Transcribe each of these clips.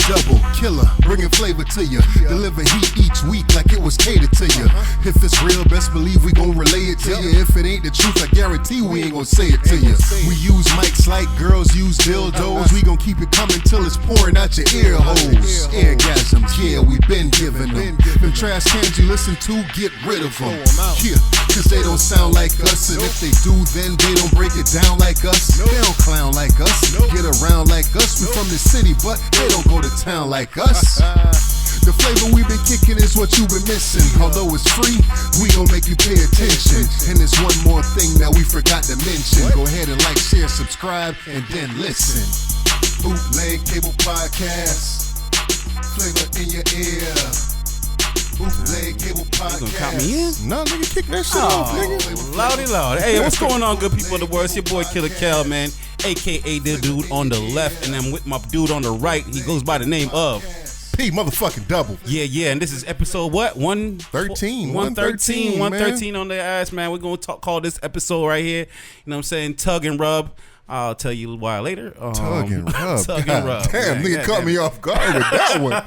double killer, bringing flavor to you. Deliver heat each week like it was catered to you. If it's real, best believe we gon' relay it to you. If it ain't the truth, I guarantee we ain't gon' say it to you. We use mics like girls use dildos. We gon' keep it coming till it's pouring out your ear holes. Orgasms, yeah, we been giving them. Them trash cans you listen to, get rid of them. Yeah, cause they don't sound like us. And if they do, then they don't break it down like us. They don't clown like us, get around like us. We from the city, but they don't go to town like us. The flavor we been kicking is what you been missing. Although it's free, we gon' make you pay attention. And there's one more thing that we forgot to mention. Go ahead and like, share, subscribe, and then listen. Bootleg Cable Podcast. Flavor in your ear. Bootleg Cable Podcast. You gonna count me in? No, nigga, kick that shit off, nigga. Loudy loud. Hey, what's going on, good people of the world? It's your boy Killer Kel, man, aka the dude on the left, and I'm with my dude on the right. He goes by the name of P motherfucking double. Yeah, and this is episode what? 113. 113 on the ass, man. We're gonna call this episode right here. You know what I'm saying? Tug and rub. I'll tell you why later. Tug and rub. Tug and rub. Damn, nigga caught me off guard with that one.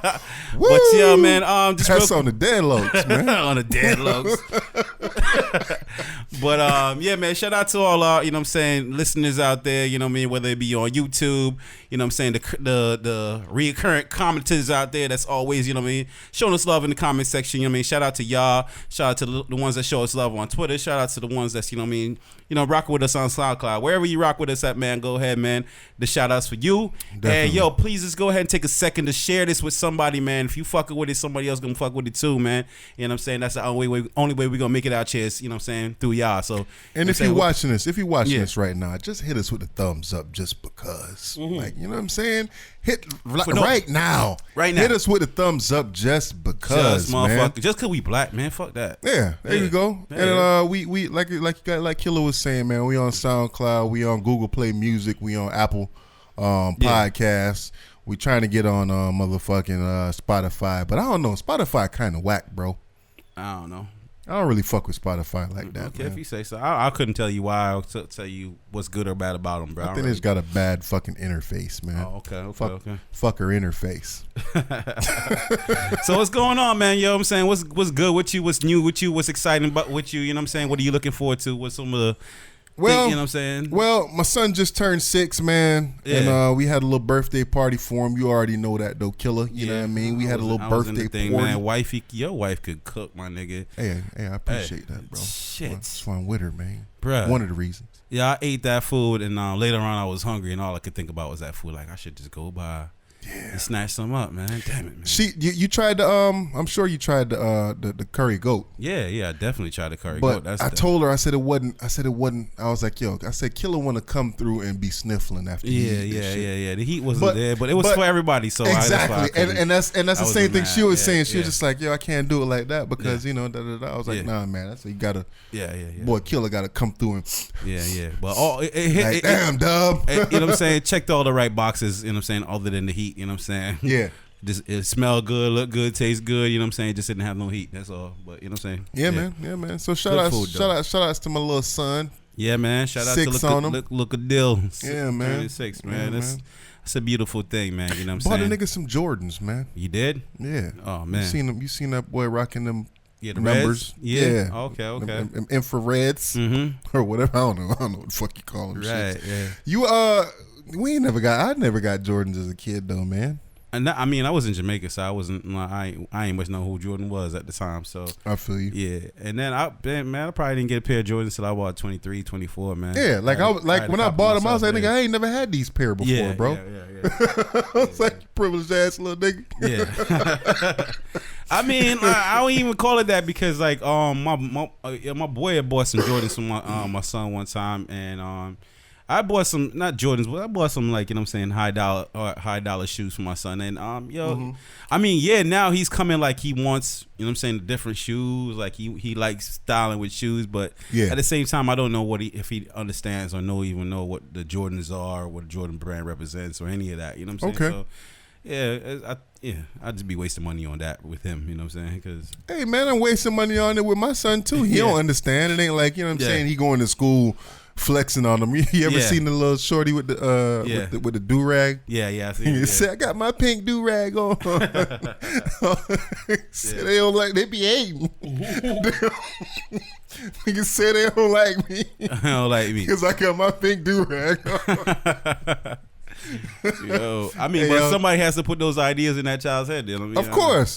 But yeah, man. Just that's on the deadlocks, man. On the deadlocks. But yeah, man. Shout out to all our, you know what I'm saying, listeners out there. You know what I mean, whether it be on YouTube. You know what I'm saying, the recurrent commenters out there. That's always, you know what I mean, showing us love in the comment section. You know what I mean. Shout out to y'all. Shout out to the ones that show us love on Twitter. Shout out to the ones that's, you know what I mean, rocking with us on SoundCloud. Wherever you rock with us at, man, go ahead, man. The shout outs for you. Definitely. And yo, please just go ahead and take a second to share this with somebody, man. If you fucking with it, somebody else gonna fuck with it too, man. You know what I'm saying? That's the only way we're gonna make it out here, you know what I'm saying, through y'all. So, and if you're watching this right now, just hit us with a thumbs up just because. Mm-hmm. Like, you know what I'm saying? Right now. Hit us with a thumbs up just because, man. Just cause we black, man. Fuck that. Yeah, there you go. Yeah. And we like Killer was saying, man, we on SoundCloud, we on Google Play Music, we on Apple Podcasts. We trying to get on motherfucking Spotify, but I don't know. Spotify kind of whack, bro. I don't know. I don't really fuck with Spotify like that. Okay, man. If you say so. I couldn't tell you why. I'll tell you what's good or bad about them, bro. I think it's got a bad fucking interface, man. Oh, okay. Fucker interface. So what's going on, man? Yo, I'm saying, what's good with you? What's new with you? What's exciting with you? You know what I'm saying? What are you looking forward to? What's some of the you know what I'm saying? Well, my son just turned 6, man. Yeah. And we had a little birthday party for him. You already know that, though, Killer. You know what I mean? We had a little birthday party. Man, your wife could cook, my nigga. Hey, I appreciate that, bro. Shit. That's why I'm with her, man. Bruh. One of the reasons. Yeah, I ate that food, and later on I was hungry, and all I could think about was that food. Like, I should just go by and snatch some up, man. Damn it, man. You tried the I'm sure you tried the curry goat. Yeah, I definitely tried the curry goat. I told her, I said it wasn't. I was like, yo, I said Killer want to come through and be sniffling after. Yeah. The heat wasn't there, but it was for everybody. So exactly, and that's the same thing she was saying. She was just like, yo, I can't do it like that because I was like, nah, man. I said you gotta. Yeah. Boy, Killer gotta come through and. Yeah. But damn, dub. You know what I'm saying? Checked all the right boxes. You know what I'm saying? Other than the heat. You know what I'm saying? Yeah. Just it smelled good, looked good, tastes good. You know what I'm saying? Just didn't have no heat. That's all. But you know what I'm saying? Yeah, man. So shout outs to my little son. Yeah, man. Shout out to look a deal. Yeah, man. 36, man. That's a beautiful thing, man. You know what I'm saying? Bought a nigga some Jordans, man. You did? Yeah. Oh man. You seen that boy rocking them? Yeah, the numbers. Yeah. Okay. Them infrareds or whatever. I don't know what the fuck you call them. Right. Shit. Yeah. I never got Jordans as a kid though, man. And I mean, I was in Jamaica, so I wasn't. I ain't much know who Jordan was at the time. So I feel you. Yeah, and then I probably didn't get a pair of Jordans until I was 23, 24, man. Yeah, when I bought them, I was like, nigga, I ain't never had these pair before, bro. Yeah. I was like, privileged ass little nigga. Yeah. I mean, I don't even call it that because like my boy had bought some Jordans for my son one time, and I bought some, not Jordans, but I bought some, like, you know what I'm saying, high dollar shoes for my son. And I mean, now he's coming like he wants, you know what I'm saying, different shoes. Like he likes styling with shoes, but at the same time, I don't know if he understands or even know what the Jordans are, or what the Jordan brand represents, or any of that. You know what I'm saying? Okay. So I'd just be wasting money on that with him. You know what I'm saying? Cause hey man, I'm wasting money on it with my son too. He don't understand. It ain't like, you know what I'm saying, he going to school flexing on them. You ever Yeah. seen the little shorty with the with the do rag? Yeah, I see. He Yeah. said, "I got my pink do rag on." They don't like. They be hating. Niggas say they don't like me. I don't like me because I got my pink do rag on. Yo, I mean, Hey, but somebody has to put those ideas in that child's head. You know what I mean?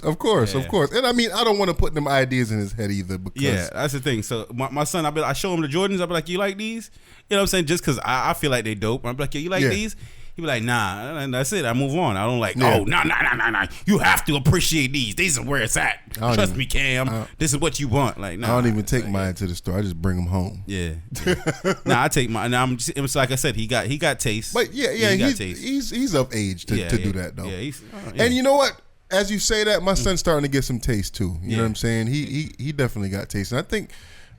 Of course. And I mean, I don't want to put them ideas in his head either. Because Yeah, that's the thing. So my son, I show him the Jordans. I be like, you like these? You know what I'm saying? Just because I feel like they dope. I'm like, you like these? He be like, nah, and that's it. I move on. I don't like, oh, nah. You have to appreciate these. These are where it's at. Trust me, Cam. This is what you want. Like, nah. I don't even take mine to the store. I just bring them home. Yeah. Nah, I take mine. Now it was like I said, he got taste. But he's of age to do that though. Yeah, And you know what? As you say that, my son's starting to get some taste too. You know what I'm saying? He definitely got taste. And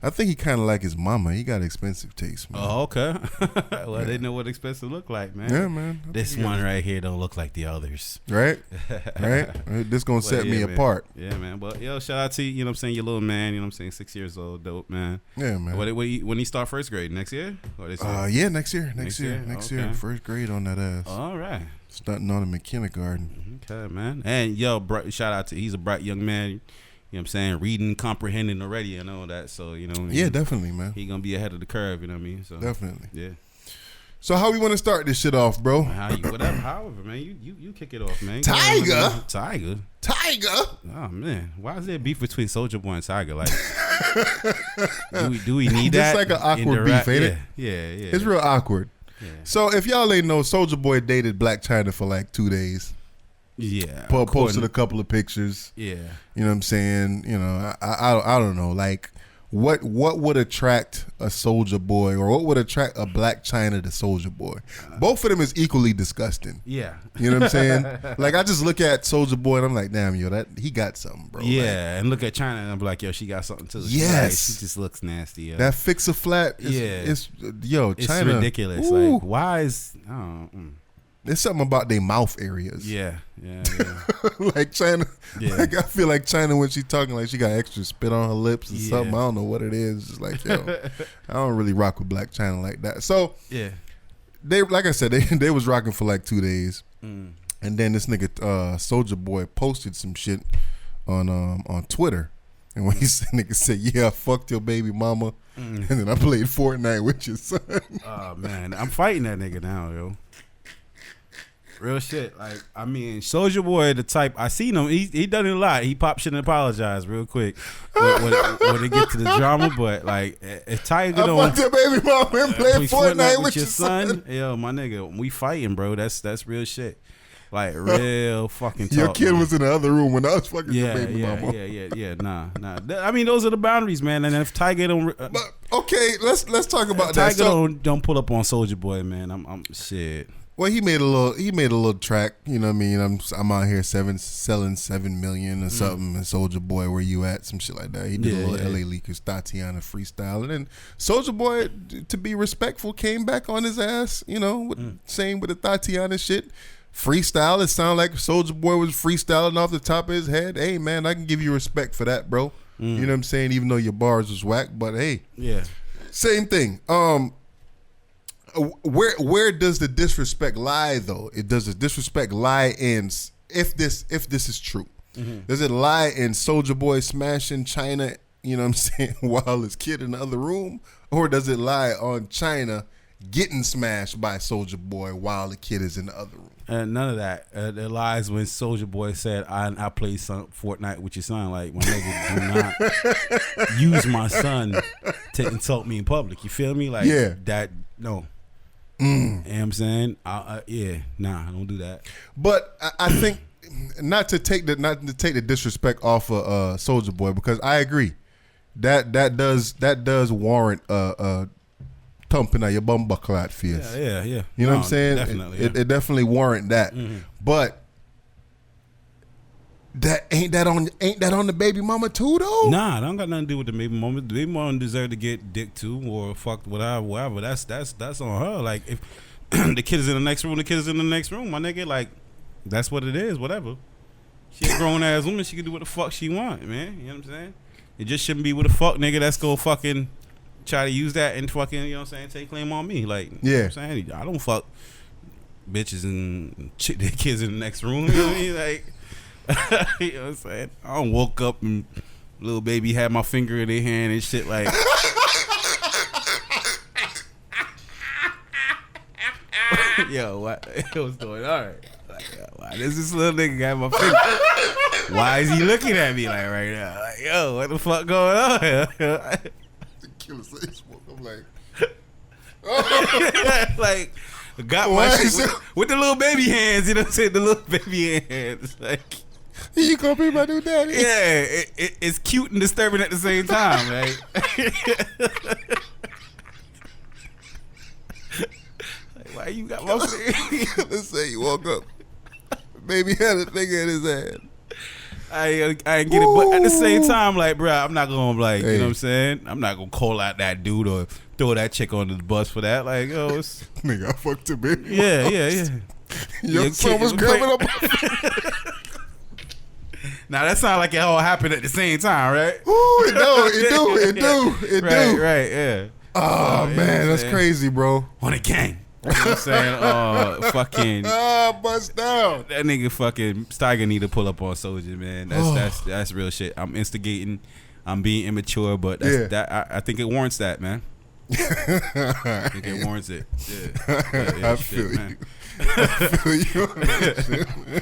I think he kind of like his mama. He got expensive taste, man. Oh, okay. Well, they know what expensive look like, man. Yeah, man. This one right here don't look like the others. Right? This gonna set me apart. Yeah, man. But yo, shout out to you. You know what I'm saying? Your little man. You know what I'm saying? 6 years old, dope, man. Yeah, man. When he start first grade next year? Or this year? Yeah, next year. Next year. Okay. First grade on that ass. All right. Starting on him in kindergarten. Okay, man. And yo, shout out to he's a bright young man. You know what I'm saying? Reading, comprehending already and all that. So, you know. Yeah, definitely, man. He gonna be ahead of the curve, you know what I mean? So definitely. Yeah. So how we want to start this shit off, bro? However, man, you kick it off, man. Tiger. Oh man, why is there beef between Soulja Boy and Tiger? Like, do we need that? It's like an awkward beef, ain't it? Yeah. It's real awkward. Yeah. So if y'all ain't know, Soulja Boy dated Black China for like 2 days. Yeah. Posted a couple of pictures. Yeah. You know what I'm saying? You know, I don't know. Like, what would attract a Soulja Boy, or what would attract a Black China to Soulja Boy? Both of them is equally disgusting. Yeah. You know what I'm saying? Like, I just look at Soulja Boy and I'm like, damn, yo, he got something, bro. Yeah, like, and look at China and I'm like, yo, she got something too. Yes. She just looks nasty. Yo. That fix-a-flat, it's China. ridiculous. Ooh. Like, why is There's something about their mouth areas. Yeah. Like China. Yeah. Like, I feel like China when she talking, like she got extra spit on her lips or something. I don't know what it is. Just like, yo, I don't really rock with Black China like that. So yeah, they, like I said, they was rocking for like 2 days, and then this nigga Soulja Boy posted some shit on Twitter, and when nigga said, "Yeah, I fucked your baby mama," and then I played Fortnite with your son. Oh man, I'm fighting that nigga now, yo. Real shit. Like, I mean, Soulja Boy, the type, I seen him. He done it a lot. He pop shit and apologize real quick when they get to the drama. But like, if Tiger don't fucked your baby mama and played Fortnite with your son. Yo, my nigga, we fighting, bro. That's real shit. Like, real fucking talk. Your kid man. was in the other room when I was fucking your baby mama. Yeah. Nah. I mean, those are the boundaries, man. And if Tiger don't, but okay, let's talk about that. Tiger don't pull up on Soulja Boy, man. I'm shit. Well, he made a little track. You know what I mean? I'm out here selling 7 million or something. And Soulja Boy, where you at? Some shit like that. He did a little LA Leakers Tatiana freestyle, and then Soulja Boy, to be respectful, came back on his ass. You know, same with the Tatiana shit. Freestyle. It sounded like Soulja Boy was freestyling off the top of his head. Hey man, I can give you respect for that, bro. You know what I'm saying? Even though your bars was whack, but hey, same thing. Where does the disrespect lie though? Does the disrespect lie in if this is true? Does it lie in Soulja Boy smashing China? You know what I'm saying? While his kid in the other room, or does it lie on China getting smashed by Soulja Boy while the kid is in the other room? None of that. It lies when Soulja Boy said, "I play Fortnite with your son." Like, my nigga, do not use my son to insult me in public. You feel me? Like, that. No. You know what I'm saying? I don't do that. But I think not to take the disrespect off of Soulja Boy, because I agree that does warrant thumping at your bumbuckle fierce. Yeah. You know what I'm saying? Definitely. It definitely warrant that. But ain't that on the baby mama too though? Nah, that don't got nothing to do with the baby mama. The baby mama deserve to get dick too or fucked whatever. That's on her. Like, if the kid is in the next room, my nigga. Like, that's what it is. Whatever. She a grown ass woman. She can do what the fuck she want, man. You know what I'm saying? It just shouldn't be with a fuck nigga that's gonna fucking try to use that and fucking, you know what I'm saying, take claim on me. Like, yeah. You know what I'm saying? I don't fuck bitches and their kids in the next room. You know what I mean? Like, you know what I'm saying? I don't woke up and little baby had my finger in their hand and shit like. Yo, what? What's going on? Like, why does this little nigga got my finger? Why is he looking at me like right now? Like, yo, what the fuck going on here? The killer says, I'm like, like, got my shit with the little baby hands. You know what I'm saying? The little baby hands. Like, you gonna be my new daddy? Yeah, it's cute and disturbing at the same time, right? Why you got my finger? Let's say you woke up. Baby had a finger in his hand. I ain't get it, but at the same time, like, bro, I'm not gonna like, you know what I'm saying? I'm not gonna call out that dude or throw that chick under the bus for that. Like, yo, it's nigga, I fucked a baby. Yeah. Your son was grabbing up. Now that sounds like it all happened at the same time, right? Ooh, it do. Right, yeah. Oh man, that's crazy, bro. On a gang. You know what I'm saying? Fucking bust down. That nigga fucking Steiger need to pull up on Soldier, man. That's real shit. I'm instigating. I'm being immature, but I think it warrants that, man. I think it warrants it. Yeah. I feel you. I feel you on that shit, man.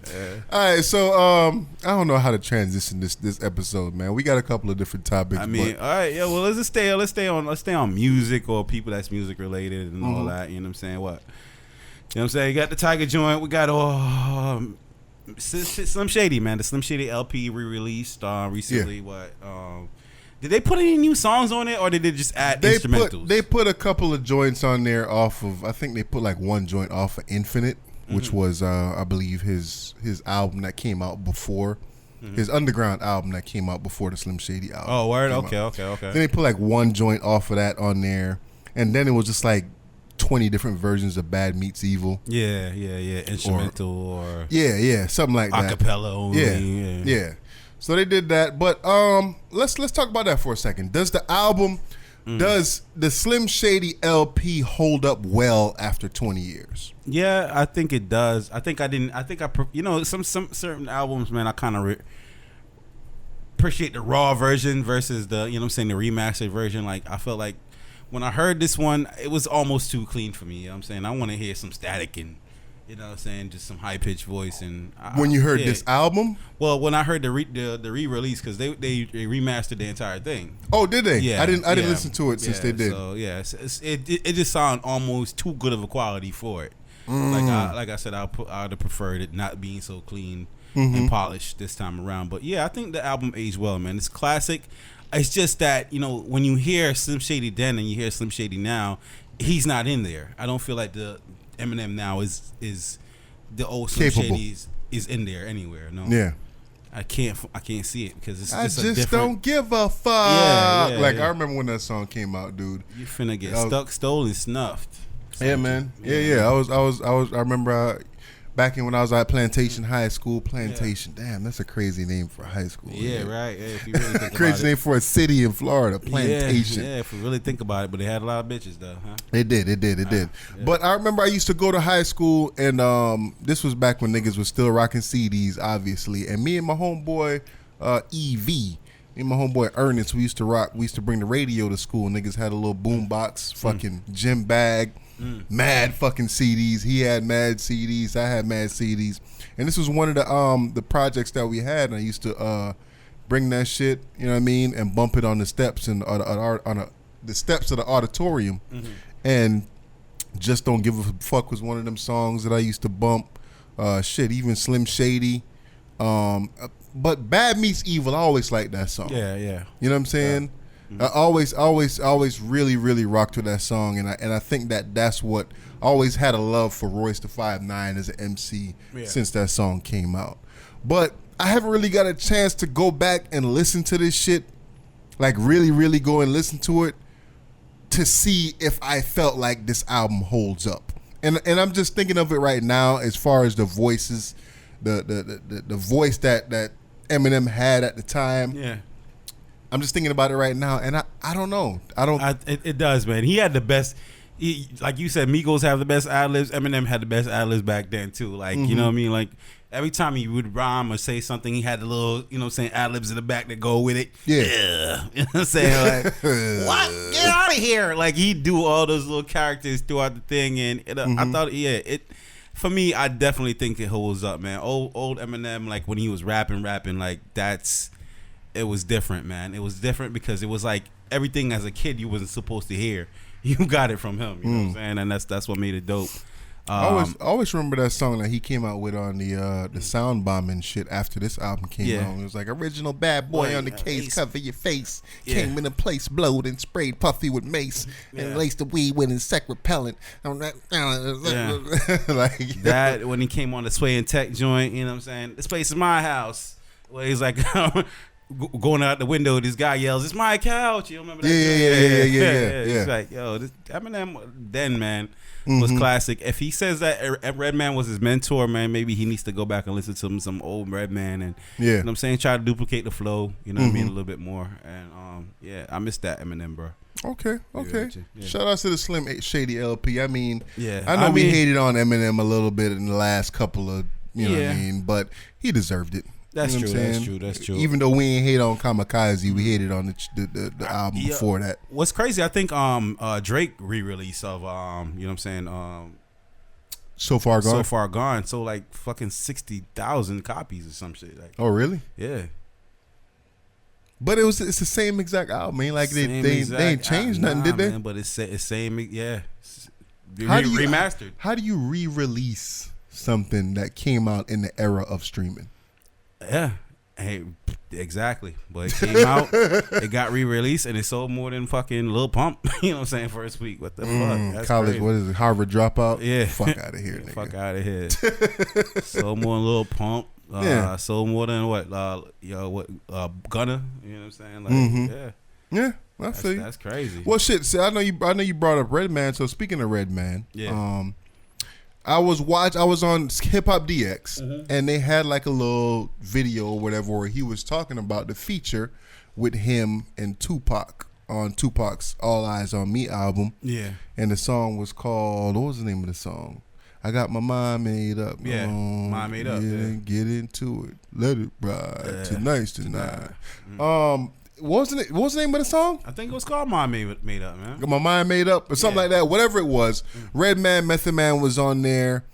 Yeah. All right, so I don't know how to transition this episode, man. We got a couple of different topics. I mean, all right, yeah. Well, let's stay on music or people that's music related and all that. You know what I'm saying? What? You know what I'm saying? You got the Tiger joint. We got Slim Shady, man. The Slim Shady LP re-released recently. Yeah. What? Did they put any new songs on it, or did they just add instrumentals? They put a couple of joints on there off of. I think they put like one joint off of Infinite, which was I believe his album that came out before, his underground album that came out before the Slim Shady album. Oh, word. Okay. Then they put like one joint off of that on there, and then it was just like 20 different versions of Bad Meets Evil. Yeah. Instrumental or something like that. Acapella only. Yeah. So they did that, but let's talk about that for a second. Does the album, does the Slim Shady LP hold up well after 20 years? Yeah, I think it does. Some certain albums, man, I kind of appreciate the raw version versus the, you know what I'm saying, the remastered version. Like, I felt like when I heard this one, it was almost too clean for me. You know what I'm saying? I want to hear some static and, you know what I'm saying, just some high-pitched voice. And when you heard this album? Well, when I heard the re-release, because they remastered the entire thing. Oh, did they? Yeah. I didn't listen to it since they did. So, yeah, it just sounded almost too good of a quality for it. Like I said, I'd have preferred it not being so clean and polished this time around. But, yeah, I think the album aged well, man. It's classic. It's just that, you know, when you hear Slim Shady then and you hear Slim Shady now, he's not in there. I don't feel like the Eminem now is the old Slim Shady is in there anywhere. No, yeah, I can't see it because it's I just don't give a fuck. Yeah, I remember when that song came out, dude. You finna get stuck, stolen, snuffed. Yeah, man. Yeah. I remember back when I was at Plantation High School. Plantation, damn, that's a crazy name for a high school. Yeah, man. right. Yeah, if you really think crazy about name for a city in Florida. Plantation. Yeah, if we really think about it, but they had a lot of bitches though, huh? It did. Yeah. But I remember I used to go to high school, and this was back when niggas was still rocking CDs, obviously. And me and my homeboy EV, me and my homeboy Ernest, we used to bring the radio to school. Niggas had a little boom box, fucking gym bag. Mad fucking CDs. He had mad CDs. I had mad CDs. And this was one of the projects that we had. And I used to bring that shit, you know what I mean, and bump it on the steps and the steps of the auditorium. And Just Don't Give a Fuck was one of them songs that I used to bump. Even Slim Shady. But Bad Meets Evil, I always liked that song. Yeah. You know what I'm saying? Yeah. I always really, really rocked to that song, and I think that's what I always had a love for Royce the 5'9" as an MC since that song came out. But I haven't really got a chance to go back and listen to this shit, like really, really go and listen to it to see if I felt like this album holds up. And I'm just thinking of it right now as far as the voices, the voice that Eminem had at the time. Yeah. I'm just thinking about it right now, and I don't know. It does, man. He had the best. Like you said, Migos have the best ad-libs. Eminem had the best ad-libs back then too. Like, you know what I mean? Like, every time he would rhyme or say something, he had the little, you know what I'm saying, ad-libs in the back that go with it. Yeah. You know what I'm saying? Like, what? Get out of here. Like, he'd do all those little characters throughout the thing. And I thought, for me, I definitely think it holds up, man. Old Eminem, like, when he was rapping, like, it was different, man. It was different because it was like everything as a kid you wasn't supposed to hear. You got it from him, you know what I'm saying? And that's what made it dope. I always remember that song that he came out with on the sound bombing shit after this album came out. It was like, original bad boy on the case, cover your face. Came in a place, blowed and sprayed puffy with mace, and laced the weed with insect repellent. Like that when he came on the Sway and Tech joint, you know what I'm saying? This place is my house. Where he's like going out the window, this guy yells, "It's my couch." You remember that? Yeah. He's like, yo, this Eminem then, man, was classic. If he says that Redman was his mentor, man, maybe he needs to go back and listen to some old Redman and you know what I'm saying, try to duplicate the flow, you know what I mean, a little bit more. And I miss that Eminem, bro. Okay. Shout out to the Slim Shady LP. I mean, I know we hated on Eminem a little bit in the last couple of, you know what I mean, but he deserved it. That's you know true. That's true. Even though we ain't hate on Kamikaze, we hated on the album before that. What's crazy, I think Drake re-release of you know what I'm saying, So Far Gone. So like fucking 60,000 copies or some shit. Like, oh really? Yeah. But it's the same exact album. I mean, like they ain't changed nothing, did they? Man, but it's same. Yeah. Remastered. How do you re-release something that came out in the era of streaming? Yeah, hey, exactly. But it came out, it got re-released, and it sold more than fucking Lil Pump. You know what I'm saying? First week, what the fuck? That's college, crazy. What is it? Harvard dropout? Yeah, fuck out of here, nigga. Fuck out of here. Sold more than Lil Pump. Sold more than what? Gunna. You know what I'm saying? Like, yeah. I feel you. That's crazy. Well, shit. See, I know you brought up Redman. So speaking of Redman, I was on Hip Hop DX, and they had like a little video or whatever where he was talking about the feature with him and Tupac on Tupac's All Eyes on Me album. Yeah. And the song was called, what was the name of the song? I got my mind made up. Yeah, mind made up. Yeah. Get into it. Let it ride. Tonight's tonight. What was the name of the song? I think it was called Mind Made Up, man. Got my mind made up or something like that. Whatever it was. Redman, Method Man was on there.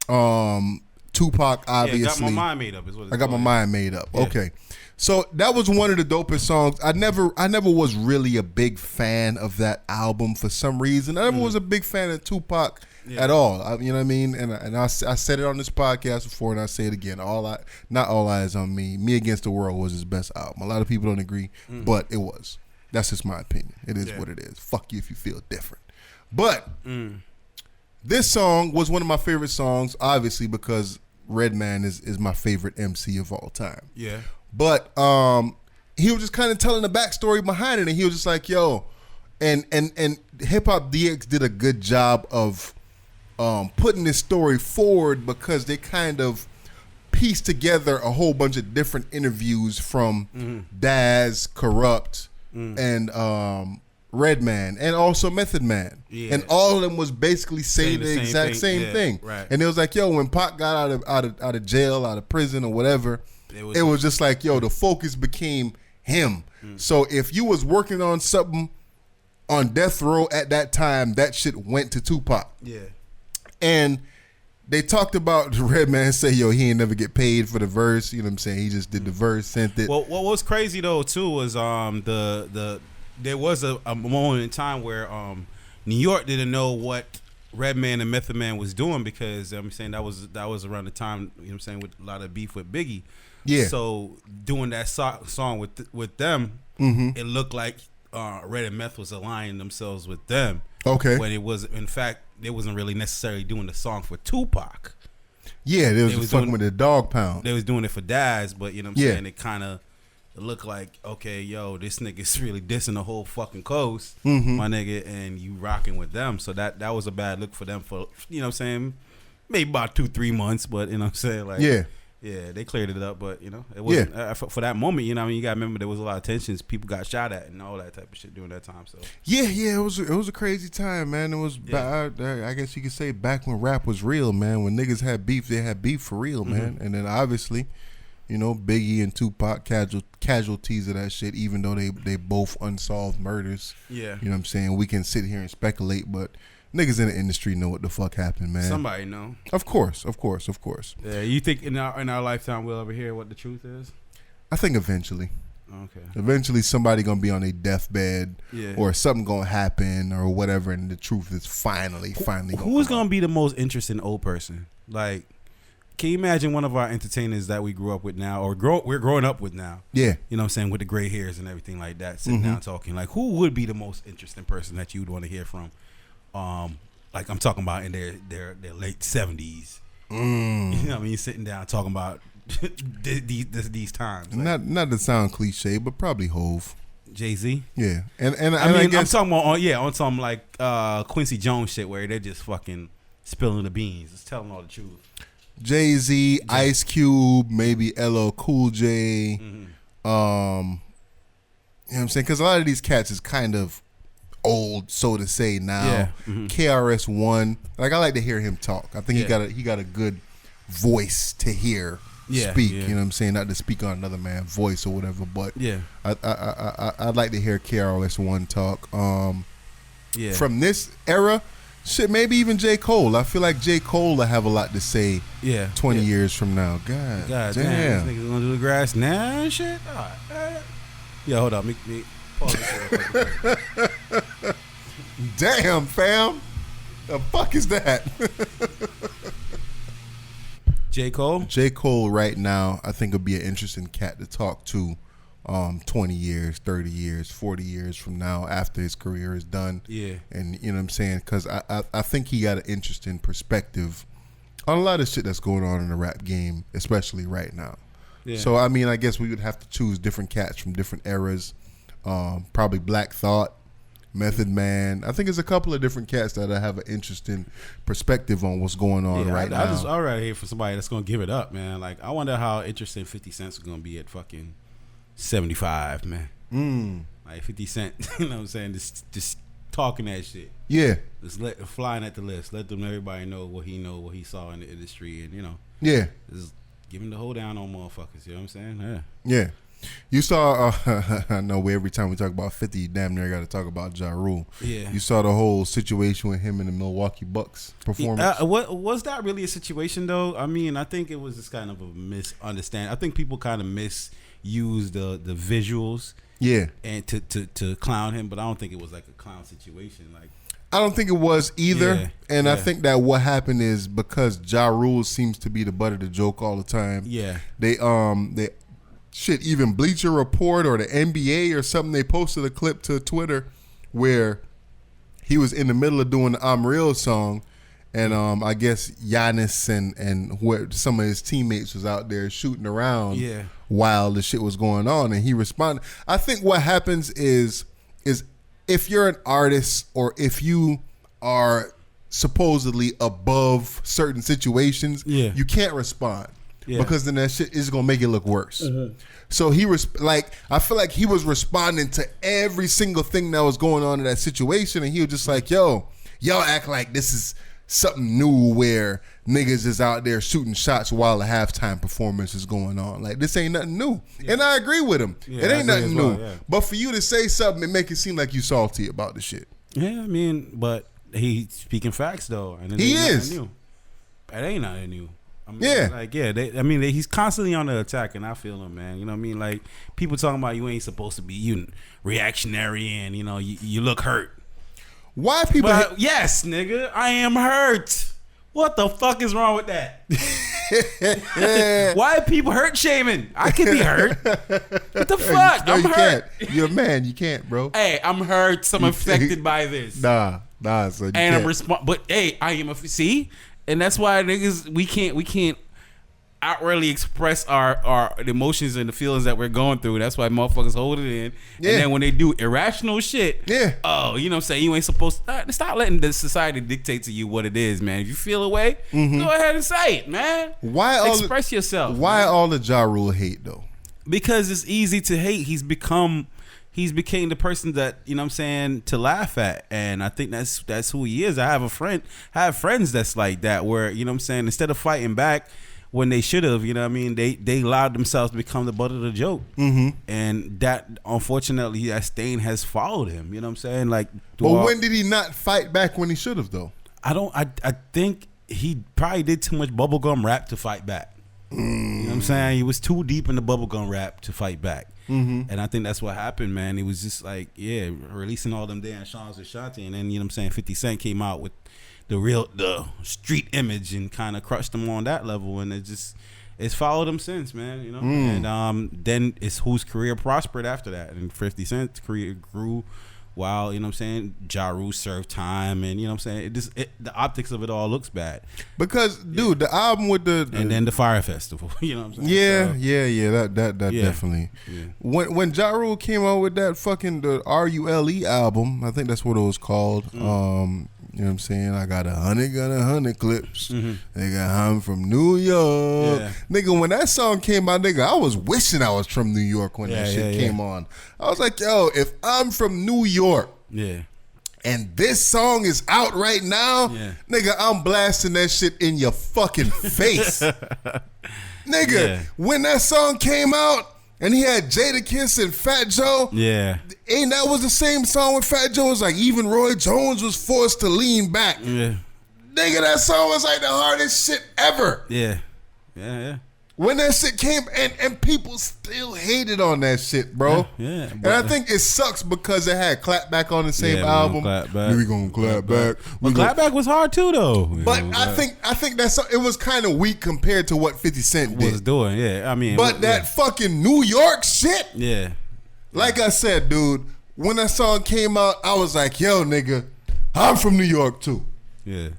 Tupac, obviously. Got my mind made up is what it's I got called. my mind made up. Yeah. Okay. So that was one of the dopest songs. I never was really a big fan of that album for some reason. I never was a big fan of Tupac at all. You know what I mean? And I said it on this podcast before, and I say it again. Not All Eyes on Me. Me Against the World was his best album. A lot of people don't agree, but it was. That's just my opinion. It is what it is. Fuck you if you feel different. But this song was one of my favorite songs, obviously because Redman is my favorite MC of all time. Yeah. But he was just kind of telling the backstory behind it, and he was just like, yo, and Hip Hop DX did a good job of putting this story forward because they kind of pieced together a whole bunch of different interviews from Daz, Corrupt, and Redman, and also Method Man. Yeah. And all of them was basically saying the exact same thing. Right. And it was like, yo, when Pac got out of jail, out of prison or whatever, it was just like, yo, the focus became him. So if you was working on something on death row at that time, that shit went to Tupac. Yeah. And they talked about Redman say, yo, he ain't never get paid for the verse. You know what I'm saying? He just did the verse, sent it. Well, what was crazy though too was there was a moment in time where New York didn't know what Redman and Method Man was doing because I'm saying that was around the time, you know what I'm saying, with a lot of beef with Biggie. Yeah. So doing that song with them, it looked like Red and Meth was aligning themselves with them. Okay. When it was, in fact, they wasn't really necessarily doing the song for Tupac. Yeah, they was fucking with the Dog Pound. They was doing it for Daz, but you know what I'm saying? It kind of looked like, okay, yo, this nigga's really dissing the whole fucking coast, my nigga, and you rocking with them. So that was a bad look for them for, you know what I'm saying, maybe about 2-3 months, but you know what I'm saying? Like, Yeah, they cleared it up, but it wasn't for that moment. You know, you got to remember there was a lot of tensions. People got shot at and all that type of shit during that time. So it was a crazy time, man. It was I guess you could say back when rap was real, man. When niggas had beef, they had beef for real, man. And then obviously, Biggie and Tupac casualties of that shit. Even though they both unsolved murders. Yeah, you know what I'm saying. We can sit here and speculate, but niggas in the industry know what the fuck happened, man. Somebody know. Of course. Yeah, you think in our lifetime we'll ever hear what the truth is? I think eventually. Okay. Eventually somebody gonna be on a deathbed or something gonna happen or whatever, and the truth is finally Who's gonna be the most interesting old person? Like, can you imagine one of our entertainers that we grew up with now, or we're growing up with now? Yeah. You know what I'm saying, with the gray hairs and everything like that, sitting down talking. Like, who would be the most interesting person that you'd want to hear from? Like I'm talking about in their late 70s. You know what I mean? Sitting down talking about these times. Like, not to sound cliche, but probably Hove. Jay-Z. Yeah, and I guess, I'm talking about on some like Quincy Jones shit where they're just fucking spilling the beans, just telling all the truth. Jay-Z, Ice Cube, maybe LL Cool J. You know what I'm saying? Because a lot of these cats is kind of old, so to say now. Yeah. KRS-One, like I like to hear him talk. I think he got a good voice to hear speak. You know what I'm saying? Not to speak on another man's voice or whatever, but I'd like to hear KRS-One talk. From this era, shit, maybe even J. Cole. I feel like J. Cole will have a lot to say 20 years from now. God damn. This nigga's gonna do the grass now and shit. Yeah, hold on. Me pause this real quick. Damn, fam. The fuck is that? J. Cole? J. Cole right now, I think would be an interesting cat to talk to 20 years, 30 years, 40 years from now after his career is done. Yeah. And you know what I'm saying? Because I think he got an interesting perspective on a lot of shit that's going on in the rap game, especially right now. Yeah. So, I mean, I guess we would have to choose different cats from different eras. Probably Black Thought, Method Man. I think there's a couple of different cats that have an interesting perspective on what's going on right now. I'd rather hear from somebody that's going to give it up, man. Like, I wonder how interesting 50 Cent's going to be at fucking 75, man. Like 50 Cent, you know what I'm saying? Just talking that shit. Yeah. Just flying at the list. Let everybody know what he saw in the industry, and just give him the hold down on motherfuckers. You know what I'm saying? Yeah. You saw, I know every time we talk about 50, you damn near got to talk about Ja Rule. Yeah. You saw the whole situation with him in the Milwaukee Bucks performance. Was that really a situation, though? I mean, I think it was just kind of a misunderstanding. I think people kind of misused the visuals. Yeah. And to clown him, but I don't think it was like a clown situation. Like, I don't think it was either. I think that what happened is because Ja Rule seems to be the butt of the joke all the time. Yeah. They even Bleacher Report or the NBA or something, they posted a clip to Twitter where he was in the middle of doing the I'm Real song, and I guess Giannis and where some of his teammates was out there shooting around while the shit was going on, and he responded. I think what happens is if you're an artist or if you are supposedly above certain situations, you can't respond. Yeah. Because then that shit is gonna make it look worse. So I feel like he was responding to every single thing that was going on in that situation, and he was just like, "Yo, y'all act like this is something new where niggas is out there shooting shots while the halftime performance is going on. Like, this ain't nothing new." And I agree with him. It ain't nothing new. But for you to say something and make it seem like you salty about the shit. Yeah, I mean, but he's speaking facts though, and he is. It ain't nothing new. I mean, he's constantly on the attack, and I feel him, man. You know what I mean? Like, people talking about you ain't supposed to be reactionary, and you look hurt. Why people? Yes, nigga, I am hurt. What the fuck is wrong with that? Why are people hurt shaming? I can be hurt. What the fuck? No, I'm hurt. Can't. You're a man. You can't, bro. Hey, I'm hurt. So I'm affected by this. Nah. So and I'm but hey, I am see. And that's why niggas we can't outwardly express our emotions and the feelings that we're going through. That's why motherfuckers hold it in. Yeah. And then when they do irrational shit, oh, you know what I'm saying? You ain't supposed to stop letting the society dictate to you what it is, man. If you feel a way, go ahead and say it, man. Express yourself. Why all the Ja Rule hate though? Because it's easy to hate. He's became the person that, you know what I'm saying, to laugh at. And I think that's who he is. I have friends that's like that, where, you know what I'm saying, instead of fighting back when they should have, you know what I mean, they allowed themselves to become the butt of the joke. And that, unfortunately, that stain has followed him, you know what I'm saying? Like, but when did he not fight back when he should have though? I think he probably did too much bubblegum rap to fight back. You know what I'm saying? He was too deep in the bubblegum rap to fight back. And I think that's what happened, man. It was just like, releasing all them damn songs with Shanti, and then, you know what I'm saying, 50 Cent came out with the street image and kind of crushed him on that level, and it's followed him since, man, you know. And then it's whose career prospered after that, and 50 Cent's career grew while, you know what I'm saying, Ja Rule served time, and, you know what I'm saying, the optics of it all looks bad. Because, dude, the album with the and then the Fire Festival, you know what I'm saying? That definitely. Yeah. When Ja Rule came out with that fucking the RULE album, I think that's what it was called. You know what I'm saying? I got 100 clips. Nigga, I'm from New York. Nigga, when that song came out, nigga, I was wishing I was from New York when that shit came on. I was like, yo, if I'm from New York and this song is out right now, nigga, I'm blasting that shit in your fucking face. Nigga, when that song came out, and he had Jadakiss and Fat Joe. And that was the same song with Fat Joe. It was like, even Roy Jones was forced to lean back. Nigga, that song was like the hardest shit ever. When that shit came, and people still hated on that shit, bro. And I think it sucks because it had Clapback on the same album. We gonna clap back. But Clapback was hard too, though. But I think that's it was kind of weak compared to what 50 Cent was doing. I mean, but that fucking New York shit. Like I said, dude, when that song came out, I was like, yo, nigga, I'm from New York too. Because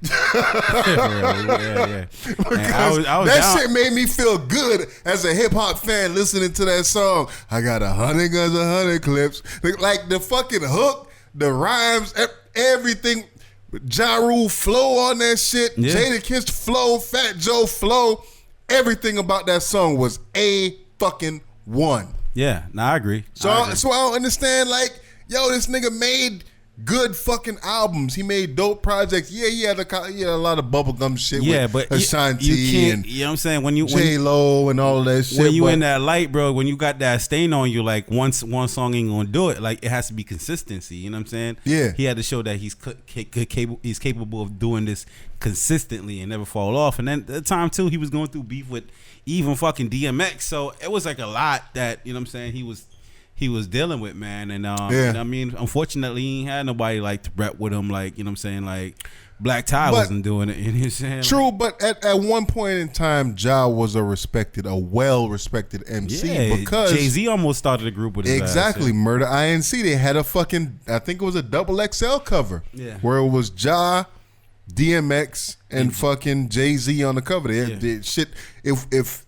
that shit made me feel good as a hip hop fan listening to that song. I got 100 guns, 100 clips. Like the fucking hook, the rhymes, everything. Ja Rule flow on that shit. Jadakiss flow, Fat Joe flow. Everything about that song was a fucking one. I agree. So I don't understand, like, yo, this nigga made good fucking albums. He made dope projects. He had a lot of bubblegum shit with Ashanti and you know what I'm saying, when J-Lo and all that shit. When you in that light, bro, when you got that stain on you, like one song ain't gonna do it. Like, it has to be consistency, you know what I'm saying? He had to show that he's capable of doing this consistently and never fall off. And then at the time too, he was going through beef with even fucking DMX, so it was like a lot that, you know what I'm saying, he was dealing with, man. And I mean, unfortunately, he ain't had nobody like to rep with him, like, you know what I'm saying, like Black Tie wasn't doing it. You know what I'm saying? True, but at one point in time, Ja was a well-respected MC because Jay-Z almost started a group with his exactly, Murder INC. They had a fucking, I think it was a XXL cover where it was Ja, DMX, and fucking Jay-Z on the cover. They did shit. If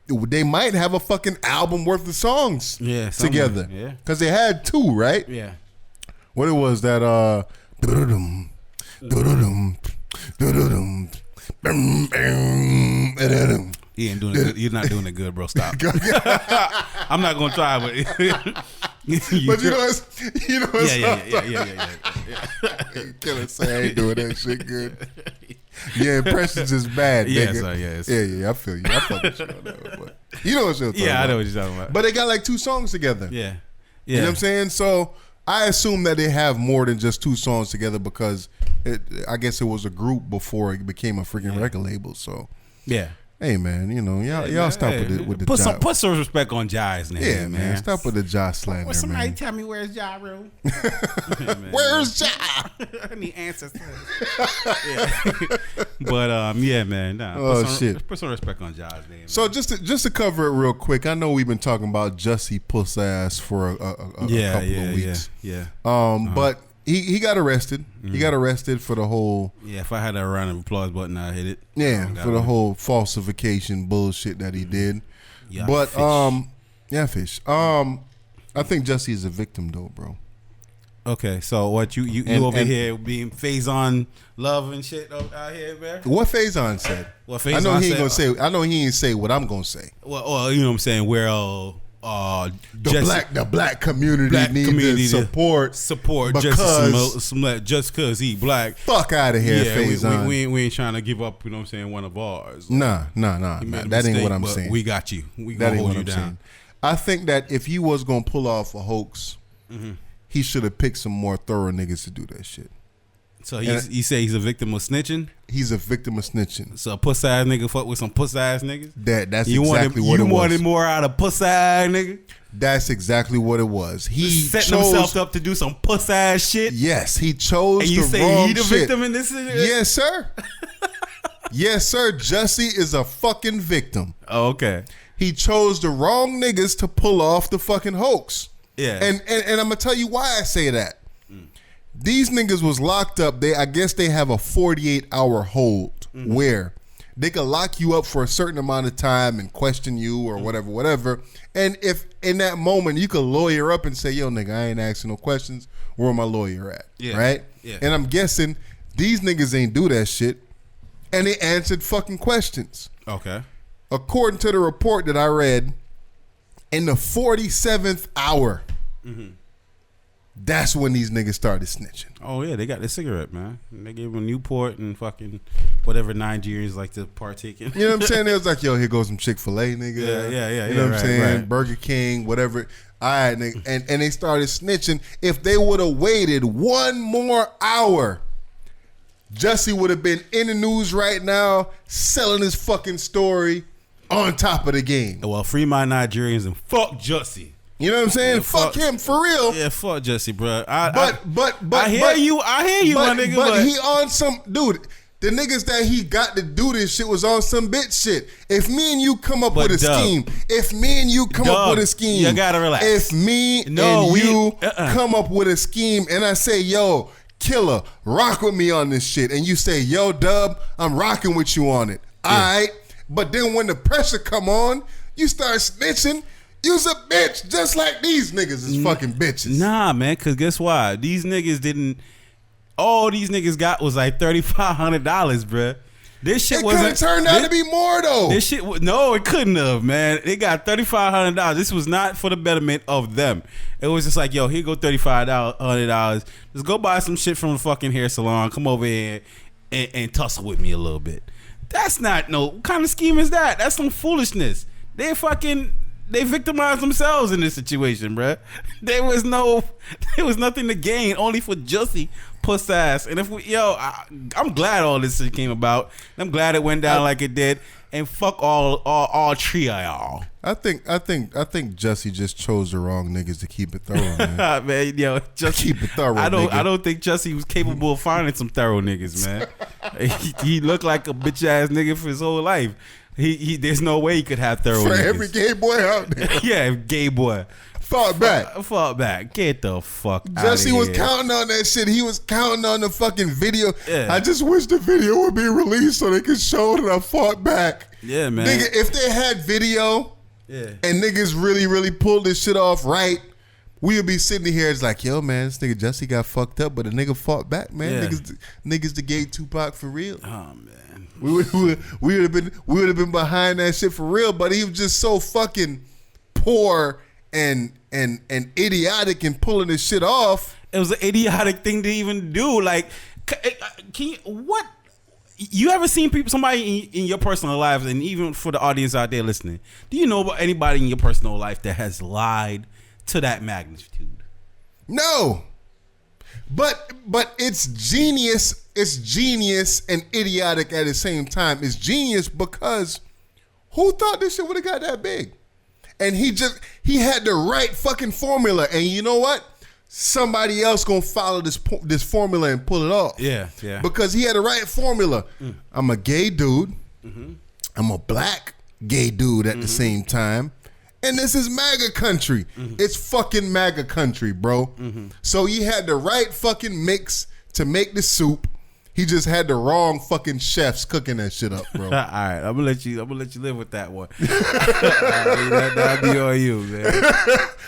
they might have a fucking album worth of songs together. Because they had two, right? What it was that he ain't doing it good. You're not doing it good, bro. Stop. I'm not gonna try, but but you know what's Can't say I ain't doing that shit good. Yeah, impressions is bad, nigga. I feel you. I fuck with you on that one. You know what you're talking about. I know what you're talking about. But they got like 2 songs together. You know what I'm saying? So I assume that they have more than just 2 songs together because I guess it was a group before it became a freaking record label. So hey man, you know, y'all stop with the put some respect on Jai's name. Yeah, man. Stop with the Ja slander, somebody man. tell me where's Ja Rule? Where's Ja? I need answers. But man. Put some respect on Jai's name. So just to cover it real quick, I know we've been talking about Jussie Puss ass for a couple of weeks. But He got arrested. He got arrested for the whole. Yeah, if I had a round of applause button, I'd hit it. Yeah, for the whole falsification bullshit that he did. Yeah, but fish. yeah, fish. I think Jussie is a victim though, bro. Okay, so what you over here being Faison love and shit out here, man? What Faison said? What Faison I know he ain't said, gonna say. I know he ain't say what I'm gonna say. Well, you know what I'm saying? Where the black community needs support because Jussie Smollett just because he black. Fuck out of here, Faison. We ain't trying to give up. You know what I'm saying? One of ours. Nah. That ain't what I'm saying. We got you. We gonna hold you down. Saying. I think that if he was gonna pull off a hoax, he should have picked some more thorough niggas to do that shit. So you say he's a victim of snitching? He's a victim of snitching. So a puss ass nigga fuck with some puss ass niggas? That's exactly what it was. You wanted more out of puss ass nigga? That's exactly what it was. He setting himself up to do some puss ass shit? Yes, he chose the wrong shit. And you say he the victim in this situation? Yes, sir. Yes, sir. Jussie is a fucking victim. Oh, okay. He chose the wrong niggas to pull off the fucking hoax. Yeah. And I'm gonna tell you why I say that. These niggas was locked up. I guess they have a 48-hour hold where they could lock you up for a certain amount of time and question you or whatever. And if in that moment you could lawyer up and say, yo, nigga, I ain't asking no questions. Where my lawyer at? Yeah. Right? Yeah. And I'm guessing these niggas ain't do that shit. And they answered fucking questions. Okay. According to the report that I read, in the 47th hour, that's when these niggas started snitching. Oh, yeah, they got the cigarette, man. They gave them Newport and fucking whatever Nigerians like to partake in. You know what I'm saying? It was like, yo, here goes some Chick-fil-A, nigga. Yeah. You know what I'm saying? Right. Burger King, whatever. All right, nigga. And they started snitching. If they would have waited one more hour, Jussie would have been in the news right now selling his fucking story on top of the game. Well, free my Nigerians and fuck Jussie. You know what I'm saying? Yeah, fuck him for real. Yeah, fuck Jussie, bro. But I hear you, my nigga. But he on some dude. The niggas that he got to do this shit was on some bitch shit. If me and you come up with a scheme, you gotta relax. If me and you come up with a scheme, and I say, yo, Killer, rock with me on this shit, and you say, yo, Dub, I'm rocking with you on it. Yeah. All right. But then when the pressure come on, you start snitching. You's a bitch, just like these niggas is fucking bitches. Nah, man, because guess why? These niggas didn't. All these niggas got was like $3,500, bruh. This shit could have turned out to be more though. This shit, no, it couldn't have, man. They got $3,500. This was not for the betterment of them. It was just like, yo, here go $3,500. Just go buy some shit from the fucking hair salon. Come over here and tussle with me a little bit. That's not what kind of scheme is that? That's some foolishness. They victimized themselves in this situation, bruh. There was nothing to gain, only for Jussie puss ass. And I'm glad all this shit came about. I'm glad it went down like it did. And fuck all three of y'all. I think Jussie just chose the wrong niggas to keep it thorough, man. Man, yo, just keep it thorough. I don't think Jussie was capable of finding some thorough niggas, man. he looked like a bitch ass nigga for his whole life. He there's no way he could have thorough for niggas. Every gay boy out there. Yeah, gay boy. Fought back. Get the fuck out of Jussie here. was counting on that shit. He was counting on the fucking video. Yeah. I just wish the video would be released so they could show that I fought back. Yeah, man. Nigga, if they had video and niggas really, really pulled this shit off right, we would be sitting here as like, yo, man, this nigga Jussie got fucked up, but the nigga fought back, man. Yeah. Niggas the gay Tupac for real. Oh, man. We would have been behind that shit for real, but he was just so fucking poor and idiotic in pulling this shit off. It was an idiotic thing to even do. Like, what? You ever seen somebody in your personal lives, and even for the audience out there listening, do you know about anybody in your personal life that has lied to that magnitude? No. But it's genius. It's genius and idiotic at the same time. It's genius because who thought this shit would have got that big? And he had the right fucking formula. And you know what? Somebody else gonna follow this formula and pull it off. Yeah. Because he had the right formula. I'm a gay dude. I'm a black gay dude at the same time. And this is MAGA country. It's fucking MAGA country, bro. So he had the right fucking mix to make the soup. He just had the wrong fucking chefs cooking that shit up, bro. All right, I'm gonna let you live with that one. That'll be on you, man.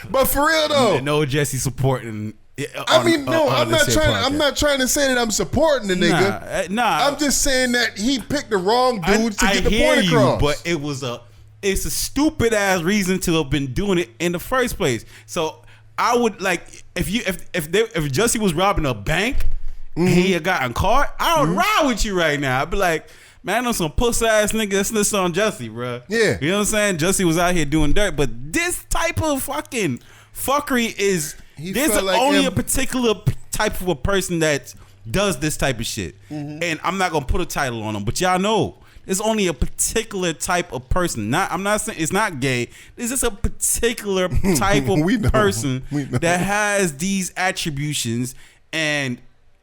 But for real though, no Jussie supporting. I'm not trying to say that I'm supporting the nigga. Nah. I'm just saying that he picked the wrong dudes to get the point across. But it's a stupid ass reason to have been doing it in the first place. So I would like if Jussie was robbing a bank. He had gotten caught, I would ride with you right now. I'd be like, man, I'm some puss ass nigga that's this on Jussie, bro. Yeah. You know what I'm saying? Jussie was out here doing dirt, but this type of fucking fuckery there's only a particular type of a person that does this type of shit. And I'm not gonna put a title on them, but y'all know there's only a particular type of person. I'm not saying it's not gay. It's just a particular type of person that has these attributions, and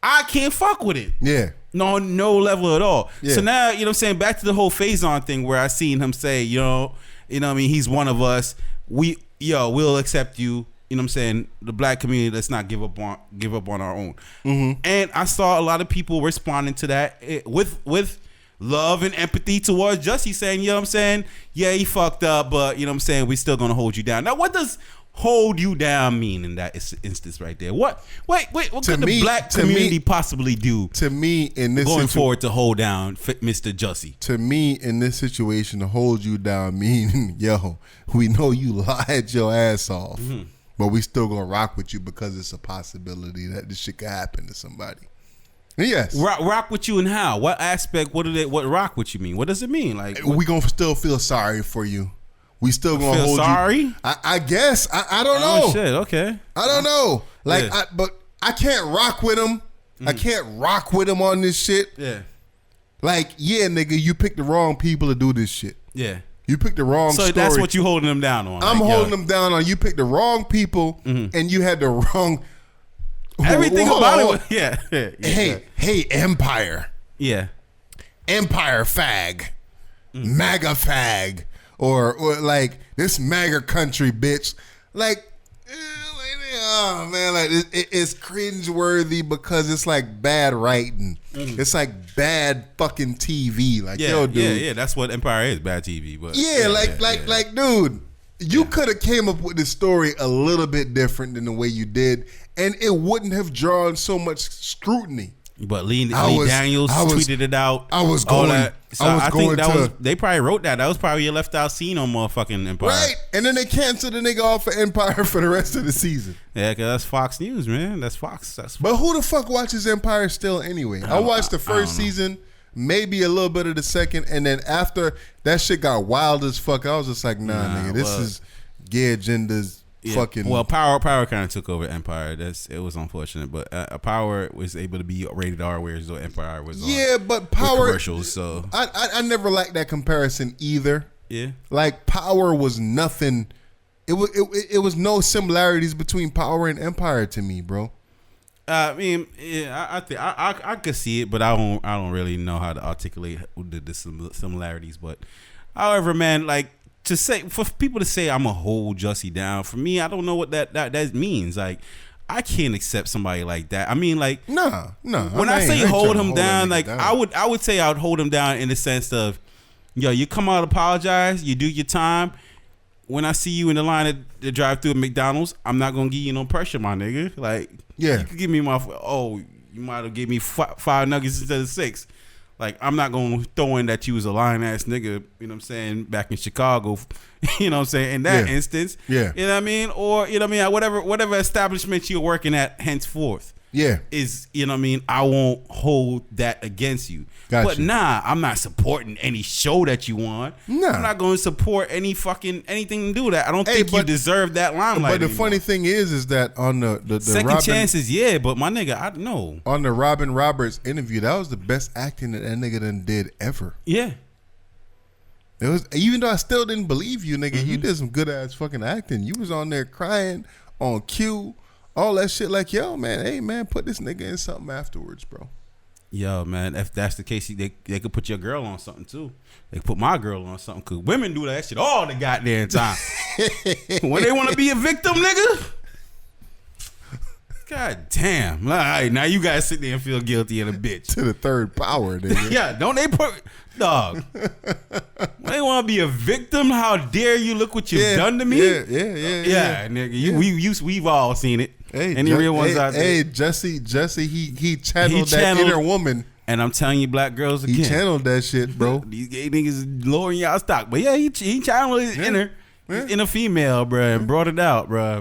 I can't fuck with it. Yeah. No level at all. Yeah. So now, you know what I'm saying, back to the whole Faison thing where I seen him say, you know what I mean, he's one of us. We'll accept you. You know what I'm saying? The black community, let's not give up on our own. And I saw a lot of people responding to that with love and empathy towards Jussie, saying, you know what I'm saying? Yeah, he fucked up, but you know what I'm saying, we still gonna hold you down. Now, what does hold you down mean in that instance right there? What could the black community possibly do to me in this going forward to hold down Mr. Jussie? To me, in this situation, to hold you down mean, yo, we know you lied your ass off, but we still gonna rock with you because it's a possibility that this shit could happen to somebody. Yes. Rock with you and how? What aspect? What rock with you mean? What does it mean? Like, we gonna still feel sorry for you. We still gonna hold sorry? You. I guess. I don't know. Oh shit. Okay. I don't know. Like, but I can't rock with him. I can't rock with him on this shit. Yeah. Like, yeah, nigga, you picked the wrong people to do this shit. Yeah. You picked the wrong story. So that's what you holding them down on. I'm holding them down on. You picked the wrong people, and you had the wrong. Everything about it was, yeah. Hey, Empire. Yeah. Empire fag. MAGA fag. Or like this MAGA country bitch. Like, oh man, like it's cringeworthy because it's like bad writing. It's like bad fucking TV. Like, yo, dude. Yeah, that's what Empire is, bad TV. But like, dude, you could have came up with this story a little bit different than the way you did, and it wouldn't have drawn so much scrutiny. But Lee Daniels tweeted it out. They probably wrote that. That was probably your left out scene on motherfucking Empire. Right. And then they canceled the nigga off for Empire for the rest of the season. Yeah, because that's Fox News, man. That's Fox. But who the fuck watches Empire still anyway? I watched the first season, maybe a little bit of the second, and then after that shit got wild as fuck, I was just like, nigga, this is gay agendas. Yeah. Fucking. Well, Power kind of took over Empire. It was unfortunate, but Power was able to be rated R, whereas Empire was on but Power commercials. So I never liked that comparison either. Yeah, like Power was nothing. It was no similarities between Power and Empire to me, bro. I mean, yeah, I think I could see it, but I don't really know how to articulate the similarities. But however, man, like. For people to say I'm gonna hold Jussie down, for me, I don't know what that means. Like, I can't accept somebody like that. I mean, like, no. When I say hold him down, like I would say I would hold him down in the sense of, yo, you come out, apologize, you do your time. When I see you in the line to drive through at McDonald's, I'm not gonna give you no pressure, my nigga. Like, you could give me you might have gave me five nuggets instead of 6. Like, I'm not going to throw in that you was a lying ass nigga, you know what I'm saying, back in Chicago, you know what I'm saying, in that instance. Yeah. You know what I mean? Or, you know what I mean, whatever establishment you're working at henceforth. Yeah. Is, you know what I mean, I won't hold that against you. But I'm not supporting any show that you want. No. I'm not going to support anything to do with that. I don't think you deserve that limelight. But the funny thing is that on the second chances, but my nigga, I know. On the Robin Roberts interview, that was the best acting that nigga done did ever. Yeah. It was, even though I still didn't believe you, nigga, you did some good ass fucking acting. You was on there crying on cue, all that shit. Like, yo, man, hey man, put this nigga in something afterwards, bro. Yo, man, if that's the case, they could put your girl on something too. They could put my girl on something. Cause women do that shit all the goddamn time. When they want to be a victim, nigga. God damn. All right, now you guys sit there and feel guilty and a bitch. To the third power, nigga. Yeah, don't they put... Dog. When they want to be a victim, how dare you look what you've done to me? Yeah, nigga. We've all seen it. Hey, Any real ones out there? Hey, Jussie, he channeled that inner woman. And I'm telling you, black girls again. He channeled that shit, bro. These gay niggas lowering y'all stock. But yeah, he channeled his inner female, bro, and brought it out, bro.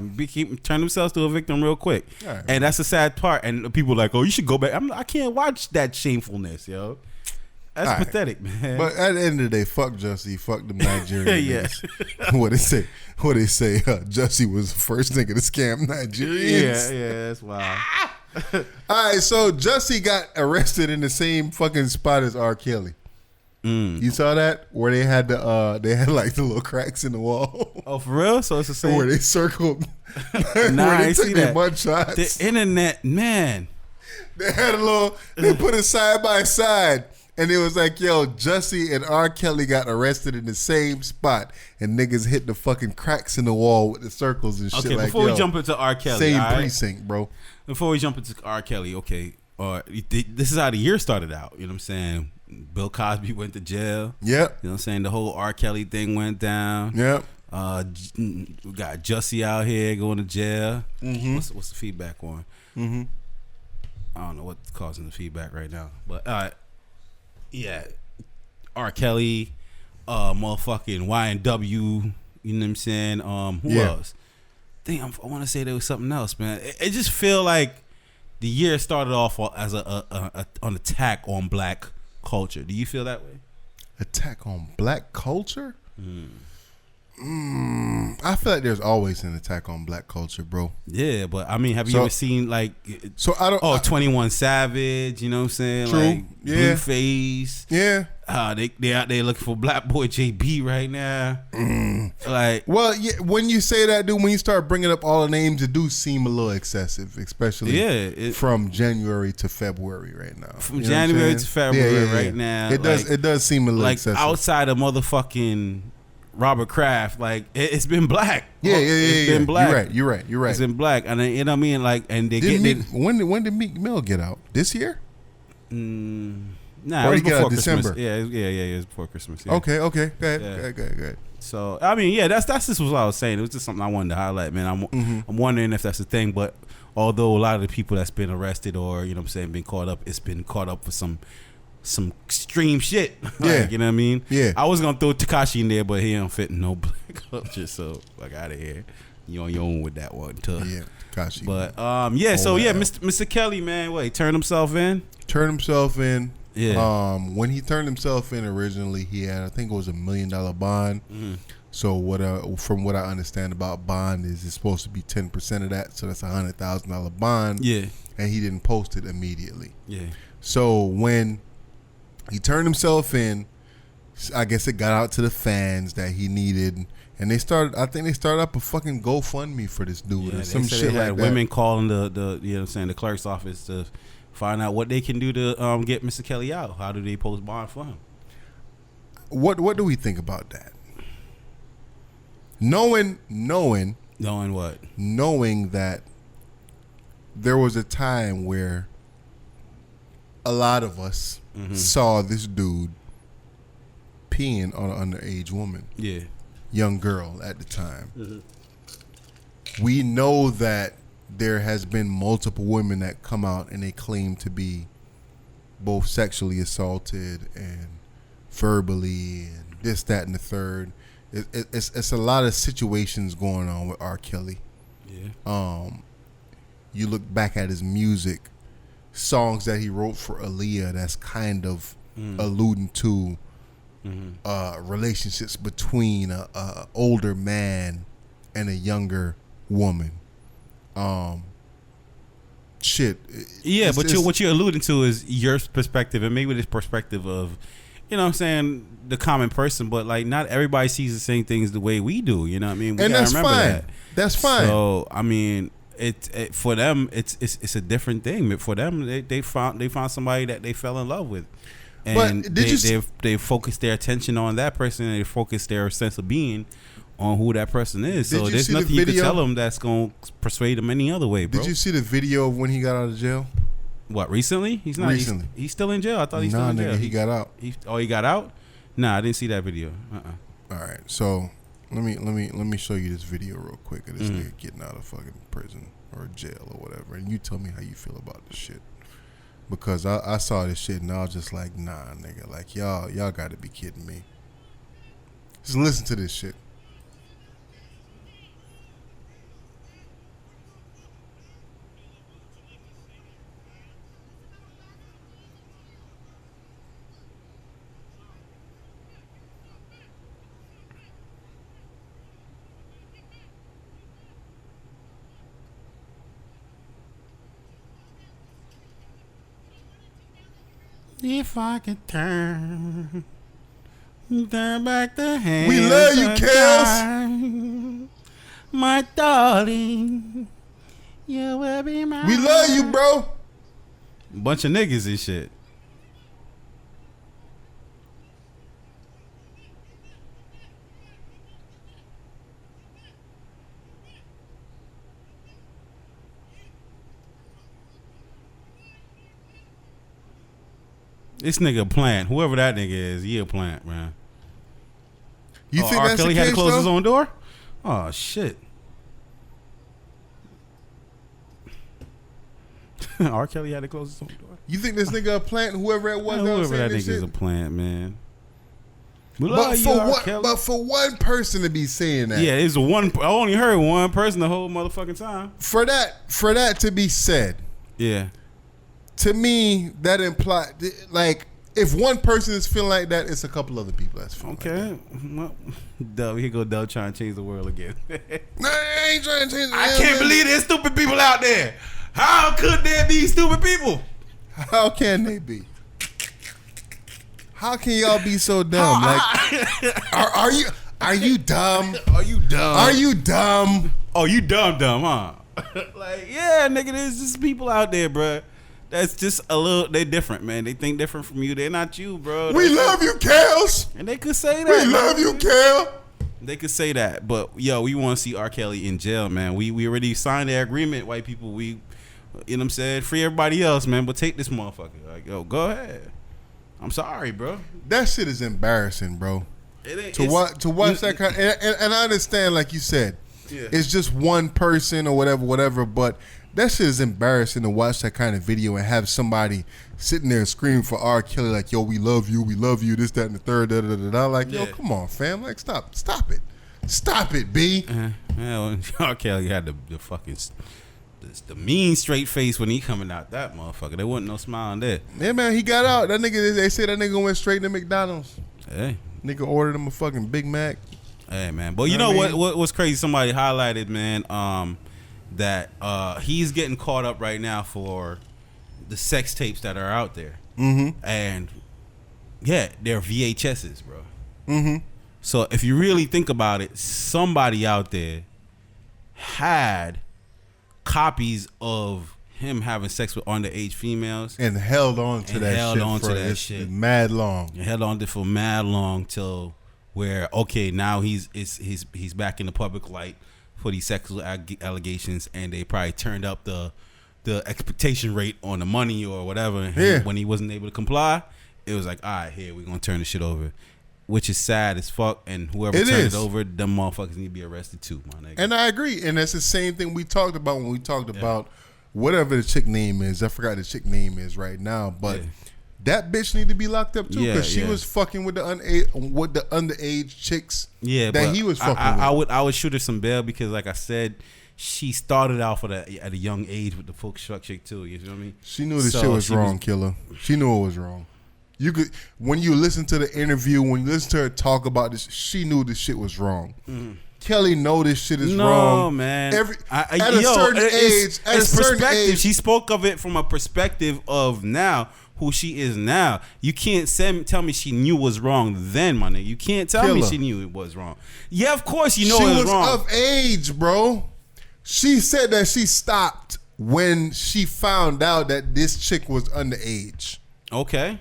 Turn themselves to a victim real quick. Right. And that's the sad part. And people are like, oh, you should go back. I can't watch that shamefulness, yo. That's pathetic, man. But at the end of the day, fuck Jussie, fuck them Nigerian niggas. What they say? Jussie was the first nigga to scam Nigerians. Yeah, that's wild. All right, so Jussie got arrested in the same fucking spot as R. Kelly. You saw that where they had like the little cracks in the wall. Oh, for real? So it's the same where they circled. Nah, where they I took see their that. mud shots. The internet, man. They had they put it side by side. And it was like, yo, Jussie and R. Kelly got arrested in the same spot. And niggas hit the fucking cracks in the wall with the circles and shit. Okay, before we jump into R. Kelly. Same precinct, bro. Before we jump into R. Kelly, okay. This is how the year started out. You know what I'm saying? Bill Cosby went to jail. Yep. You know what I'm saying? The whole R. Kelly thing went down. Yep. We got Jussie out here going to jail. Mm-hmm. What's the feedback on? Mm-hmm. I don't know what's causing the feedback right now. But, yeah, R. Kelly, motherfucking Y&W, you know what I'm saying? Who else? I want to say there was something else, man. It just feel like the year started off as an attack on black culture. Do you feel that way? Attack on black culture? I feel like there's always an attack on black culture, bro. Yeah, but I mean, have you ever seen like? So I don't. 21 Savage, you know what I'm saying? True. Like, Blueface. Yeah. They out there looking for Black Boy JB right now. Like, well, yeah. When you say that, dude, when you start bringing up all the names, it do seem a little excessive, especially from January to February right now. From January to February right now, it does seem a little excessive. Outside of motherfucking Robert Kraft, like it's been black. It's been black. You're right. It's been black, and you know what I mean. Like, and when did Meek Mill get out? This year? Nah, it was before Christmas. December. Yeah, it was before Christmas. Yeah. Okay. Go ahead. So I mean, that's just what I was saying. It was just something I wanted to highlight, man. I'm wondering if that's the thing, but although a lot of the people that's been arrested or you know what I'm saying been caught up, it's been caught up for some extreme shit. Like, you know what I mean? Yeah. I was gonna throw Tekashi in there, but he don't fit in no black culture, so like out of here. You on your own with that one, too. Yeah, Tekashi. But Mr. Kelly, man, he turned himself in. Yeah. When he turned himself in originally, he had, I think it was $1 million bond. Mm-hmm. So from what I understand about bond is it's supposed to be 10% of that, so that's $100,000 bond. Yeah. And he didn't post it immediately. Yeah. So when he turned himself in, I guess it got out to the fans that he needed, and I think they started up a fucking GoFundMe for this dude or some shit like that. Women calling the you know what I'm saying, the clerk's office to find out what they can do to get Mr. Kelly out. How do they post bond for him? What do we think about that? Knowing what? Knowing that there was a time where a lot of us saw this dude peeing on an underage woman. Yeah. Young girl at the time. Mm-hmm. We know that there has been multiple women that come out and they claim to be both sexually assaulted and verbally and this, that, and the third. It's a lot of situations going on with R. Kelly. Yeah. You look back at his music, songs that he wrote for Aaliyah that's kind of alluding to relationships between a older man and a younger woman. What you're alluding to is your perspective, and maybe this perspective of, you know what I'm saying, the common person, but like not everybody sees the same things the way we do, you know what I mean? And that's fine. That's fine. So I mean, it for them it's a different thing. For them, they found somebody that they fell in love with. And they focus their attention on that person, and they focus their sense of being on who that person is. Did So you there's see the nothing you can video? tell him that's gonna persuade him any other way, bro. Did you see the video of when he got out of jail? What, recently? He's not. Recently. He's still in jail. I thought he's still in jail. Nigga, he got out. He got out? Nah, I didn't see that video. All right, so let me show you this video real quick of this Mm-hmm. nigga getting out of fucking prison or jail or whatever, and you tell me how you feel about this shit. Because I saw this shit and I was just like, nah, nigga, like y'all got to be kidding me. Just listen to this shit. If I could turn back the hands. We love you, of Kels. time, my darling. You will be mine. We love you, bro. Bunch of niggas and shit. This nigga a plant. Whoever that nigga is, he a plant, man. You think R. that's Kelly the had case, to close his though? own door? Oh shit. R. Kelly had to close his own door. You think this nigga a plant? Whoever it was, Whoever that this nigga is shit? a plant, man. We But love you, for R. what? Kelly. But for one person to be saying that, Yeah, it's one. I only heard one person the whole motherfucking time. for that to be said, Yeah. to me, that implies like if one person is feeling like that, it's a couple other people that's feeling like Okay. Well, Dub, here go Dub trying to change the world again. that. Nah, I ain't trying to change the I world, can't man. believe there's stupid people out there. How could there be stupid people? How can they be? How can y'all be so dumb? Like, are you dumb? Are you dumb? Are you dumb? Oh, you dumb, huh? Like, yeah, nigga, there's just people out there, bro. That's just a little. They different, man. They think different from you. They're not you, bro. We love you, Kels. And they could say that. We love you, Kel. They could say that, but yo, we want to see R. Kelly in jail, man. We already signed the agreement, white people. You know what I'm saying? Free everybody else, man. But take this motherfucker. Like, yo, go ahead. I'm sorry, bro. That shit is embarrassing, bro. To watch that kind, and I understand, like you said, Yeah. it's just one person or whatever. But that shit is embarrassing to watch that kind of video and have somebody sitting there screaming for R. Kelly like, "Yo, we love you, this, that, and the third." Da, da, da, da. Like, yo, Yeah. come on, fam. Like, stop it, B. Well, R. Kelly had the fucking the mean straight face when he coming out that motherfucker. There wasn't no smile on there. Yeah, man, he got out. That nigga, they say that nigga went straight to McDonald's. Hey. Nigga ordered him a fucking Big Mac. Hey, man. But you know what was crazy? Somebody highlighted, man, that he's getting caught up right now for the sex tapes that are out there. Mm-hmm. And yeah, they're VHSs, bro. Mm-hmm. So if you really think about it, somebody out there had copies of him having sex with underage females And held on to that shit. Mad long. and held on to it for mad long till where okay, now he's back in the public light for these sexual allegations, and they probably turned up the expectation rate on the money or whatever. And Yeah. when he wasn't able to comply, it was like, all right, here we're gonna turn the shit over, which is sad as fuck. And whoever It turned is. it over, them motherfuckers need to be arrested too, my nigga. And I agree. And that's the same thing we talked about when we talked about whatever the chick name is. I forgot the chick name is right now, but Yeah. that bitch need to be locked up too Yeah, because she yeah. was fucking with the underage chicks. Yeah, that but he was fucking with. I would shoot her some bail because, like I said, she started off at a young age with the folk truck chick too. You know what I mean? She knew the So shit was she wrong, Killer. She knew it was wrong. You could, when you listen to the interview, when you listen to her talk about this, she knew this shit was wrong. Kelly know this shit is wrong. No, man. At a certain age, She spoke of it from a perspective of now who she is now. You can't tell me she knew it was wrong then, my nigga. You can't tell me Killer. she knew it was wrong. Yeah, of course you know she it was was wrong. of age, bro. She said that she stopped when she found out that this chick was underage. Okay.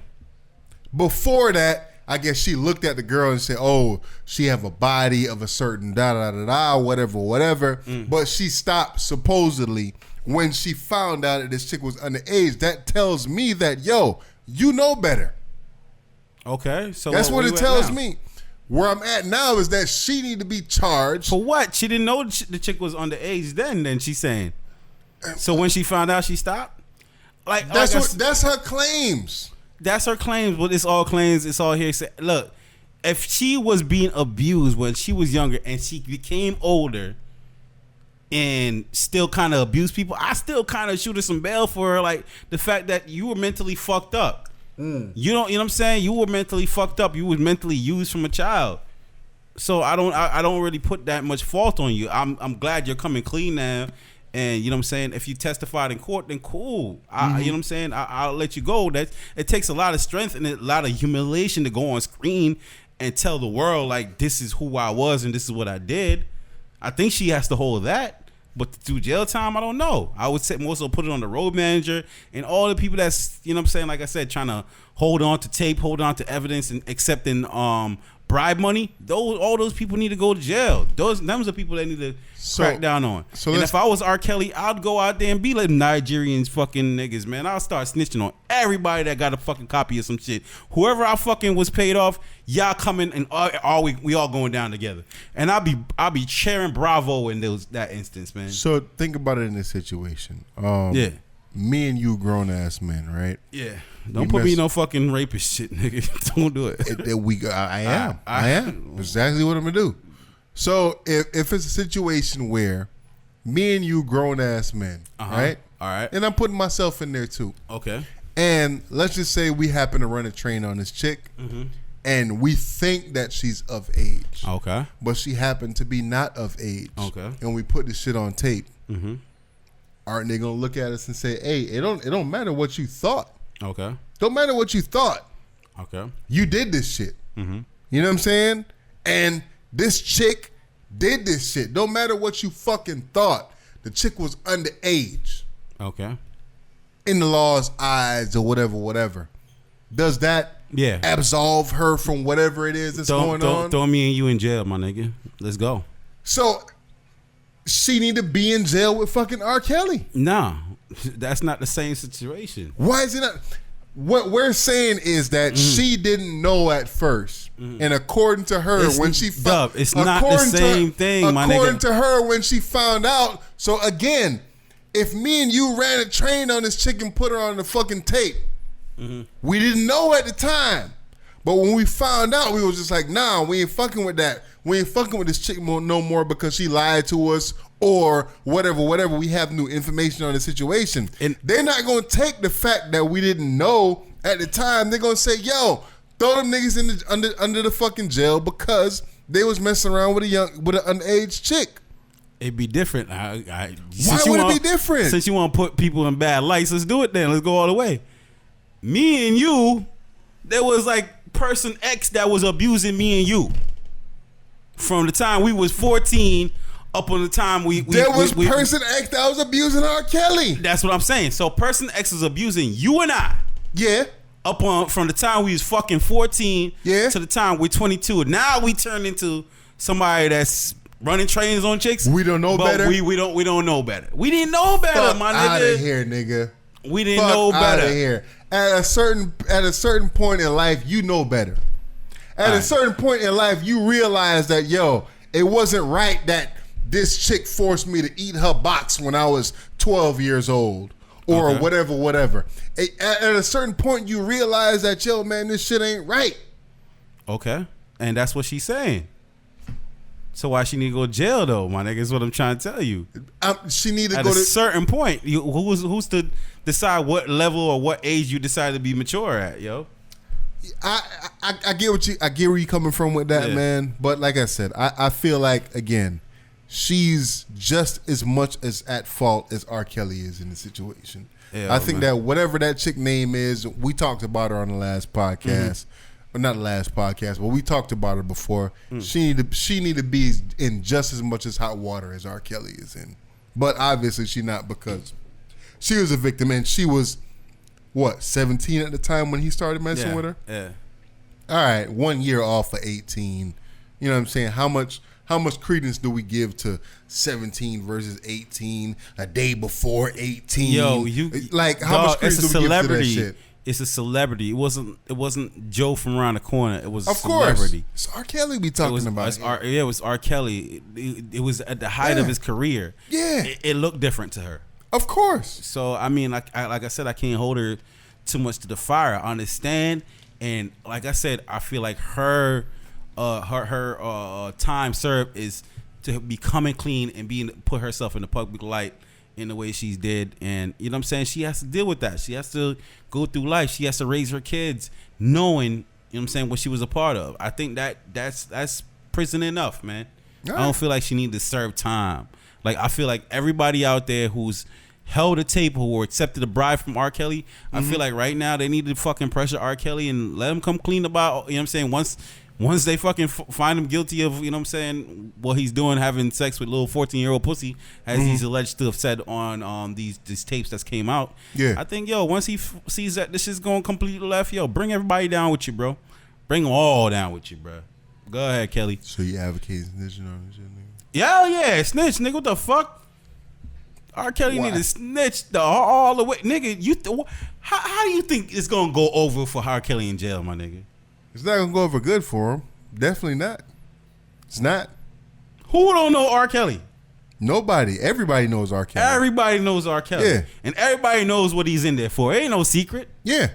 Before that, I guess she looked at the girl and said, "Oh, she have a body of a certain whatever." But she stopped supposedly when she found out that this chick was underage. That tells me that you know better. Okay, so that's what it tells me. Where I'm at now is that she need to be charged for what? She didn't know the chick was underage. Then she's saying. So when she found out, she stopped. That's her claims. That's her claims. But it's all claims. It's all hearsay. Look, if she was being abused when she was younger and she became older and still kind of abused people, I still kind of shoot her some bail for her. Like the fact that you were mentally fucked up. You know what I'm saying? You were mentally fucked up. You were mentally used from a child. So I don't really put that much fault on you. I'm glad you're coming clean now. And you know what I'm saying? If you testified in court, then cool. You know what I'm saying? I'll let you go. It takes a lot of strength and a lot of humiliation to go on screen and tell the world like this is who I was and this is what I did. I think she has to hold that. But to do jail time, I don't know. I would say more so put it on the road manager and all the people that's, you know what I'm saying, like I said, trying to hold on to tape, hold on to evidence and accepting bribe money. All those people need to go to jail. Those are the people that need to crack down on. And if I was R. Kelly, I'd go out there and be like Nigerians fucking niggas, man. I'll start snitching on everybody that got a fucking copy of some shit. Whoever I fucking was paid off, y'all coming and we all going down together. And I'll be cheering bravo in that instance, man. So think about it in this situation. Me and you grown ass men, right? Yeah. Don't put me in no fucking rapist shit, nigga. Don't do it. I am. Exactly what I'm gonna do. So if it's a situation where me and you grown ass men, right? All right. And I'm putting myself in there too. Okay. And let's just say we happen to run a train on this chick, and we think that she's of age. Okay. But she happened to be not of age. Okay. And we put this shit on tape. Aren't they gonna look at us and say, "Hey, it don't matter what you thought. Okay. Don't matter what you thought. Okay. You did this shit. You know what I'm saying? And this chick did this shit. Don't matter what you fucking thought. The chick was underage. Okay. In the law's eyes or whatever. Does that absolve her from whatever it is that's going on? Throw me and you in jail, my nigga. Let's go. So she need to be in jail with fucking R. Kelly. No, that's not the same situation. Why is it not? What we're saying is that she didn't know at first, and according to her, It's not the same thing, my nigga. According to her, when she found out. So again, if me and you ran a train on this chick and put her on the fucking tape, we didn't know at the time. But when we found out, we was just like, nah, we ain't fucking with that. We ain't fucking with this chick no more because she lied to us or whatever. We have new information on the situation. And they're not going to take the fact that we didn't know at the time. They're going to say, yo, throw them niggas in under the fucking jail because they was messing around with an underage chick. It'd be different. Why would it be different? Since you want to put people in bad lights, let's do it then. Let's go all the way. Me and you, there was like person X that was abusing me and you. From the time we was 14 up on the time there was person X that was abusing R. Kelly. That's what I'm saying. So person X is abusing you and I. Yeah. From the time we was fucking 14 to the time we're 22. Now we turn into somebody that's running trains on chicks. We don't know better. We don't know better. We didn't know better, my nigga. Out of here, nigga. We didn't know better. Out of here. At a certain point in life, you know better. At a certain point in life, you realize that, yo, it wasn't right that this chick forced me to eat her box when I was 12 years old or whatever. At a certain point, you realize that, yo, man, this shit ain't right. Okay. And that's what she's saying. So why she need to go to jail, though, my nigga, is what I'm trying to tell you. She need to go to... At a certain point, who's to decide what level or what age you decide to be mature at, yo? I get where you coming from with that, man. But like I said, I feel like, again, she's just as much as at fault as R. Kelly is in the situation. I think that whatever that chick name is, we talked about her on the last podcast. Or not the last podcast, but we talked about her before. She need to be in just as much as hot water as R. Kelly is in. But obviously she not, because she was a victim and she was 17 at the time when he started messing with her? Yeah. all right, 1 year off of 18. You know what I'm saying? How much credence do we give to 17 versus 18, a day before 18? Yo, how much credence do we give to that shit? It's a celebrity. It wasn't Joe from around the corner. It was a celebrity. Celebrity. It's R. Kelly we talking about. It was R. Kelly. It was at the height of his career. Yeah. It looked different to her. Of course. So, I mean, like I said, I can't hold her too much to the fire. I understand. And like I said, I feel like her time served is to be coming clean and put herself in the public light in the way she's did. And you know what I'm saying? She has to deal with that. She has to go through life. She has to raise her kids knowing, you know what I'm saying, what she was a part of. I think that's prison enough, man. Right. I don't feel like she needs to serve time. Like, I feel like everybody out there who's held a tape or accepted a bribe from R. Kelly, I feel like right now they need to fucking pressure R. Kelly and let him come clean about, you know what I'm saying, once they fucking find him guilty of, you know what I'm saying, what he's doing, having sex with little 14-year-old pussy, as he's alleged to have said on these tapes that came out. Yeah. I think, once he sees that this is going completely left, bring everybody down with you, bro. Bring them all down with you, bro. Go ahead, Kelly. So you advocate snitching on this shit, nigga? Yeah, snitch, nigga. What the fuck? R. Kelly need to snitch all the way, nigga. How do you think it's gonna go over for R. Kelly in jail, my nigga? It's not gonna go over good for him. Definitely not. It's not. Who don't know R. Kelly? Nobody. Everybody knows R. Kelly. Everybody knows R. Kelly. Yeah. And everybody knows what he's in there for. It ain't no secret. Yeah.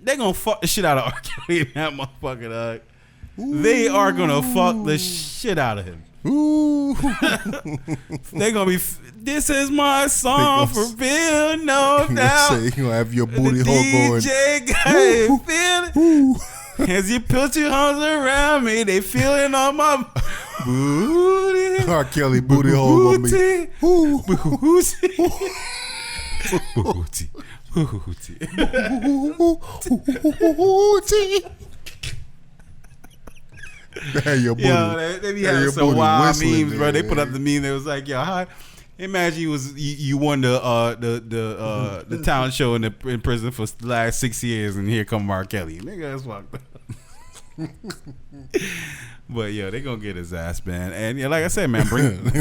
They gonna fuck the shit out of R. Kelly in that motherfucker, dog. They are gonna fuck the shit out of him. Ooh. They gonna be. This is my song for real, no doubt. You gonna have your booty hole going. DJ got feeling. As you put your arms around me, they feeling on my booty. R. Kelly booty hole gonna be. Booty. Your booty. Yo, they be having some wild memes, bro. They put up the meme that was like, yo, imagine you won the talent show in prison for the last 6 years, and here come R. Kelly. Nigga, that's fucked up. But they gonna get his ass, man. And like I said, man,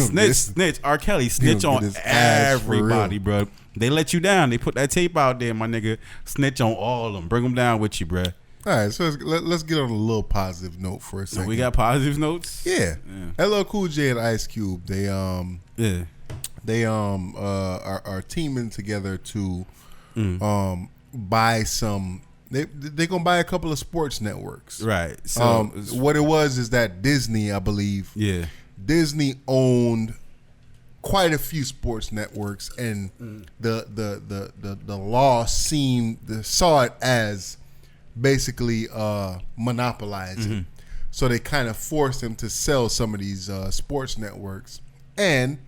snitch R. Kelly, snitch on everybody, bro. They let you down. They put that tape out there, my nigga. Snitch on all of them. Bring them down with you, bro. All right, so let's get on a little positive note for a second. We got positive notes. Yeah. LL Cool J and Ice Cube, they are teaming together to buy some. They gonna buy a couple of sports networks. Right. So what it was is that Disney, I believe. Yeah. Disney owned quite a few sports networks, and the law saw it as basically monopolizing. So they kind of forced them to sell some of these sports networks, and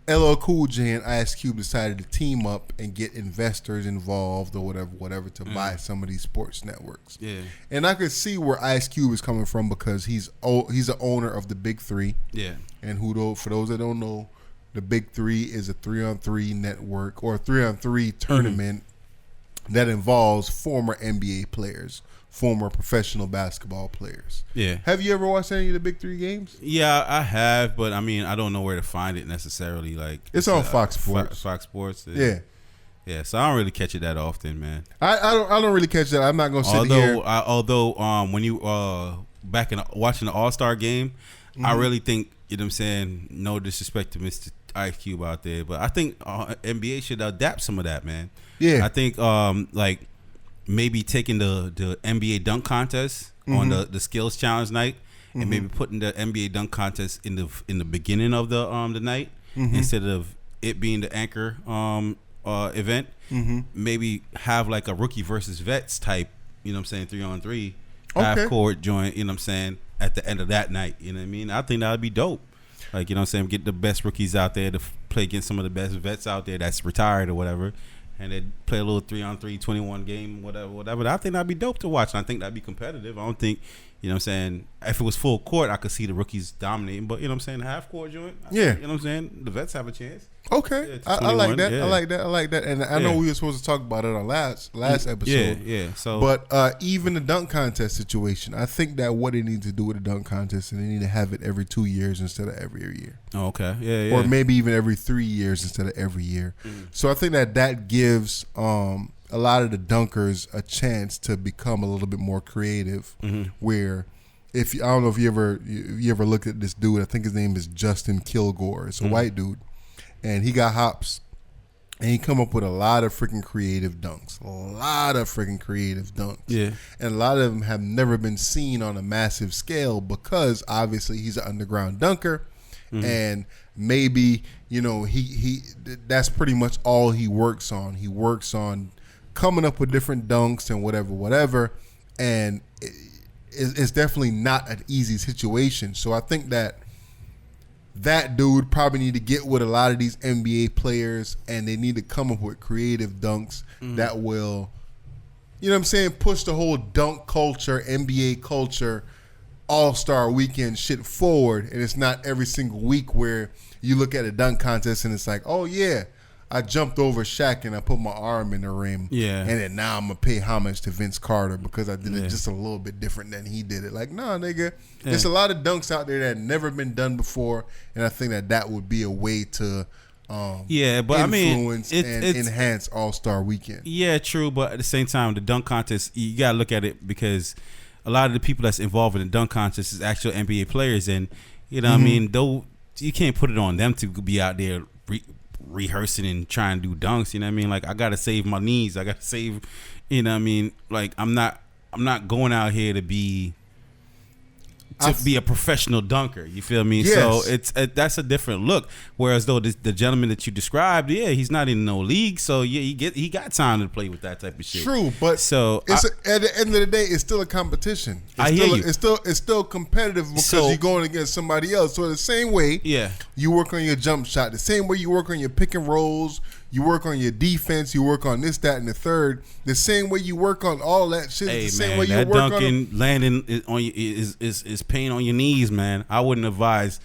LL Cool J and Ice Cube decided to team up and get investors involved or whatever to buy some of these sports networks. Yeah, and I could see where Ice Cube is coming from because he's the owner of the Big Three. Yeah, and for those that don't know, the Big Three is a 3-on-3 network or a 3-on-3 tournament that involves former NBA players, former professional basketball players. Yeah. Have you ever watched any of the Big Three games? Yeah, I have, but I mean, I don't know where to find it necessarily. Like it's on Fox Sports. Fox Sports. Yeah. Yeah, so I don't really catch it that often, man. I don't really catch that. I'm not gonna sit here. Although when you back in watching the All-Star game, I really think, you know what I'm saying, no disrespect to Mr. Ice Cube out there, but I think NBA should adapt some of that, man. Yeah, I think like maybe taking the NBA dunk contest on the skills challenge night, and maybe putting the NBA dunk contest in the beginning of the night instead of it being the anchor event. Maybe have like a rookie versus vets type, you know what I'm saying, 3-on-3 half court joint, you know what I'm saying, at the end of that night. You know what I mean? I think that would be dope. Like, you know what I'm saying, get the best rookies out there to play against some of the best vets out there that's retired or whatever, and then play a little 3-on-3 21 game, whatever. I think that'd be dope to watch, and I think that'd be competitive. I don't think, You know what I'm saying? If it was full court, I could see the rookies dominating. But you know what I'm saying? Half court joint. Yeah. You know what I'm saying? The vets have a chance. Okay, Yeah, I like that. yeah. I like that. And I know we were supposed to talk about it on last episode. Yeah. So, but even the dunk contest situation, I think that what they need to do with the dunk contest, and they need to have it every 2 years instead of every year. oh, okay, yeah. Or maybe even every 3 years instead of every year. So I think that gives a lot of the dunkers a chance to become a little bit more creative. Where, I don't know if you ever looked at this dude. I think his name is Justin Kilgore. It's a white dude, and he got hops, and he come up with a lot of freaking creative dunks. Yeah. And a lot of them have never been seen on a massive scale because obviously he's an underground dunker, and maybe he that's pretty much all he works on. He works on coming up with different dunks and whatever, and it's definitely not an easy situation. So I think that dude probably need to get with a lot of these NBA players, and they need to come up with creative dunks that will, push the whole dunk culture, NBA culture, All-Star Weekend shit forward. And it's not every single week where you look at a dunk contest and it's like, oh yeah, I jumped over Shaq and I put my arm in the rim. Yeah. And then now I'm going to pay homage to Vince Carter because I did it just a little bit different than he did it. Like, nah, nigga. There's a lot of dunks out there that have never been done before. And I think that would be a way to influence and enhance All-Star Weekend. Yeah, true. But at the same time, the dunk contest, you got to look at it because a lot of the people that's involved in the dunk contest is actual NBA players. And, what I mean? Though you can't put it on them to be out there rehearsing and trying to do dunks, what I mean? Like, I gotta save my knees. I gotta save, what I mean? Like, I'm not going out here to be a professional dunker. You feel me? Yes. So that's a different look. Whereas though the gentleman that you described, he's not in no league, so he got time to play with that type of shit. True, but so at the end of the day, it's still a competition. I hear you. It's still competitive because you're going against somebody else. So the same way, you work on your jump shot, the same way you work on your pick and rolls, you work on your defense, you work on this, that, and the third. The same way you work on all that shit. Hey, the same man, way you that work dunking landing is pain on your knees, man. I wouldn't advise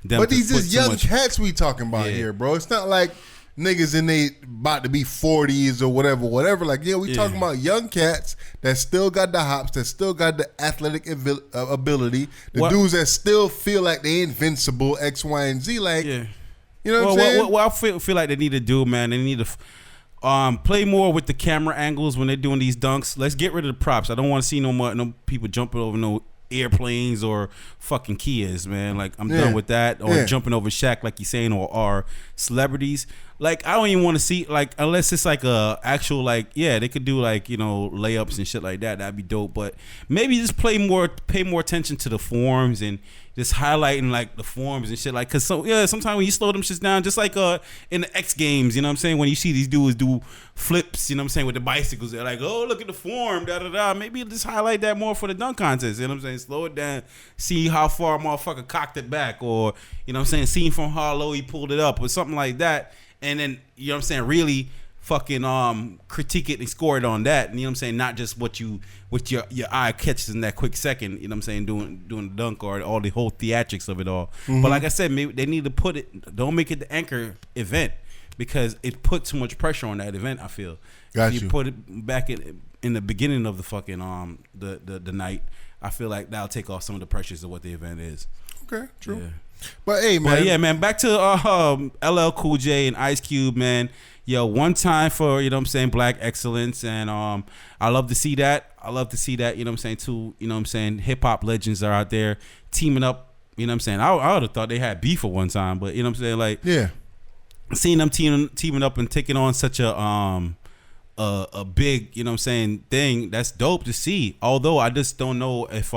them. But to these put is too young much. cats we talking about here, bro. It's not like niggas in they about to be 40s or whatever. Like, we talking about young cats that still got the hops, that still got the athletic ability, the dudes that still feel like they invincible, X, Y, and Z. Like, you know what I'm saying? What I feel like they need to do, man, they need to play more with the camera angles when they're doing these dunks. Let's get rid of the props. I don't want to see no people jumping over no airplanes or fucking Kias, man. Like, I'm done with that. Or jumping over Shaq, like you're saying, or celebrities. Like, I don't even want to see, like, unless it's like a actual, like, they could do like, layups and shit like that. That'd be dope. But maybe just pay more attention to the forms and just highlighting like the forms and shit. Like, cause sometimes when you slow them shits down, just like in the X Games, you know what I'm saying? When you see these dudes do flips, you know what I'm saying, with the bicycles, they're like, oh, look at the form, da da da. Maybe just highlight that more for the dunk contest. You know what I'm saying? Slow it down, see how far a motherfucker cocked it back, or you know what I'm saying, see from how low he pulled it up, or something like that. And then you know what I'm saying, really fucking critique it and score it on that. And you know what I'm saying, not just what your eye catches in that quick second, you know what I'm saying, doing the dunk or all the whole theatrics of it all. But like I said, maybe they need to don't make it the anchor event because it put too much pressure on that event, I feel. Got if you put it back in the beginning of the fucking the night, I feel like that'll take off some of the pressures of what the event is. Okay, true. Yeah. But hey, man. Man, back to LL Cool J and Ice Cube, man. Yo, one time for, you know what I'm saying, black excellence. And I love to see that. You know what I'm saying, two, you know what I'm saying, hip hop legends are out there teaming up. You know what I'm saying? I would have thought they had beef at one time, but you know what I'm saying, like, seeing them teaming up and taking on such a big, you know what I'm saying, thing, that's dope to see. Although I just don't know if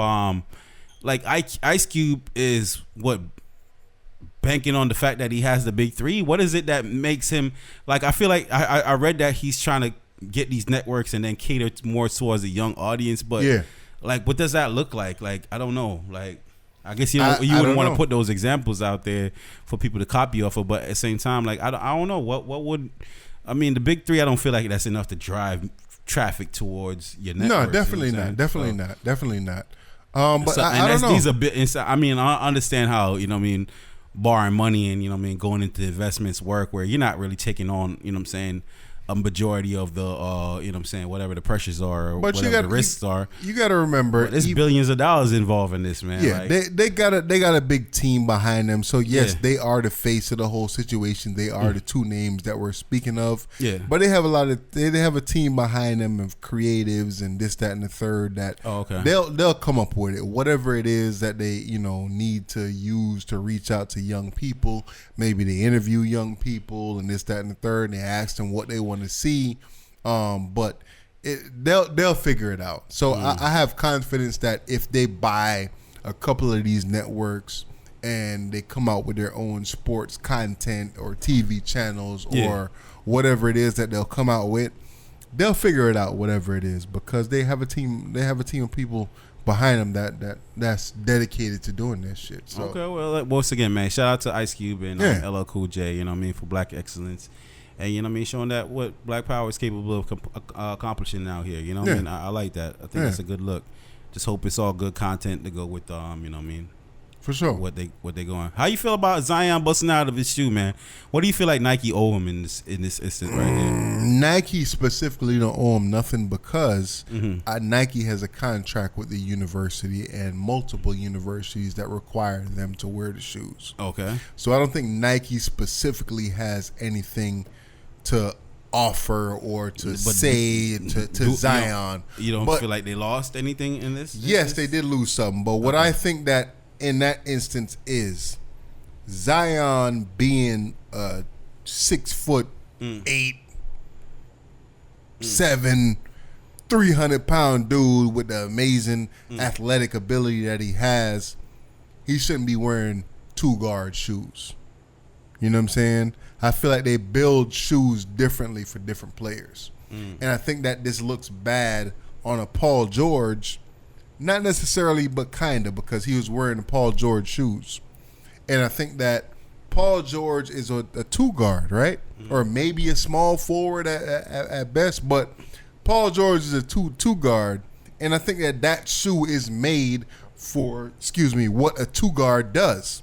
like Ice Cube is banking on the fact that he has the big three. What is it that makes him, like, I feel like I read that he's trying to get these networks and then cater more towards a young audience, but like, what does that look like? Like, I don't know. Like, I guess you wouldn't want to put those examples out there for people to copy off of, but at the same time, like, I don't know what would, I mean, the big three, I don't feel like that's enough to drive traffic towards your network. No, definitely not. Definitely not. But so, I don't know. These are bit. I mean, I understand how borrowing money and going into investments work where you're not really taking on a majority of the whatever the pressures are or but whatever the risks are. You got to remember, there's billions of dollars involved in this, man. Yeah, like, they got a big team behind them. So yes, they are the face of the whole situation. They are the two names that we're speaking of. Yeah, but they have they have a team behind them of creatives and this, that, and the third. That they'll come up with it, whatever it is that they need to use to reach out to young people. Maybe they interview young people and this, that, and the third. And they ask them what they want to see, but they'll figure it out. So I have confidence that if they buy a couple of these networks and they come out with their own sports content or TV channels or whatever it is that they'll come out with, they'll figure it out, whatever it is, because they have a team. They have a team of people behind them that's dedicated to doing this shit. So. Okay, well, once again, man, shout out to Ice Cube and LL Cool J. For Black excellence. And showing that what Black Power is capable of accomplishing out here. I like that. I think that's a good look. Just hope it's all good content to go with. For sure. What they going? How you feel about Zion busting out of his shoe, man? What do you feel like Nike owe him in this instance right here? Nike specifically don't owe him nothing because Nike has a contract with the university and multiple universities that require them to wear the shoes. Okay. So I don't think Nike specifically has anything to offer or to say to Zion. You don't feel like they lost anything in this? Yes, they did lose something. But what I think that in that instance is Zion being a 6'8", 7, 300-pound dude with the amazing athletic ability that he has, he shouldn't be wearing 2-guard shoes. You know what I'm saying? I feel like they build shoes differently for different players. And I think that this looks bad on a Paul George, not necessarily, but kind of, because he was wearing the Paul George shoes. And I think that Paul George is a 2-guard, right? Or maybe a small forward at best, but Paul George is a 2-guard. And I think that shoe is made for, what a 2-guard does.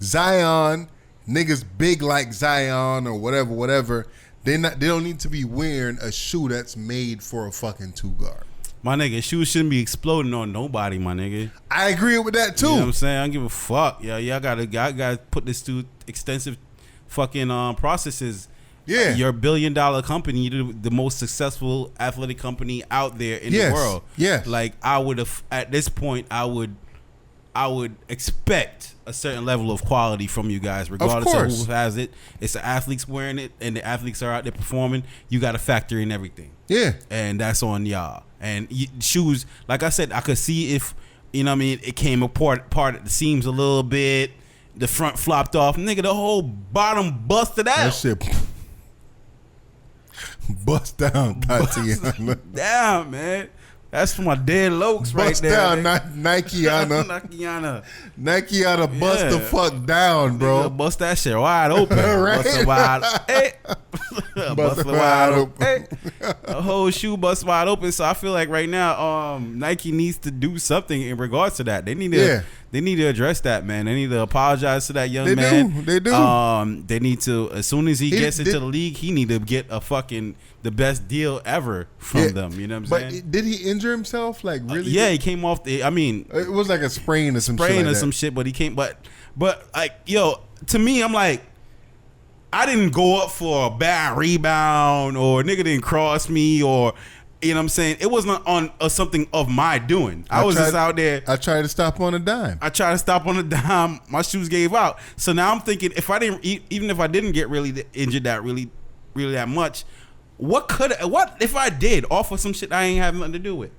Zion, niggas big like Zion or whatever, they don't need to be wearing a shoe that's made for a fucking 2-guard. My nigga, shoes shouldn't be exploding on nobody, my nigga. I agree with that too. You know what I'm saying? I don't give a fuck. Yeah, I gotta put this through extensive fucking processes. Yeah. You're a $1 billion company. You're the most successful athletic company out there in the world. Yeah. Like I would have at this point I would expect a certain level of quality from you guys, regardless of who has it. It's the athletes wearing it, and the athletes are out there performing. You got to factor in everything. Yeah, and that's on y'all. And shoes, like I said, I could see if it came apart at the seams a little bit. The front flopped off, nigga. The whole bottom busted out. That shit bust down, Tatiana. Down, man. That's for my dead lokes right there. Bust down, Nike-ana bust the fuck down, bro. Bust that shit wide open. Right? Bust it wide bust it wide open. Hey. The whole shoe bust wide open. So I feel like right now, Nike needs to do something in regards to that. They need to address that, man. They need to apologize to that young man. They do. They need to, as soon as he gets into the league, he need to get the best deal ever from them. You know what I'm saying? But did he injure himself? Like really? Yeah, he came off the. I mean, it was like a sprain or some shit. But he came. But like, to me, I'm like, I didn't go up for a bad rebound or nigga didn't cross me or. You know what I'm saying? It wasn't on something of my doing. I was just out there. I tried to stop on a dime. My shoes gave out. So now I'm thinking, even if I didn't get really injured that much, what if I did offer some shit I ain't have nothing to do with?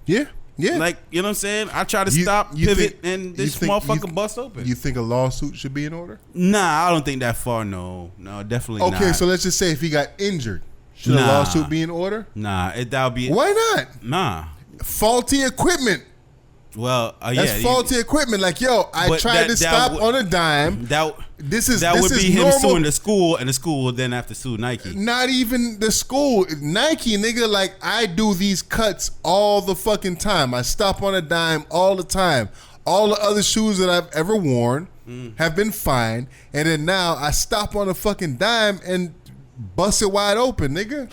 Yeah. Like, you know what I'm saying? I try to stop, pivot, and this motherfucker bust open. You think a lawsuit should be in order? Nah, I don't think that far. No, definitely not. Okay, so let's just say if he got injured. Should a lawsuit be in order? Nah, that would be. Why not? Nah. Faulty equipment. Well, that's faulty equipment. Like, yo, I tried to stop on a dime. That would be him suing the school, and the school would then have to sue Nike. Not even the school. Nike, nigga, like, I do these cuts all the fucking time. I stop on a dime all the time. All the other shoes that I've ever worn have been fine. And then now I stop on a fucking dime and bust it wide open, nigga.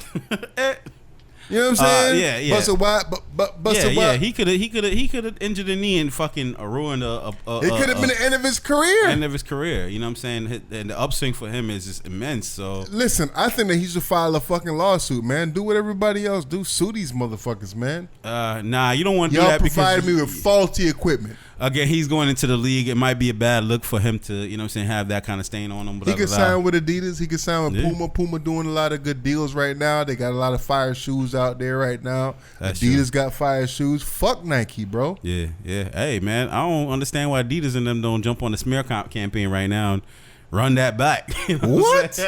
You know what I'm saying? Yeah. Bust it wide, bust it wide. He could have injured a knee and fucking ruined it could have been the end of his career. End of his career. You know what I'm saying? And the upswing for him is just immense. So listen, I think that he should file a fucking lawsuit, man. Do what everybody else do. Sue these motherfuckers, man. Nah, you don't want to do that because y'all provided me with faulty equipment. Again, he's going into the league. It might be a bad look for him to, you know what I'm saying, have that kind of stain on him. He could sign with Adidas. He could sign with Puma. Puma doing a lot of good deals right now. They got a lot of fire shoes out there right now. That's Adidas got fire shoes. Fuck Nike, bro. Yeah. Hey, man, I don't understand why Adidas and them don't jump on the smear campaign right now and run that back. You know what?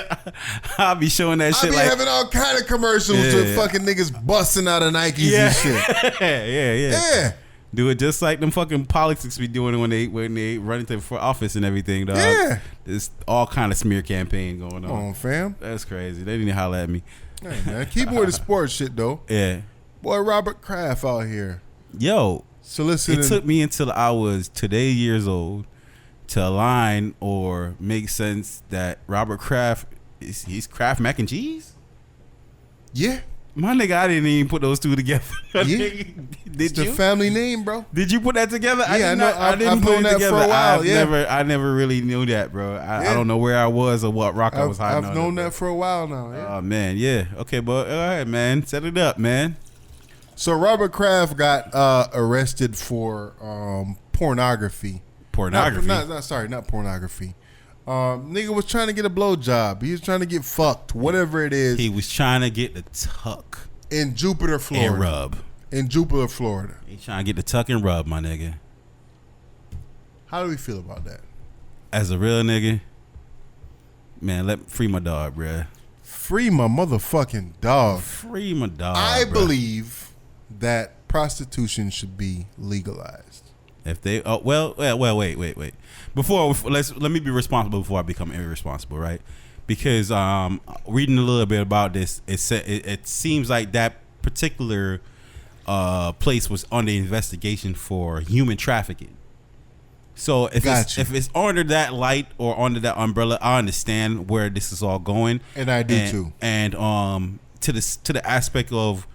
I'll be showing that shit. I'll be having all kind of commercials with fucking niggas busting out of Nikes and shit. Yeah. Do it just like them fucking politics be doing when they run into for office and everything, dog. Yeah. There's all kind of smear campaign going on. Come on, fam. That's crazy. They didn't holler at me. Hey, man. Keep it with the sports shit, though. Yeah. Boy, Robert Kraft out here. Yo. Soliciting. It took me until I was today years old to align or make sense that Robert Kraft, he's Kraft mac and cheese? Yeah. My nigga, I didn't even put those two together. Yeah. Did it's the family name, bro. Did you put that together? Yeah, I didn't put it together. For a while, I never really knew that, bro. I don't know where I was or what rock I was hiding. I've known that for a while now. Yeah. Oh man, yeah. Okay, but all right, man. Set it up, man. So Robert Kraft got arrested for pornography. Pornography? Not pornography. Nigga was trying to get a blowjob. He was trying to get fucked, whatever it is. He was trying to get the tuck in Jupiter, Florida. And rub. In Jupiter, Florida. He trying to get the tuck and rub, my nigga. How do we feel about that? As a real nigga, man, free my dog, bruh. Free my motherfucking dog. Free my dog. I believe that prostitution should be legalized. If they wait. Let me be responsible before I become irresponsible, right? Because reading a little bit about this, it seems like that particular place was under investigation for human trafficking. So if it's under that light or under that umbrella, I understand where this is all going, and I do too. And to the aspect of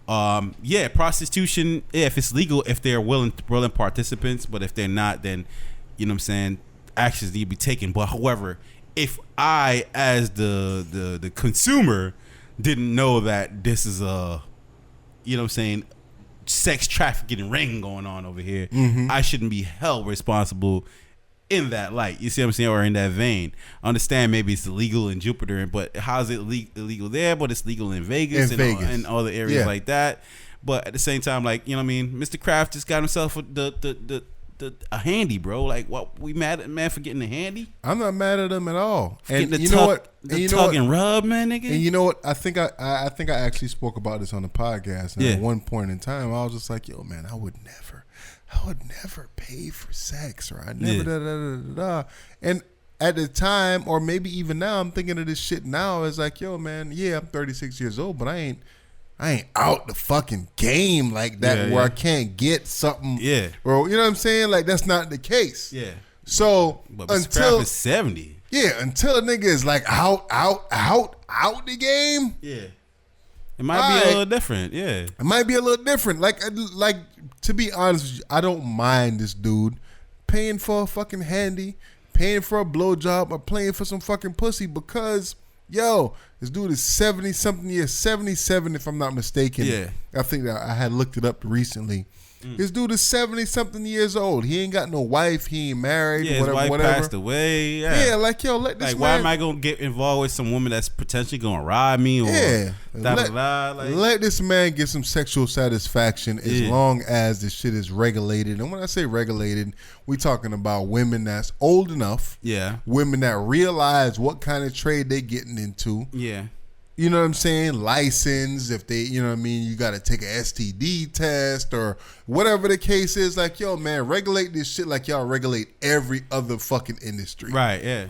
prostitution, if it's legal, if they're willing participants, but if they're not, then you know what I'm saying, actions need to be taken. But however, if I as the consumer didn't know that this is a, you know what I'm saying, sex trafficking ring going on over here, I shouldn't be held responsible in that light. You see what I'm saying? Or in that vein. I understand maybe it's illegal in Jupiter, but how's it illegal there? But it's legal in Vegas and other areas like that. But at the same time, like, you know what I mean? Mr. Kraft just got himself a handy, bro. Like, what, we mad at man for getting a handy? I'm not mad at him at all. And you know what? The tug and rub, man, nigga. And you know what? I think I actually spoke about this on the podcast. And at one point in time, I was just like, yo, man, I would never pay for sex, or I never And at the time, or maybe even now, I'm thinking of this shit now. It's like, yo, man, I'm 36 years old, but I ain't out the fucking game like that where I can't get something. Yeah. Bro, you know what I'm saying? Like, that's not the case. Yeah. So but until is 70. Yeah, until a nigga is like out the game. Yeah. It might be a little different. Yeah. It might be a little different. Like to be honest with you, I don't mind this dude paying for a fucking handy, paying for a blowjob, or paying for some fucking pussy because, yo, this dude is 70-something years, 77 if I'm not mistaken. Yeah. I think that I had looked it up recently. This dude is 70-something years old. He ain't got no wife. He ain't married. Yeah, whatever, his wife passed away. Yeah, like, yo, let this like, man. Why am I gonna get involved with some woman that's potentially gonna rob me? Or let this man get some sexual satisfaction as long as this shit is regulated. And when I say regulated, we talking about women that's old enough. Yeah. Women that realize what kind of trade they getting into. Yeah. you know what I'm saying, license, if they, you know what I mean, you got to take an STD test or whatever the case is. Like, yo, man, regulate this shit like y'all regulate every other fucking industry. Right, yeah.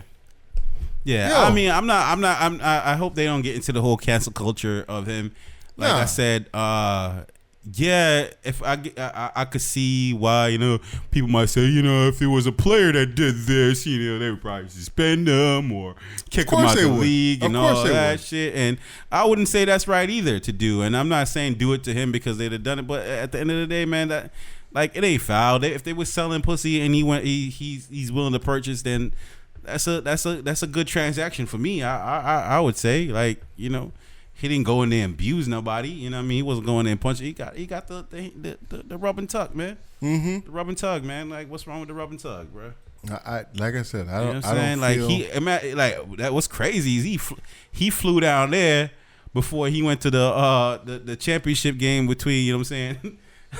Yeah, Yo. I mean, I hope they don't get into the whole cancel culture of him. Like I said, yeah, if I could see why, you know, people might say, you know, if it was a player that did this, you know, they would probably suspend him or kick him out the league and all that shit. And I wouldn't say that's right either to do. And I'm not saying do it to him because they'd have done it, but at the end of the day, man, that like it ain't foul. If they were selling pussy and he's willing to purchase, then that's a good transaction for me. I would say, like, you know. He didn't go in there and abuse nobody. You know what I mean? He wasn't going there and punching. He got the rub and tuck, man. Mm-hmm. The rub and tug, man. Like, what's wrong with the rub and tug, bro? Like I said, I don't. You know what I'm saying? Like that was crazy. Is he flew down there before he went to the championship game between, you know what I'm saying?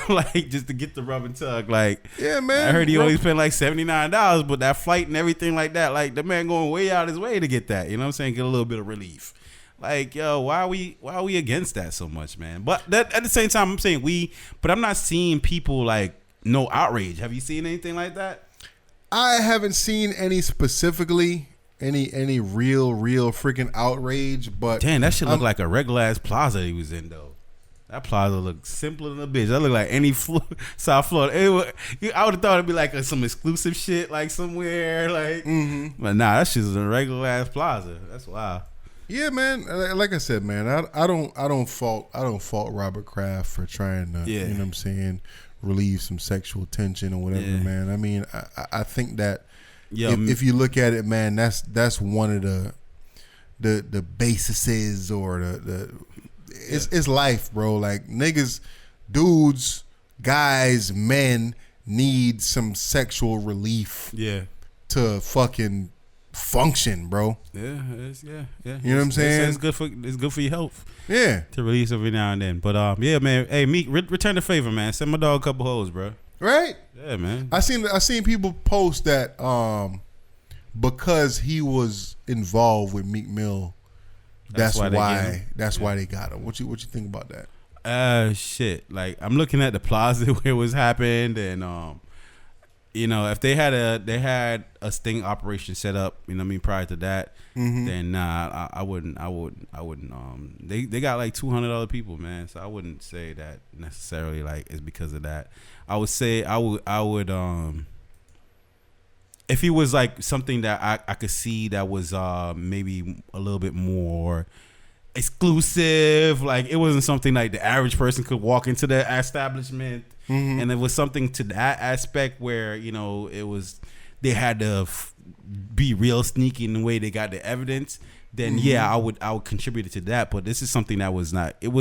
Like, just to get the rub and tug. Like, yeah, man. I heard he only spent like $79, but that flight and everything like that, like the man going way out his way to get that. You know what I'm saying? Get a little bit of relief. Like, yo, why are we against that so much, man? But that, at the same time, I'm saying but I'm not seeing people like no outrage. Have you seen anything like that? I haven't seen any specifically, any real freaking outrage. But damn, that shit look like a regular ass plaza he was in though. That plaza looked simpler than a bitch. That looked like any South Florida. I would have thought it'd be like some exclusive shit, like somewhere, like. Mm-hmm. But nah, that shit's a regular ass plaza. That's wild. Yeah, man. Like I said, man, I don't fault Robert Kraft for trying to, you know what I'm saying, relieve some sexual tension or whatever, man. I mean, I think that if you look at it, man, that's one of the bases or it's life, bro. Like niggas, dudes, guys, men need some sexual relief. Yeah. To fucking function, bro. Yeah. You know what I'm saying? It's good for your health. Yeah. To release every now and then. But yeah, man. Hey, Meek, return the favor, man. Send my dog a couple hoes, bro. Right? Yeah, man. I seen people post that because he was involved with Meek Mill, that's why they got him. What you think about that? Shit. Like, I'm looking at the plaza where it was happened, and you know, if they had a sting operation set up, you know what I mean, prior to that, then nah, I wouldn't. They got like 200 other people, man. So I wouldn't say that necessarily like it's because of that. I would say I would if he was like something that I could see that was maybe a little bit more exclusive, like it wasn't something like the average person could walk into the establishment. And it was something to that aspect where, you know, it was they had to be real sneaky in the way they got the evidence. Then I would contribute to that. But this is something that was not. It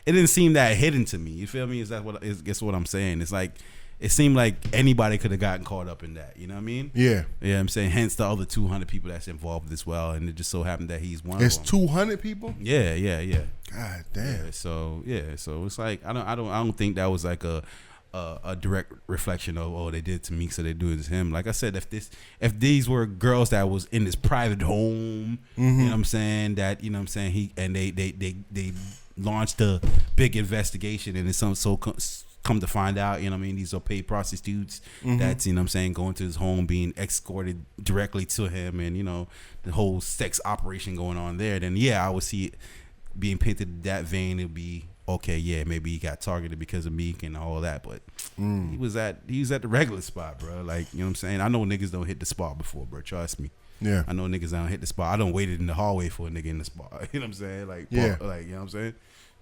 didn't seem that hidden to me. You feel me? Guess what I'm saying? It's like it seemed like anybody could have gotten caught up in that. You know what I mean? Yeah. Yeah, I'm saying. Hence the other 200 people that's involved as well, and it just so happened that he's one of them. It's 200 people? Yeah. God damn. Yeah, so it's like I don't think that was like a direct reflection of they did it to me, so they do it to him. Like I said, if these were girls that was in this private home, you know what I'm saying, that, you know what I'm saying, they launched a big investigation, and it's come to find out, you know what I mean, these are paid prostitutes that's, you know what I'm saying, going to his home, being escorted directly to him, and, you know, the whole sex operation going on there, then I would see it being painted that vein. It'd be okay, yeah, maybe he got targeted because of Meek and all that, but he was at the regular spot, bro. Like, you know what I'm saying? I know niggas don't hit the spot before, bro. Trust me. Yeah. I know niggas don't hit the spot. I don't waited in the hallway for a nigga in the spot. You know what I'm saying? Like, like, you know what I'm saying?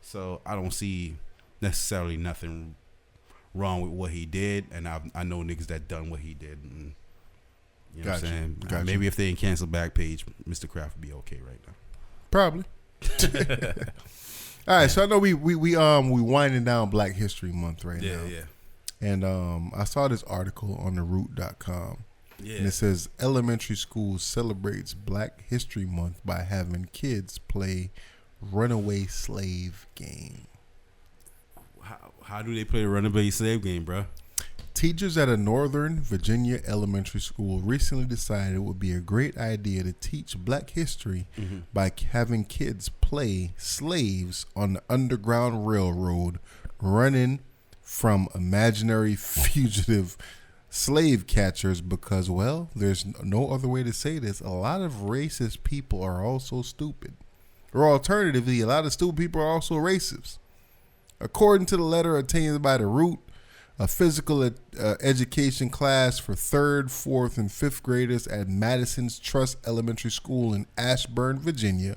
So I don't see necessarily nothing wrong with what he did, and I know niggas that done what he did. And, you know what I'm saying? Maybe if they didn't cancel Backpage, Mr. Kraft would be okay right now. Probably. All right, so I know we winding down Black History Month right now. Yeah. And I saw this article on theroot.com. Yeah. And it says elementary school celebrates Black History Month by having kids play runaway slave game. How do they play the runaway slave game, bro? Teachers at a Northern Virginia elementary school recently decided it would be a great idea to teach black history by having kids play slaves on the Underground Railroad running from imaginary fugitive slave catchers because, well, there's no other way to say this. A lot of racist people are also stupid. Or alternatively, a lot of stupid people are also racist. According to the letter obtained by The Root, a physical education class for 3rd, 4th, and 5th graders at Madison's Trust Elementary School in Ashburn, Virginia,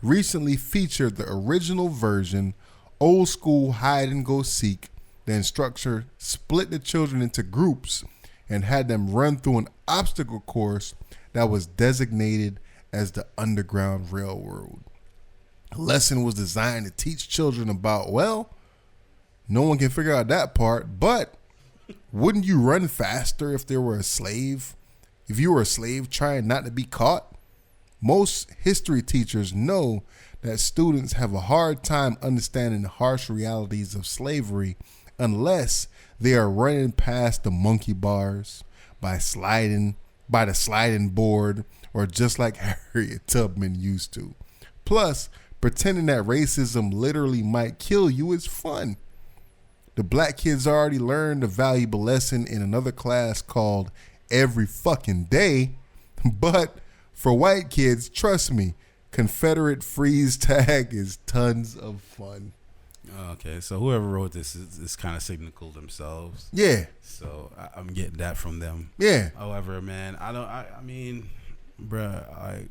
recently featured the original version, old school hide and go seek. The instructor split the children into groups and had them run through an obstacle course that was designated as the Underground Railroad. The lesson was designed to teach children about, well, no one can figure out that part, but wouldn't you run faster if there were a slave? If you were a slave trying not to be caught? Most history teachers know that students have a hard time understanding the harsh realities of slavery unless they are running past the monkey bars, by the sliding board, or just like Harriet Tubman used to. Plus, pretending that racism literally might kill you is fun. The black kids already learned a valuable lesson in another class called Every Fucking Day. But for white kids, trust me, Confederate freeze tag is tons of fun. Okay, so whoever wrote this is kind of cynical themselves. Yeah. So I'm getting that from them. Yeah. However, man, I mean, bruh,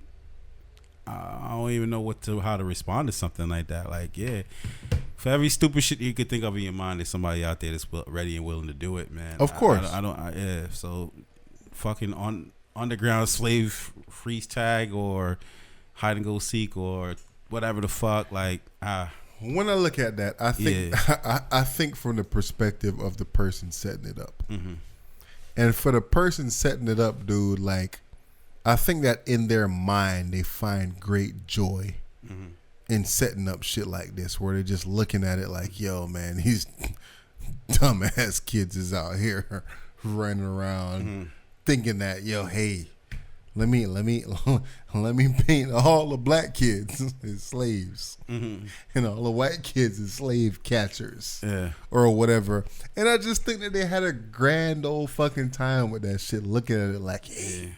I don't even know how to respond to something like that. Like, yeah, for every stupid shit you could think of in your mind, there's somebody out there that's ready and willing to do it, man. Of course. Yeah. So, fucking underground slave freeze tag or hide and go seek or whatever the fuck. Like, when I look at that, I think I think from the perspective of the person setting it up, and for the person setting it up, dude, like, I think that in their mind they find great joy in setting up shit like this, where they're just looking at it like, yo, man, these dumbass kids is out here running around thinking that, yo, hey, let me paint all the black kids as slaves, and all the white kids as slave catchers, or whatever. And I just think that they had a grand old fucking time with that shit, looking at it like, hey.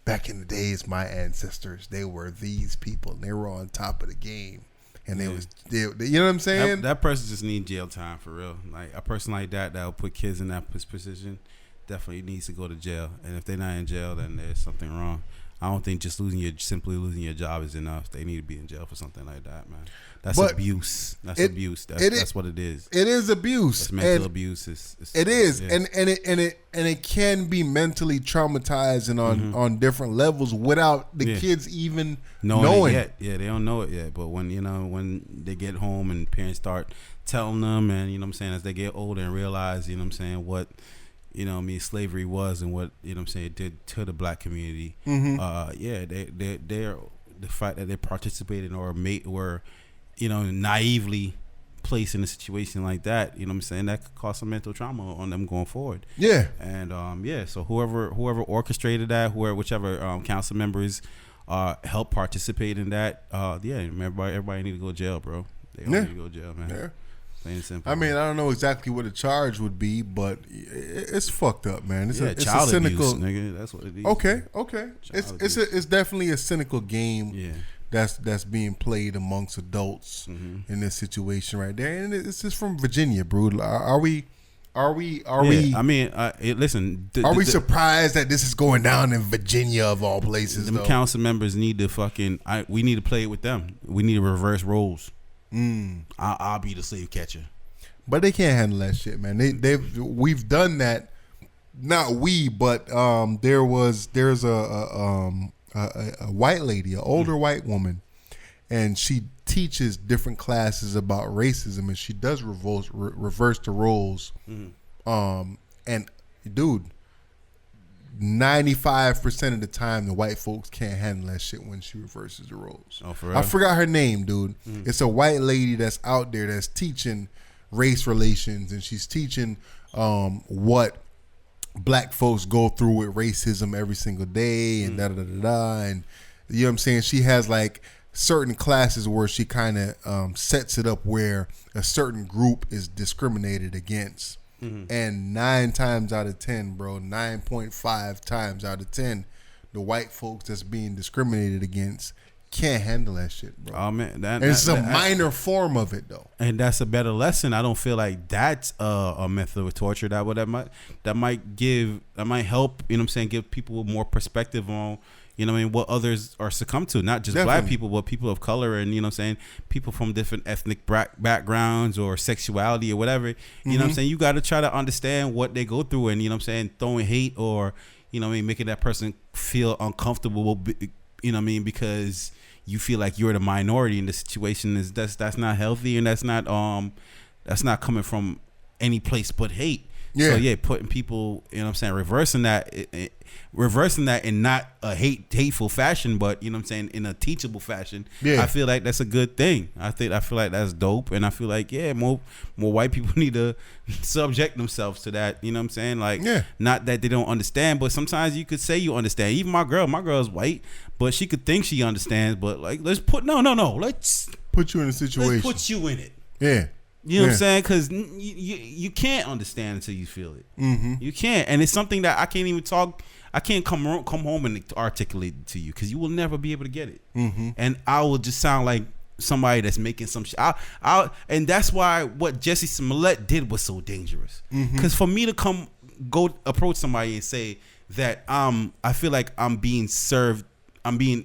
Back in the days, my ancestors, they were these people, and they were on top of the game, and they you know what I'm saying? That person just needs jail time for real. Like, a person like that will put kids in that position definitely needs to go to jail. And if they're not in jail, then there's something wrong. I don't think just simply losing your job is enough. They need to be in jail for something like that, man. That's abuse. That's abuse. That's what it is. It is abuse. It's mental abuse. It is, and it can be mentally traumatizing on different levels without the kids even knowing it yet. Yeah, they don't know it yet. But when they get home and parents start telling them, and you know what I'm saying, as they get older and realize, you know what I'm saying, what slavery was and what it did to the black community. They're the fact that they participated or were naively placed in a situation like that, that could cause some mental trauma on them going forward. Yeah. And so whoever orchestrated that, whichever council members helped participate in that, everybody need to go to jail, bro. They all need to go to jail, man. Yeah. Plain and simple. I mean, I don't know exactly what the charge would be, but it's fucked up, man. It's child a cynical abuse, nigga. That's what it is. Okay. It's definitely a cynical game. Yeah. That's being played amongst adults in this situation right there, and it's just from Virginia, bro. Are we? I mean, listen. Are we surprised that this is going down in Virginia of all places? The council members need to we need to play it with them. We need to reverse roles. I'll be the slave catcher, but they can't handle that shit, man. We've done that. Not we, but there's a white lady, an older white woman, and she teaches different classes about racism, and she does reverse the roles. And dude, 95% of the time, the white folks can't handle that shit when she reverses the roles. Oh, for real? I forgot her name, dude. It's a white lady that's out there that's teaching race relations, and she's teaching what black folks go through with racism every single day and da da da da. And you know what I'm saying? She has like certain classes where she kind of sets it up where a certain group is discriminated against. And 9 times out of 10, bro, 9.5 times out of 10, the white folks that's being discriminated against can't handle that shit, bro. Oh man, it's a minor form of it though, and that's a better lesson. I don't feel like that's a method of torture that might help. You know what I'm saying? Give people more perspective on, you know what I mean, what others are succumbed to, not just black people, but people of color, and you know what I'm saying, people from different ethnic backgrounds or sexuality or whatever. You know what I'm saying? You got to try to understand what they go through, and you know what I'm saying, throwing hate or, you know what I mean, making that person feel uncomfortable, you know what I mean, because you feel like you're the minority in the situation, that's not healthy, and that's not coming from any place but hate. So putting people, you know what I'm saying, reversing that in not a hateful fashion, but you know what I'm saying, in a teachable fashion. I feel like that's a good thing. I feel like that's dope, and I feel like more white people need to subject themselves to that. You know what I'm saying? Like, not that they don't understand, but sometimes you could say you understand. Even my girl's white, but she could think she understands. But like, let's put you in a situation. Let's put you in it. Yeah. You know what I'm saying? Because you can't understand until you feel it. You can't, and it's something that I can't come home and articulate it to you, because you will never be able to get it. And I will just sound like somebody that's making some shit. And that's why what Jussie Smollett did was so dangerous. Because for me to go approach somebody and say that I feel like I'm being served, I'm being,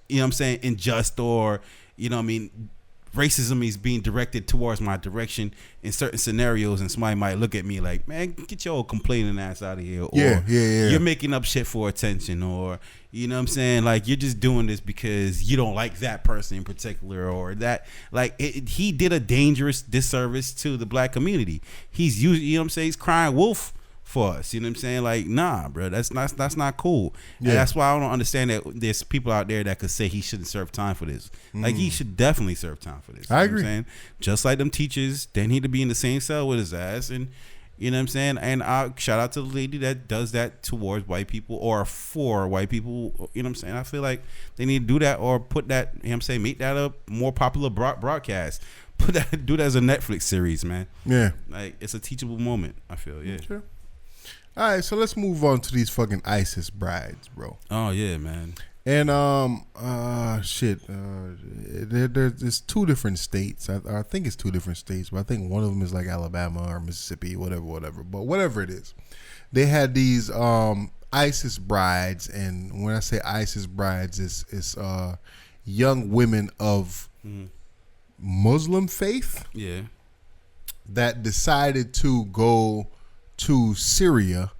you know what I'm saying, unjust, or you know what I mean, racism is being directed towards my direction in certain scenarios, and somebody might look at me like, man, get your old complaining ass out of here, or you're making up shit for attention, or you know what I'm saying, like you're just doing this because you don't like that person in particular, or that, like he did a dangerous disservice to the black community. He's using, you know what I'm saying, he's crying wolf for us, you know what I'm saying? Like, nah, bro, that's not cool. And that's why I don't understand that there's people out there that could say he shouldn't serve time for this. Like, he should definitely serve time for this. I agree. What I'm saying? Just like them teachers, they need to be in the same cell with his ass, and you know what I'm saying? And I shout out to the lady that does that towards white people or for white people. You know what I'm saying? I feel like they need to do that, or put that, you know what I'm saying, make that a more popular broadcast. Do that as a Netflix series, man. Yeah. Like, it's a teachable moment, I feel. Yeah. Sure. All right, so let's move on to these fucking ISIS brides, bro. Oh yeah, man. And there's 2 different states. I think it's 2 different states, but I think one of them is like Alabama or Mississippi, whatever. But whatever it is, they had these ISIS brides, and when I say ISIS brides, it's young women of Muslim faith, that decided to go to Syria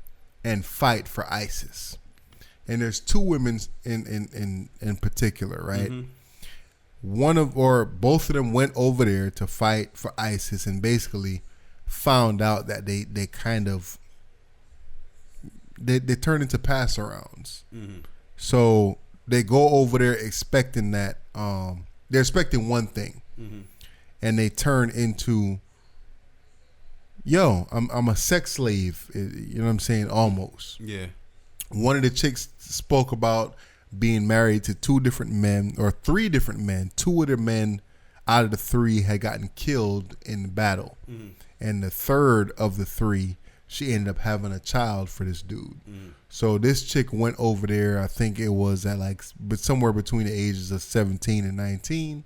and fight for ISIS. And there's 2 women in particular, right? Both of them went over there to fight for ISIS, and basically found out that they turned into pass arounds. So they go over there expecting that they're expecting one thing, and they turn into, yo, I'm a sex slave. You know what I'm saying? Almost. Yeah. One of the chicks spoke about being married to 2 different men, or 3 different men. 2 of the men out of the 3 had gotten killed in the battle. And the 3rd of the 3, she ended up having a child for this dude. So this chick went over there, I think it was at but somewhere between the ages of 17 and 19.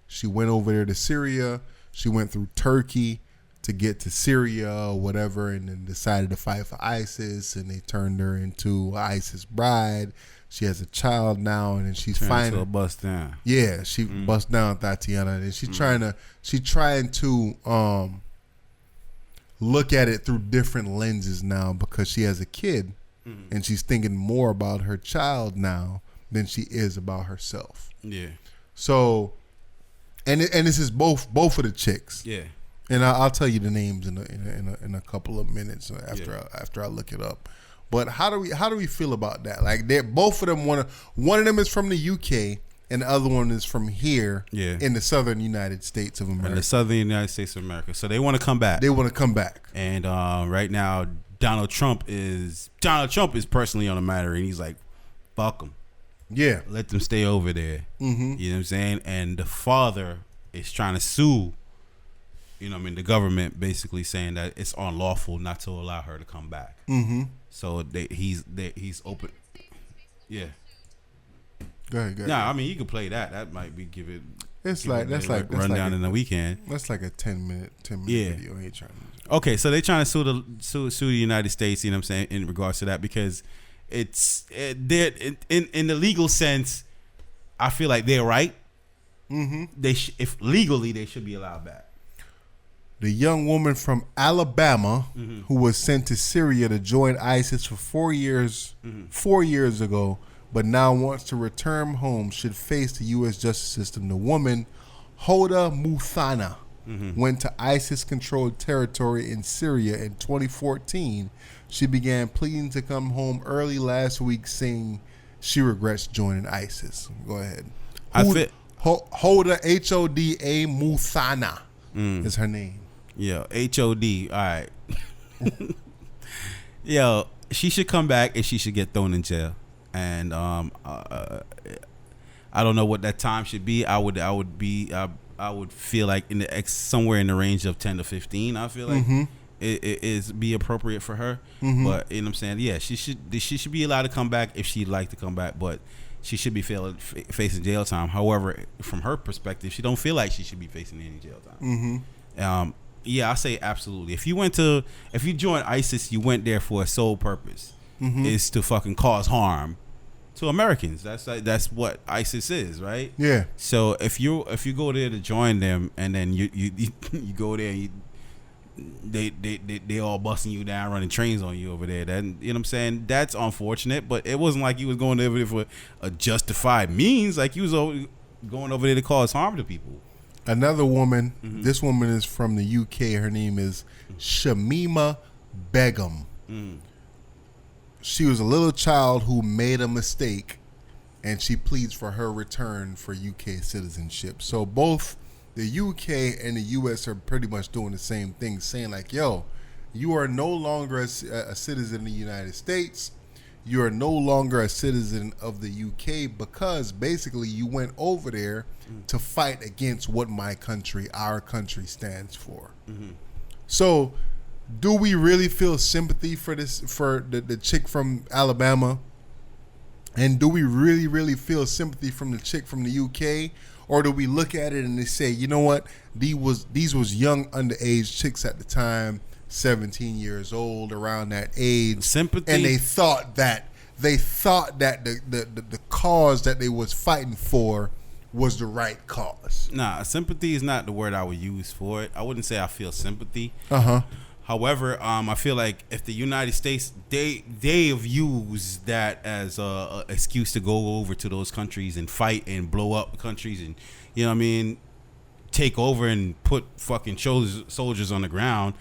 She went over there to Syria. She went through Turkey to get to Syria or whatever, and then decided to fight for ISIS, and they turned her into an ISIS bride. She has a child now, and then she's finally bust down. Yeah, she bust down, Tatiana, and she's trying to look at it through different lenses now, because she has a kid, and she's thinking more about her child now than she is about herself. Yeah. So, and this is both of the chicks. Yeah. And I'll tell you the names in a couple of minutes after I look it up. But how do we feel about that? Like, they both of them one of them is from the UK, and the other one is from here in the southern United States of America. In the southern United States of America. So they want to come back. They want to come back. And right now, Donald Trump is personally on the matter, and he's like, fuck them. Yeah. Let them stay over there. Mm-hmm. You know what I'm saying? And the father is trying to sue, the government, basically saying that it's unlawful not to allow her to come back. Mm-hmm. So he's open. Yeah. Go ahead. Nah, I mean, you can play that. That might be rundown in the weekend. That's like a 10 minute video. He trying to. Okay, so they're trying to sue the United States. You know what I'm saying, in regards to that, because in the legal sense, I feel like they're right. Mm-hmm. If legally they should be allowed back. The young woman from Alabama who was sent to Syria to join ISIS for 4 years, 4 years ago, but now wants to return home should face the U.S. justice system. The woman, Hoda Muthana, went to ISIS-controlled territory in Syria in 2014. She began pleading to come home early last week, saying she regrets joining ISIS. Go ahead. Hoda, Hoda Muthana is her name. Yeah, HOD. All right. Yo, she should come back and she should get thrown in jail. And I don't know what that time should be. I would feel like somewhere in the range of 10 to 15. I feel like it is be appropriate for her. But you know what I'm saying? Yeah, she should be allowed to come back if she'd like to come back. But she should be facing jail time. However, from her perspective, she don't feel like she should be facing any jail time. Yeah, I say absolutely. If you joined ISIS, you went there for a sole purpose, is to fucking cause harm to Americans. That's what ISIS is, right? Yeah. So if you go there to join them, and then you go there, they all busting you down, running trains on you over there. Then you know what I'm saying? That's unfortunate, but it wasn't like you was going over there for a justified means. Like you was going over there to cause harm to people. Another woman, this woman is from the UK. Her name is Shamima Begum. She was a little child who made a mistake, and she pleads for her return for UK citizenship. So both the UK and the US are pretty much doing the same thing, saying like, yo, you are no longer a citizen of the United States. You are no longer a citizen of the UK because basically you went over there to fight against what our country stands for. So do we really feel sympathy for the chick from Alabama? And do we really, really feel sympathy from the chick from the UK? Or do we look at it and they say, you know what? These was young underage chicks at the time, 17 years old, around that age. Sympathy. And they thought that the cause that they was fighting for was the right cause. Nah, sympathy is not the word I would use for it. I wouldn't say I feel sympathy. However, I feel like if the United States, they have used that as a excuse to go over to those countries and fight and blow up countries and, you know what I mean, take over and put fucking soldiers on the ground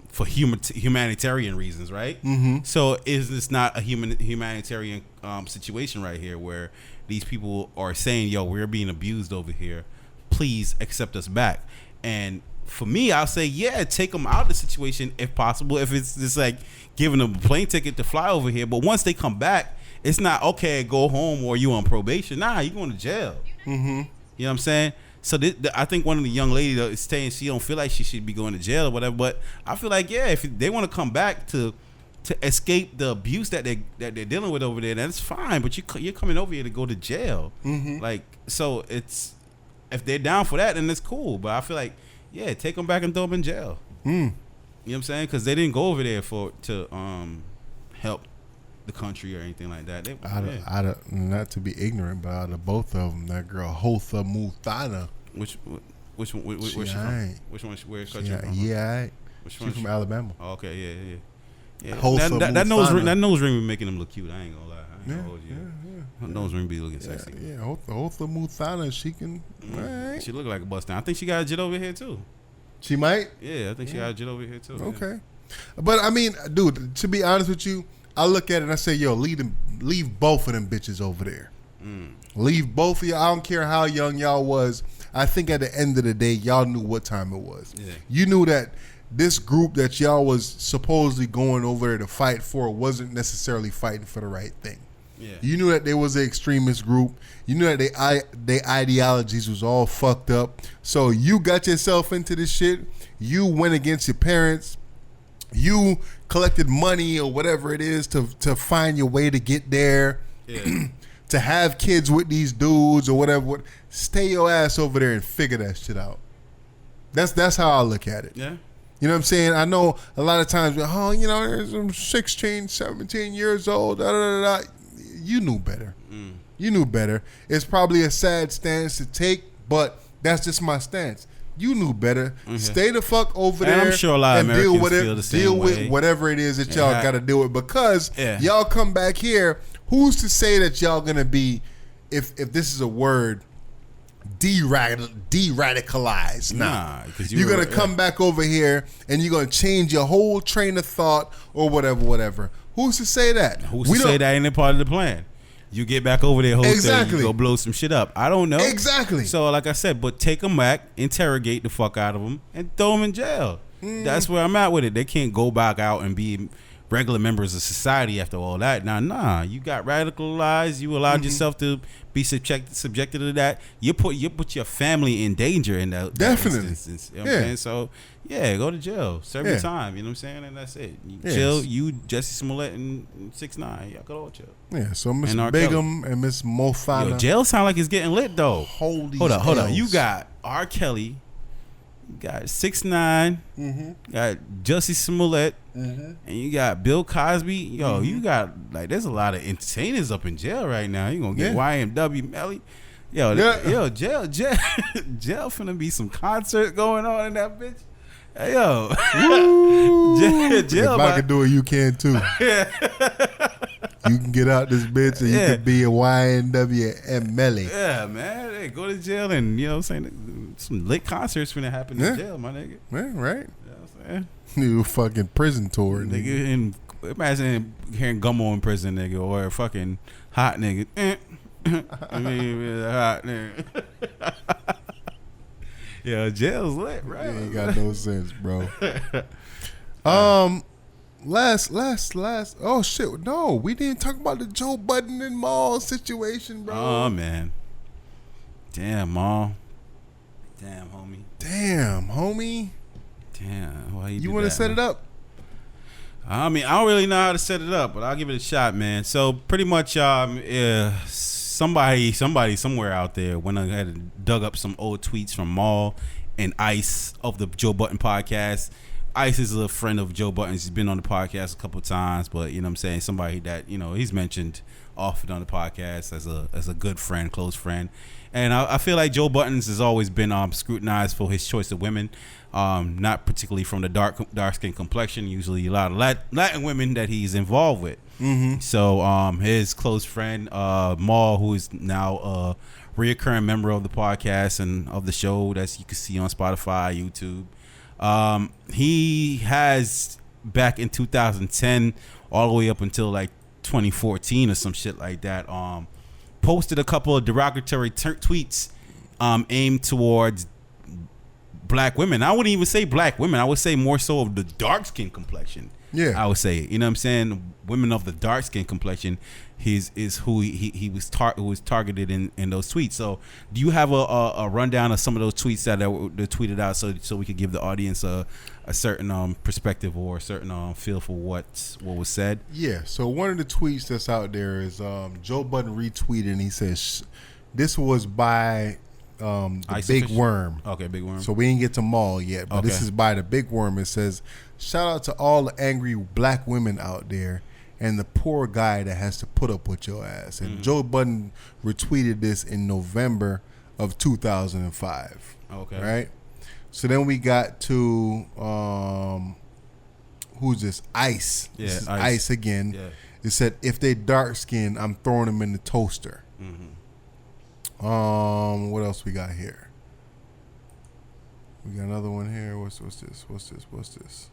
for humanitarian reasons, right? So is this not a humanitarian situation right here where these people are saying, yo, we're being abused over here, please accept us back? And for me, I'll say, yeah, take them out of the situation if possible. If it's just like giving them a plane ticket to fly over here, but once they come back, it's not okay, go home or you on probation. Nah, you going to jail. You know what I'm saying? So I think one of the young ladies is saying she don't feel like she should be going to jail or whatever. But I feel like, yeah, if they want to come back to escape the abuse that they're dealing with over there, that's fine. But you're coming over here to go to jail. Like, so it's, if they're down for that, then it's cool. But I feel like, yeah, take them back and throw them in jail. You know what I'm saying? Because they didn't go over there to help the country or anything like that. Not to be ignorant, but out of both of them, that girl Hoda Muthana. Which one? Where's she from? Which one? Where's she from? Yeah, she's from Alabama. Oh, okay, yeah. That nose ring be making them look cute. I ain't gonna lie. Her nose ring be looking sexy. Yeah, Hoda Muthana, she can. Right. She look like a bust down. I think she got a jet over here too. She might. Yeah, I think she got a jet over here too. Okay, but I mean, dude, to be honest with you, I look at it and I say, yo, leave both of them bitches over there. Leave both of y'all. I don't care how young y'all was. I think at the end of the day, y'all knew what time it was. Yeah. You knew that this group that y'all was supposedly going over there to fight for wasn't necessarily fighting for the right thing. Yeah. You knew that they was an extremist group. You knew that their ideologies was all fucked up. So you got yourself into this shit. You went against your parents. You collected money or whatever it is to find your way to get there. Yeah. To have kids with these dudes or whatever. Stay your ass over there and figure that shit out. That's how I look at it. Yeah. You know what I'm saying? I know a lot of times, I'm 16, 17 years old, da, da, da, da. You knew better. You knew better. It's probably a sad stance to take, but that's just my stance. You knew better. Mm-hmm. Stay the fuck over there. I'm sure a lot of Americans feel the same way. Deal with whatever it is that y'all got to deal with. Because y'all come back here, who's to say that y'all going to be, if this is a word, de-radicalized? Nah. You're going to come back over here and you're going to change your whole train of thought or whatever. Who's to say that? Who's to say that ain't a part of the plan? You get back over there, you go blow some shit up. I don't know. Exactly. So, like I said, but take them back, interrogate the fuck out of them, and throw them in jail. That's where I'm at with it. They can't go back out and be regular members of society after all that. Nah. You got radicalized. You allowed yourself to be subjected to that. You put your family in danger in that instance. You know what I'm saying? So, go to jail. Serve your time. You know what I'm saying? And that's it. Chill. You, Jussie Smollett, and 6ix9ine. Y'all go all chill. Yeah, so Miss Bigham and Miss Mofana. Yo, jail sound like it's getting lit, though. Hold up. You got R. Kelly. You got 6ix9ine. Got Jussie Smollett. And you got Bill Cosby. Yo, you got, there's a lot of entertainers up in jail right now. You gonna get YMW Melly. Yo, jail finna be some concerts going on in that bitch. Hey, yo. Jail, if I can do it, you can too. You can get out this bitch and you can be a YNW and Melly. Yeah, man. Hey, go to jail and, you know what I'm saying, some lit concerts finna happen in jail, my nigga. Yeah, right. You know what I'm saying? New fucking prison tour, nigga. Imagine hearing Gummo in prison, nigga, or a fucking hot nigga. I mean, hot nigga. Yeah, jail's lit, right? Yeah, ain't got no sense, bro. Last. Oh shit, no, we didn't talk about the Joe Budden and Maul situation, bro. Oh man, damn, Maul. Damn, homie. Damn, why you want to set it up? I mean, I don't really know how to set it up, but I'll give it a shot, man. So pretty much, somebody somewhere out there went ahead and dug up some old tweets from Maul and Ice of the Joe Budden Podcast. Ice is a friend of Joe Budden's. He's been on the podcast a couple of times, but you know what I'm saying, somebody that, you know, he's mentioned often on the podcast as a good friend, close friend. And I feel like Joe Budden's has always been scrutinized for his choice of women, not particularly from the dark skin complexion. Usually a lot of Latin women that he's involved with. Mm-hmm. So his close friend Maul, who is now a reoccurring member of the podcast and of the show that you can see on Spotify, YouTube. He has, back in 2010 all the way up until like 2014 or some shit like that, posted a couple of derogatory tweets aimed towards black women. I wouldn't even say black women. I would say more so of the dark skin complexion. Yeah, I would say, you know what I'm saying, women of the dark skin complexion is who he was targeted in those tweets. So do you have a rundown of some of those tweets that were tweeted out so we could give the audience a certain perspective or a certain feel for what was said? Yeah, so one of the tweets that's out there is Joe Budden retweeted, and he says this was by the Big Worm. Okay, Big Worm. So we didn't get to Maul yet, but this is by the Big Worm. It says, shout out to all the angry black women out there and the poor guy that has to put up with your ass. And Joe Budden retweeted this in November of 2005. Okay. Right? So then we got to who's this? Ice. Yeah, this is Ice again. Yeah. It said, if they dark skinned, I'm throwing them in the toaster. Mm-hmm. What else we got here? We got another one here. What's this?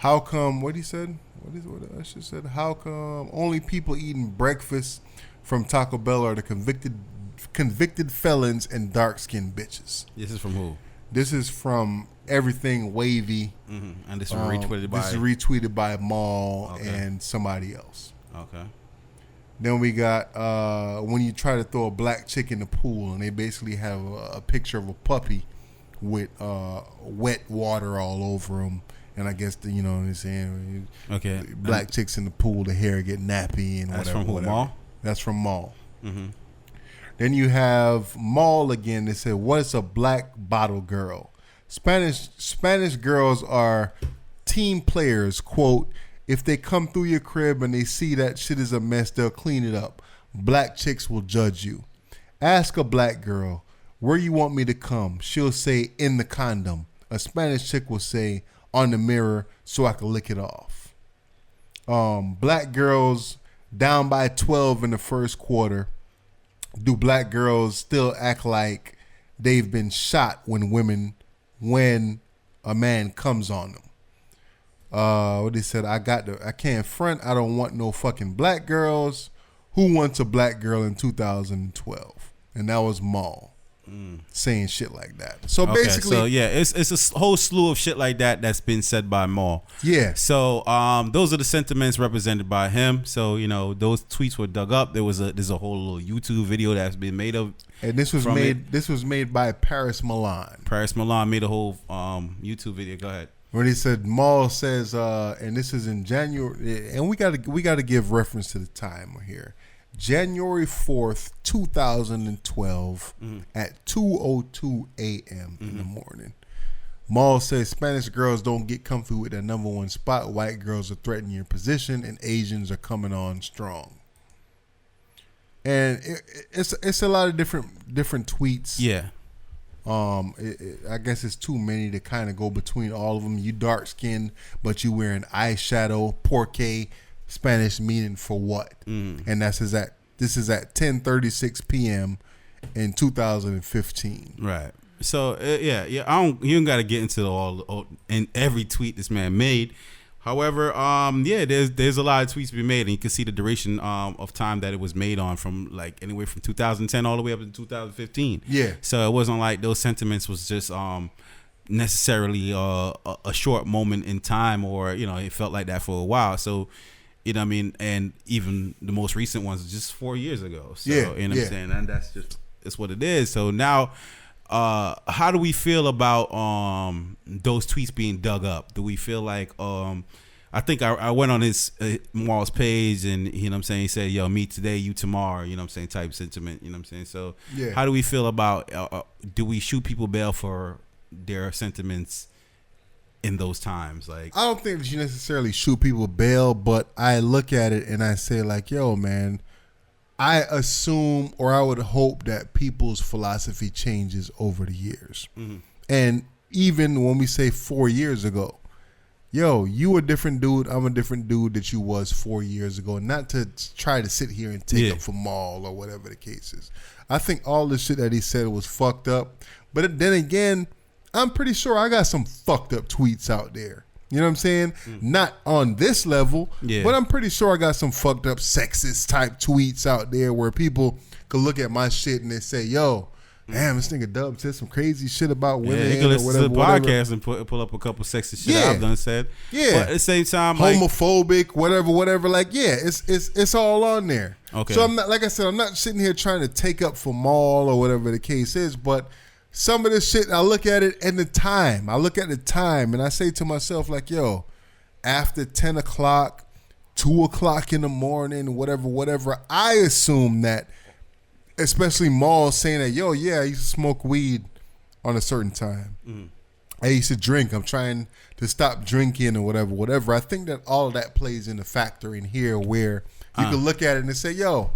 How come? What he said? What Usher said? How come only people eating breakfast from Taco Bell are the convicted felons and dark skinned bitches? This is from who? This is from Everything Wavy. And this is retweeted by. This is retweeted by Maul and somebody else. Okay. Then we got when you try to throw a black chick in the pool, and they basically have a picture of a puppy with wet water all over him. And I guess, you know what I'm saying? Okay. Black chicks in the pool, the hair get nappy and whatever. That's from who, Maul? That's from Maul. Mm-hmm. Then you have Maul again. They said, what is a black bottle girl? Spanish girls are team players. Quote, if they come through your crib and they see that shit is a mess, they'll clean it up. Black chicks will judge you. Ask a black girl, where you want me to come? She'll say, in the condom. A Spanish chick will say, on the mirror so I can lick it off. Black girls down by 12 in the first quarter. Do black girls still act like they've been shot when a man comes on them? What they said, I can't front. I don't want no fucking black girls. Who wants a black girl in 2012? And that was Maul. Saying shit like that. So basically, so yeah, it's a whole slew of shit like that that's been said by Maul. Yeah. So those are the sentiments represented by him. So you know those tweets were dug up. There's a whole little YouTube video that's been made of. And this was made by Paris Milan. Paris Milan made a whole YouTube video. Go ahead. When he said Maul says, and this is in January, and we gotta give reference to the time here. January 4th, 2012 at 2:02 a.m. in the morning. Maul says Spanish girls don't get comfy with their number one spot. White girls are threatening your position, and Asians are coming on strong. And it's a lot of different tweets. Yeah. I guess it's too many to kind of go between all of them. You dark skinned, but you wearing eyeshadow. Porque Spanish meaning for what? And this is at 10:36 p.m. in 2015. Right. So yeah. You don't got to get into all in every tweet this man made. However, there's a lot of tweets to be made, and you can see the duration of time that it was made on, from like anywhere from 2010 all the way up to 2015. Yeah. So it wasn't like those sentiments was just necessarily a short moment in time, or you know it felt like that for a while. So. You know what I mean? And even the most recent ones just 4 years ago. So, you know what I'm saying? And it's what it is. So now, how do we feel about those tweets being dug up? Do we feel like, I think I went on his Maul's page, and you know what I'm saying, he said, yo, me today, you tomorrow, you know what I'm saying, type sentiment, you know what I'm saying? So how do we feel about, do we shoot people bail for their sentiments in those times? Like, I don't think that you necessarily shoot people bail, but I look at it and I say like, yo, man, I assume, or I would hope that people's philosophy changes over the years. And even when we say 4 years ago, yo, you a different dude, I'm a different dude that you was 4 years ago. Not to try to sit here and take up for Maul or whatever the case is. I think all the shit that he said was fucked up. But then again, I'm pretty sure I got some fucked up tweets out there. You know what I'm saying? Not on this level, but I'm pretty sure I got some fucked up sexist type tweets out there where people could look at my shit and they say, yo, damn, this nigga Dub said some crazy shit about women. Yeah, you can listen to the podcast and pull up a couple sexist shit I've done said. Yeah. But at the same time, homophobic, whatever. Like, it's all on there. Okay. So I'm not, like I said, I'm not sitting here trying to take up for Maul or whatever the case is, but some of this shit, I look at it and the time. I look at the time and I say to myself, like, yo, after 10 o'clock, 2 o'clock in the morning, whatever, I assume that, especially Maul saying that, yo, yeah, I used to smoke weed on a certain time. I used to drink. I'm trying to stop drinking or whatever. I think that all of that plays in a factor in here where you can look at it and say, yo,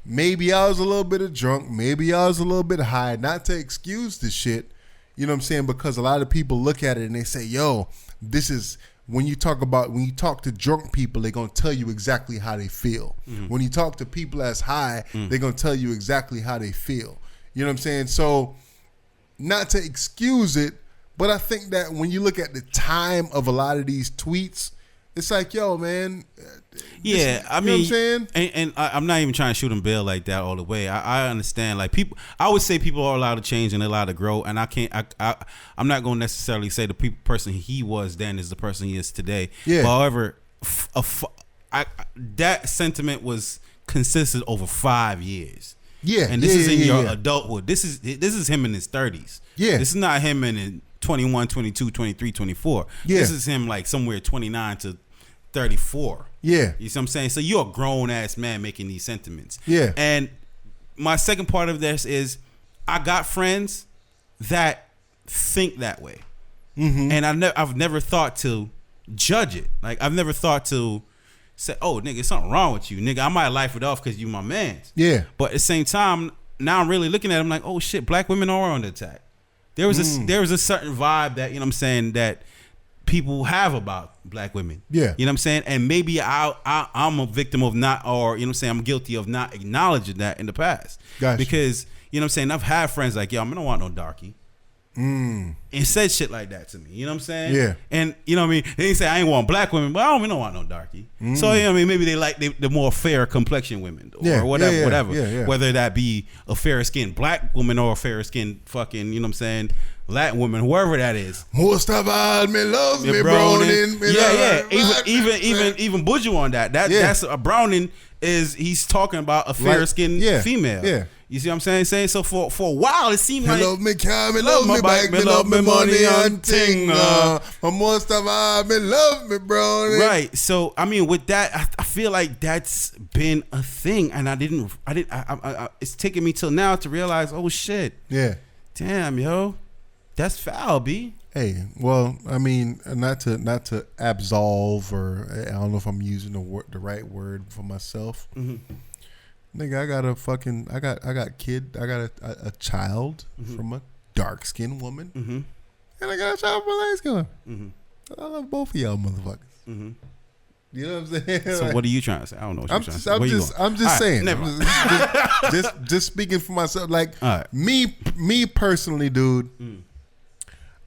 maybe I was a little bit of drunk. Maybe I was a little bit high. Not to excuse the shit, you know what I'm saying? Because a lot of people look at it and they say, yo, this is, when you talk to drunk people, they're going to tell you exactly how they feel. When you talk to people that's high, they're going to tell you exactly how they feel. You know what I'm saying? So not to excuse it, But I think that when you look at the time of a lot of these tweets, it's like, yo, man. Yeah, I mean, know what I'm saying? And I'm not even trying to shoot him bail like that all the way. I understand. Like people, I would say people are allowed to change and they're allowed to grow. And I can't. I'm not going to necessarily say the person he was then is the person he is today. Yeah. But however, that sentiment was consistent over 5 years. Yeah. And this is in your adulthood. This is him in his 30s. Yeah. This is not him in 21, 22, 23, 24. Yeah. This is him like somewhere 29 to 34. Yeah. You see what I'm saying? So you're a grown ass man making these sentiments. Yeah. And my second part of this is I got friends that think that way. Mm-hmm. And I've never thought to judge it. Like I've never thought to say, oh nigga, something wrong with you. Nigga, I might life it off because you my man. Yeah. But at the same time, now I'm really looking at him like, oh shit, black women are on the attack. There was a certain vibe that, you know what I'm saying, that people have about black women. Yeah. You know what I'm saying? And maybe I'm a victim of not, or, you know what I'm saying, I'm guilty of not acknowledging that in the past. Gotcha. Because, you know what I'm saying, I've had friends like, yo, I don't want no darkie. And said shit like that to me. You know what I'm saying? Yeah. And, you know what I mean? They say I ain't want black women, but I don't want no darkie. So, you know what I mean? Maybe they like the more fair complexion women or whatever. Yeah. Whether that be a fair skinned black woman or a fair skinned fucking, you know what I'm saying, Latin woman, whoever that is. Most of all, me loves me Browning. Browning. Yeah. Even Buju on that. That's a Browning is he's talking about a fair skinned female. Yeah. You see what I'm saying? So for a while it seemed like love me car, me love me bike, me love me money and ting. But most of all, me love me Browning. Right. So I mean, with that, I feel like that's been a thing, and it's taking me till now to realize, oh shit. Yeah. Damn, yo. That's foul, B. Hey, well, I mean, not to absolve, or I don't know if I'm using the right word for myself. Mm-hmm. Nigga, I got a child from a dark skinned woman, and I got a child from a light skinned woman. I love both of y'all motherfuckers. You know what I'm saying? So like, what are you trying to say? I don't know what you're trying to say. I'm just saying. Never mind. Just speaking for myself. Like right. me personally, dude.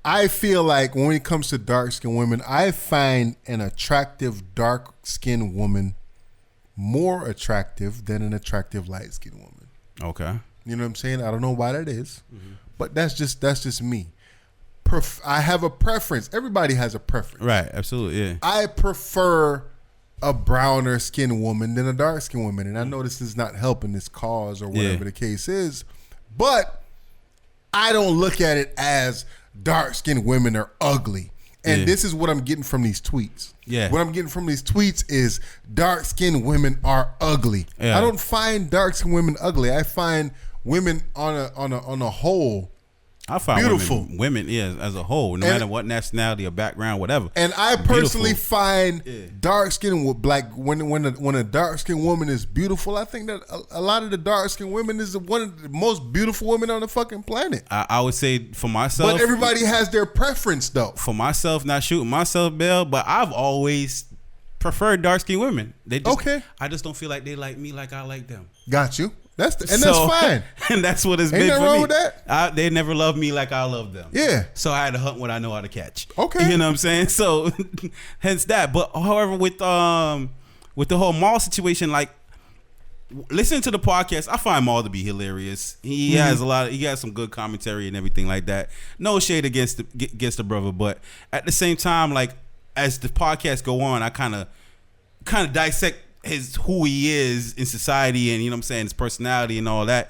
I feel like when it comes to dark skinned women, I find an attractive dark skinned woman more attractive than an attractive light skinned woman. Okay. You know what I'm saying? I don't know why that is, but that's just me. I have a preference. Everybody has a preference. Right. Absolutely. Yeah. I prefer a browner skinned woman than a dark skinned woman, and I know this is not helping this cause or whatever the case is, but I don't look at it as dark skinned women are ugly. And this is what I'm getting from these tweets. Yeah. What I'm getting from these tweets is dark skinned women are ugly. Yeah. I don't find dark skinned women ugly. I find women on a whole I find beautiful women as a whole, no matter what nationality or background, whatever. And I personally find dark skinned black when a dark skinned woman is beautiful. I think that a lot of the dark skinned women is one of the most beautiful women on the fucking planet. I would say for myself, but everybody has their preference though. For myself, not shooting myself, Bill, but I've always preferred dark skinned women. I just don't feel like they like me like I like them. Got you. That's fine. And that's what it's been for me. Ain't nothing wrong with that. They never loved me like I love them. Yeah. So I had to hunt what I know how to catch. Okay. You know what I'm saying? So hence that. But however, with the whole Maul situation, like listening to the podcast, I find Maul to be hilarious. He has some good commentary and everything like that. No shade against the brother, but at the same time, like as the podcast go on, I kind of dissect who he is in society, and you know what I'm saying, his personality and all that.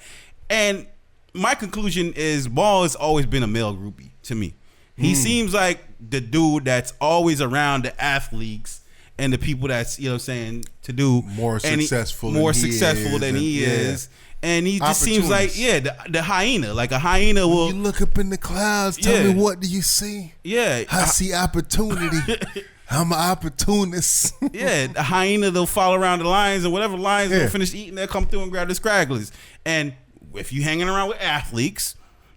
And my conclusion is Maul has always been a male groupie to me. He seems like the dude that's always around the athletes and the people that's, you know what I'm saying, to do more successful than he is. And he just seems like, the hyena. Like a hyena will... You look up in the clouds, tell me, what do you see? Yeah. I see opportunity. I'm an opportunist. Yeah, the hyena, they'll follow around the lions, and whatever lions will finish eating, they'll come through and grab the scragglers. And if you hanging around with athletes,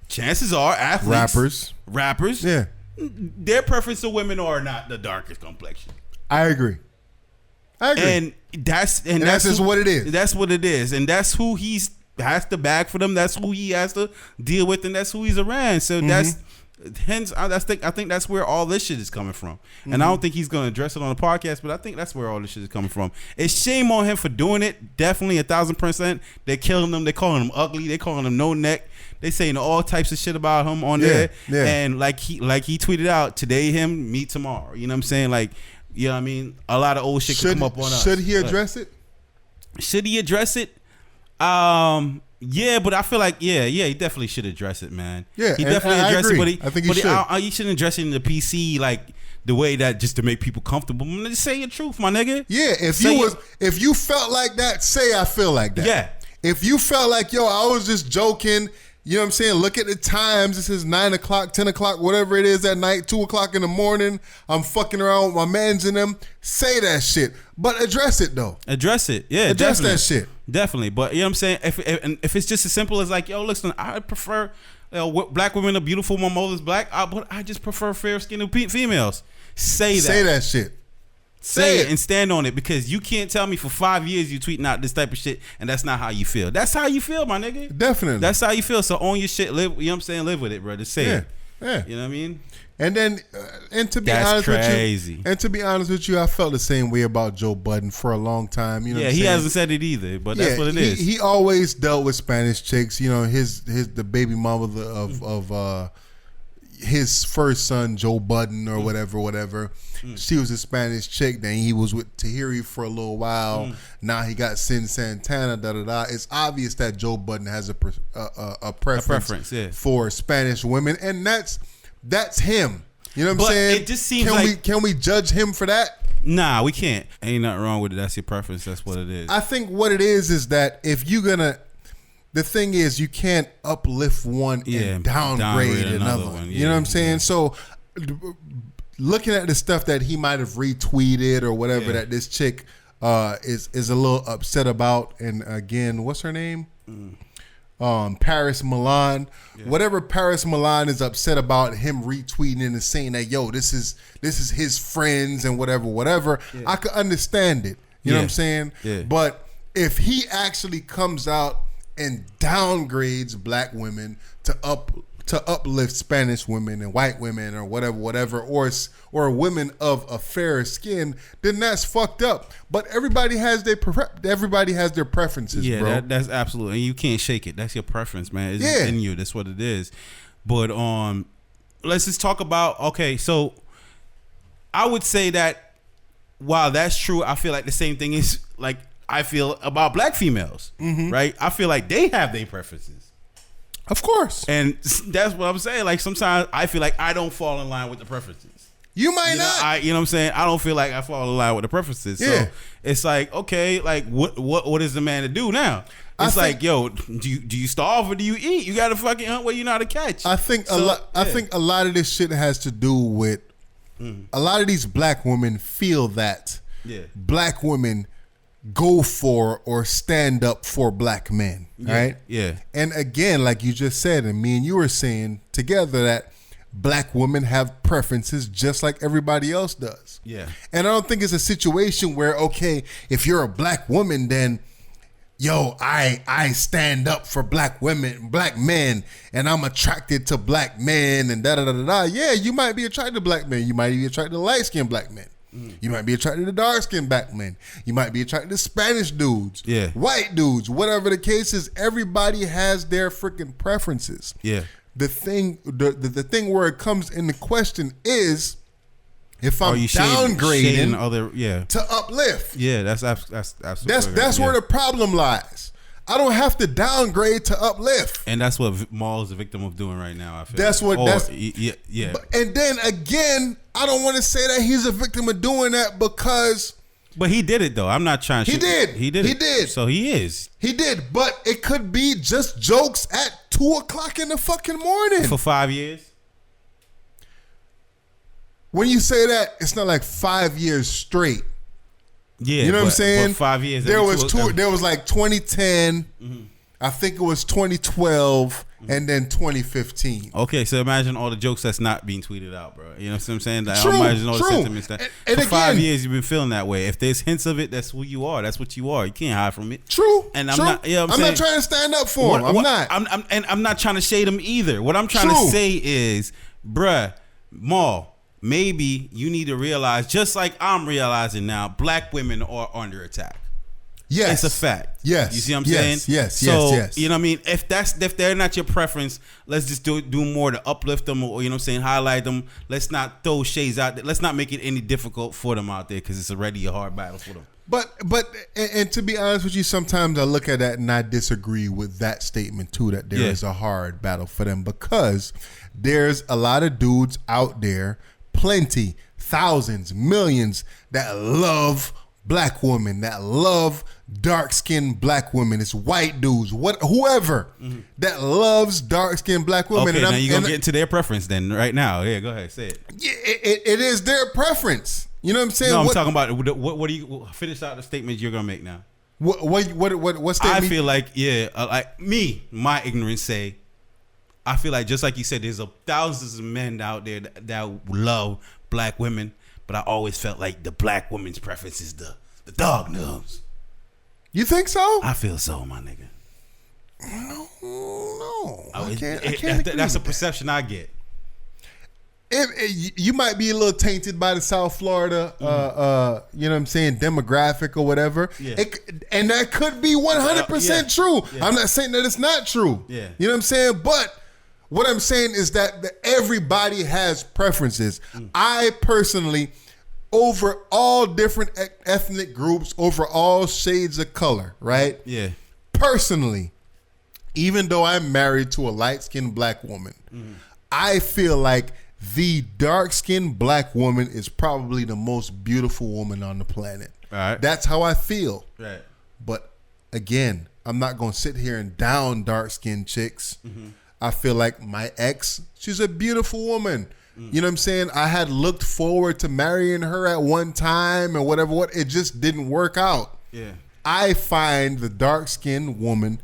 chances are rappers, their preference to women are not the darkest complexion. I agree. And that's just what it is. That's what it is, and that's who has to bag for them. That's who he has to deal with, and that's who he's around. So hence, I think that's where all this shit is coming from. And I don't think he's gonna address it on the podcast, but I think that's where all this shit is coming from. It's shame on him for doing it. Definitely 1,000%. They're killing him. They're calling him ugly. They're calling him no neck. They saying all types of shit about him on there. Yeah. And like he tweeted out, today him, me tomorrow. You know what I'm saying? Like, you know what I mean? A lot of old shit could come up on us. Should he address it? Should he address it? Yeah, but I feel like he definitely should address it, man. Yeah, he definitely address it, but I think he should. He shouldn't address it in the PC like the way that just to make people comfortable. Just say your truth, my nigga. Yeah, if you felt like that, say I feel like that. Yeah. If you felt like, yo, I was just joking, you know what I'm saying? Look at the times. This is 9 o'clock, 10 o'clock, whatever it is at night, 2 o'clock in the morning. I'm fucking around with my mans in them. Say that shit. But address it, though. Address it. Yeah, address definitely. that shit. Definitely. But you know what I'm saying? If it's just as simple as like, yo, listen, I prefer black women are beautiful. My mother's black. But I just prefer fair-skinned females. Say that. Say that shit. Say it and stand on it, because you can't tell me for 5 years you tweeting out this type of shit and that's not how you feel. That's how you feel, my nigga. Definitely. That's how you feel. So own your shit. Live. You know what I'm saying? Live with it, bro. Just say it. Yeah. You know what I mean? And then, that's crazy. To be honest with you, I felt the same way about Joe Budden for a long time. You know, he hasn't said it either, but that's what it is. He always dealt with Spanish chicks. You know, the baby mama of his first son, Joe Budden or whatever. She was a Spanish chick. Then he was with Tahiri for a little while. Now he got Sin Santana. It's obvious that Joe Budden has a preference for Spanish women, and that's him. You know what I'm saying? It just seems can we judge him for that? Nah, we can't. Ain't nothing wrong with it. That's your preference. That's what it is. I think what it is that if you're gonna, the thing is you can't uplift one and downgrade another one. You know what I'm saying? So looking at the stuff that he might have retweeted or whatever that this chick is a little upset about, and again, what's her name? Paris Milan. Whatever Paris Milan is upset about him retweeting and saying that, yo, this is his friends and whatever. I could understand it. You know what I'm saying? Yeah. But if he actually comes out and downgrades black women to uplift Spanish women and white women or whatever, or women of a fairer skin, then that's fucked up. But everybody has their preferences, bro. Yeah, that's absolutely, and you can't shake it. That's your preference, man. It's in you. That's what it is. But let's just talk about. Okay, so I would say that while that's true, I feel like the same thing is like I feel about black females, right? I feel like they have their preferences. Of course. And that's what I'm saying. Like sometimes I feel like I don't fall in line with the preferences. You might not. You know what I'm saying? I don't feel like I fall in line with the preferences. Yeah. So it's like, okay, like what is the man to do now? It's like, yo, do you starve or do you eat? You got to fucking hunt where you know how to catch. I think I think a lot of this shit has to do with a lot of these black women feel that black women go for or stand up for black men, right? Yeah. And again, like you just said, and me and you were saying together, that black women have preferences just like everybody else does. Yeah. And I don't think it's a situation where, okay, if you're a black woman, then yo, I stand up for black women, black men, and I'm attracted to black men and da-da-da-da-da. Yeah, you might be attracted to black men. You might be attracted to light-skinned black men. You might be attracted to dark-skinned black men. You might be attracted to Spanish dudes, white dudes, whatever the case is. Everybody has their freaking preferences. Yeah. The thing where it comes into question is if I'm downgrading to uplift. Yeah, that's absolutely that's where the problem lies. I don't have to downgrade to uplift. And that's what Maul is a victim of doing right now, I feel. Yeah. And then again, I don't want to say that he's a victim of doing that because... But he did it, though. I'm not trying to... He did. So he is. He did. But it could be just jokes at 2 o'clock in the fucking morning. For 5 years? When you say that, it's not like 5 years straight. Yeah, you know what I'm saying? 5 years. There was like 2010. I think it was 2012, and then 2015. Okay, so imagine all the jokes that's not being tweeted out, bro. You know what I'm saying? Like, imagine all the sentiments that and for again, 5 years you've been feeling that way. If there's hints of it, that's who you are. That's what you are. You can't hide from it. True. And I'm not. You know what I'm not trying to stand up for him. I'm not. I'm not trying to shade him either. What I'm trying to say is, bruh, Maul, maybe you need to realize, just like I'm realizing now, black women are under attack. Yes. It's a fact. Yes. You see what I'm saying? Yes. You know what I mean? If they're not your preference, let's just do more to uplift them, or you know what I'm saying, highlight them. Let's not throw shades out there. Let's not make it any difficult for them out there, because it's already a hard battle for them. But to be honest with you, sometimes I look at that and I disagree with that statement too, that there is a hard battle for them, because there's a lot of dudes out there, plenty, thousands, millions, that love black women, that love dark-skinned black women. It's white dudes, whoever that loves dark-skinned black women. Okay, and now you're going to get into their preference then right now. Yeah, go ahead, say it. Yeah, it is their preference. You know what I'm saying? No, I'm talking about what do you finish out the statement you're gonna make now? What statement? I feel like my ignorance say, I feel like just like you said, there's thousands of men out there that love black women, but I always felt like the black woman's preference is the dog nose. You think so? I feel so, my nigga. No, I can't. That's a perception I get. You might be a little tainted by the South Florida, you know what I'm saying, demographic or whatever. Yeah. And that could be 100% true. Yeah. I'm not saying that it's not true. Yeah. You know what I'm saying? But what I'm saying is that everybody has preferences. I personally, over all different ethnic groups, over all shades of color, right? Yeah. Personally, even though I'm married to a light-skinned black woman, I feel like the dark-skinned black woman is probably the most beautiful woman on the planet. All right. That's how I feel. Right. But again, I'm not going to sit here and down dark-skinned chicks. I feel like my ex, she's a beautiful woman. You know what I'm saying? I had looked forward to marrying her at one time and whatever. It just didn't work out. Yeah. I find the dark-skinned woman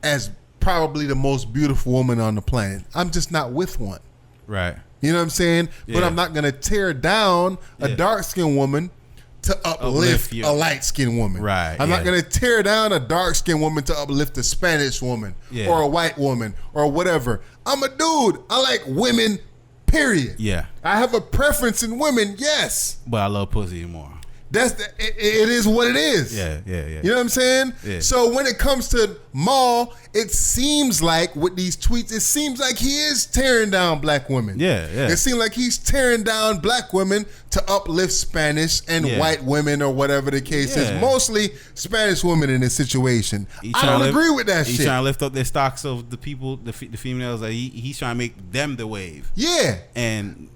as probably the most beautiful woman on the planet. I'm just not with one. Right. You know what I'm saying? Yeah. But I'm not going to tear down a dark-skinned woman to uplift a light-skinned woman. Right. I'm not going to tear down a dark-skinned woman to uplift a Spanish woman or a white woman or whatever. I'm a dude. I like women, period. Yeah. I have a preference in women, yes. But I love pussy more. It is what it is. Yeah. You know what I'm saying? Yeah. So when it comes to Maul, it seems like with these tweets, it seems like he is tearing down black women. Yeah. It seems like he's tearing down black women to uplift Spanish and white women or whatever the case is. Mostly Spanish women in this situation. I don't agree with that shit. He's trying to lift up their stocks of the people, the females. Like he's trying to make them the wave. Yeah. And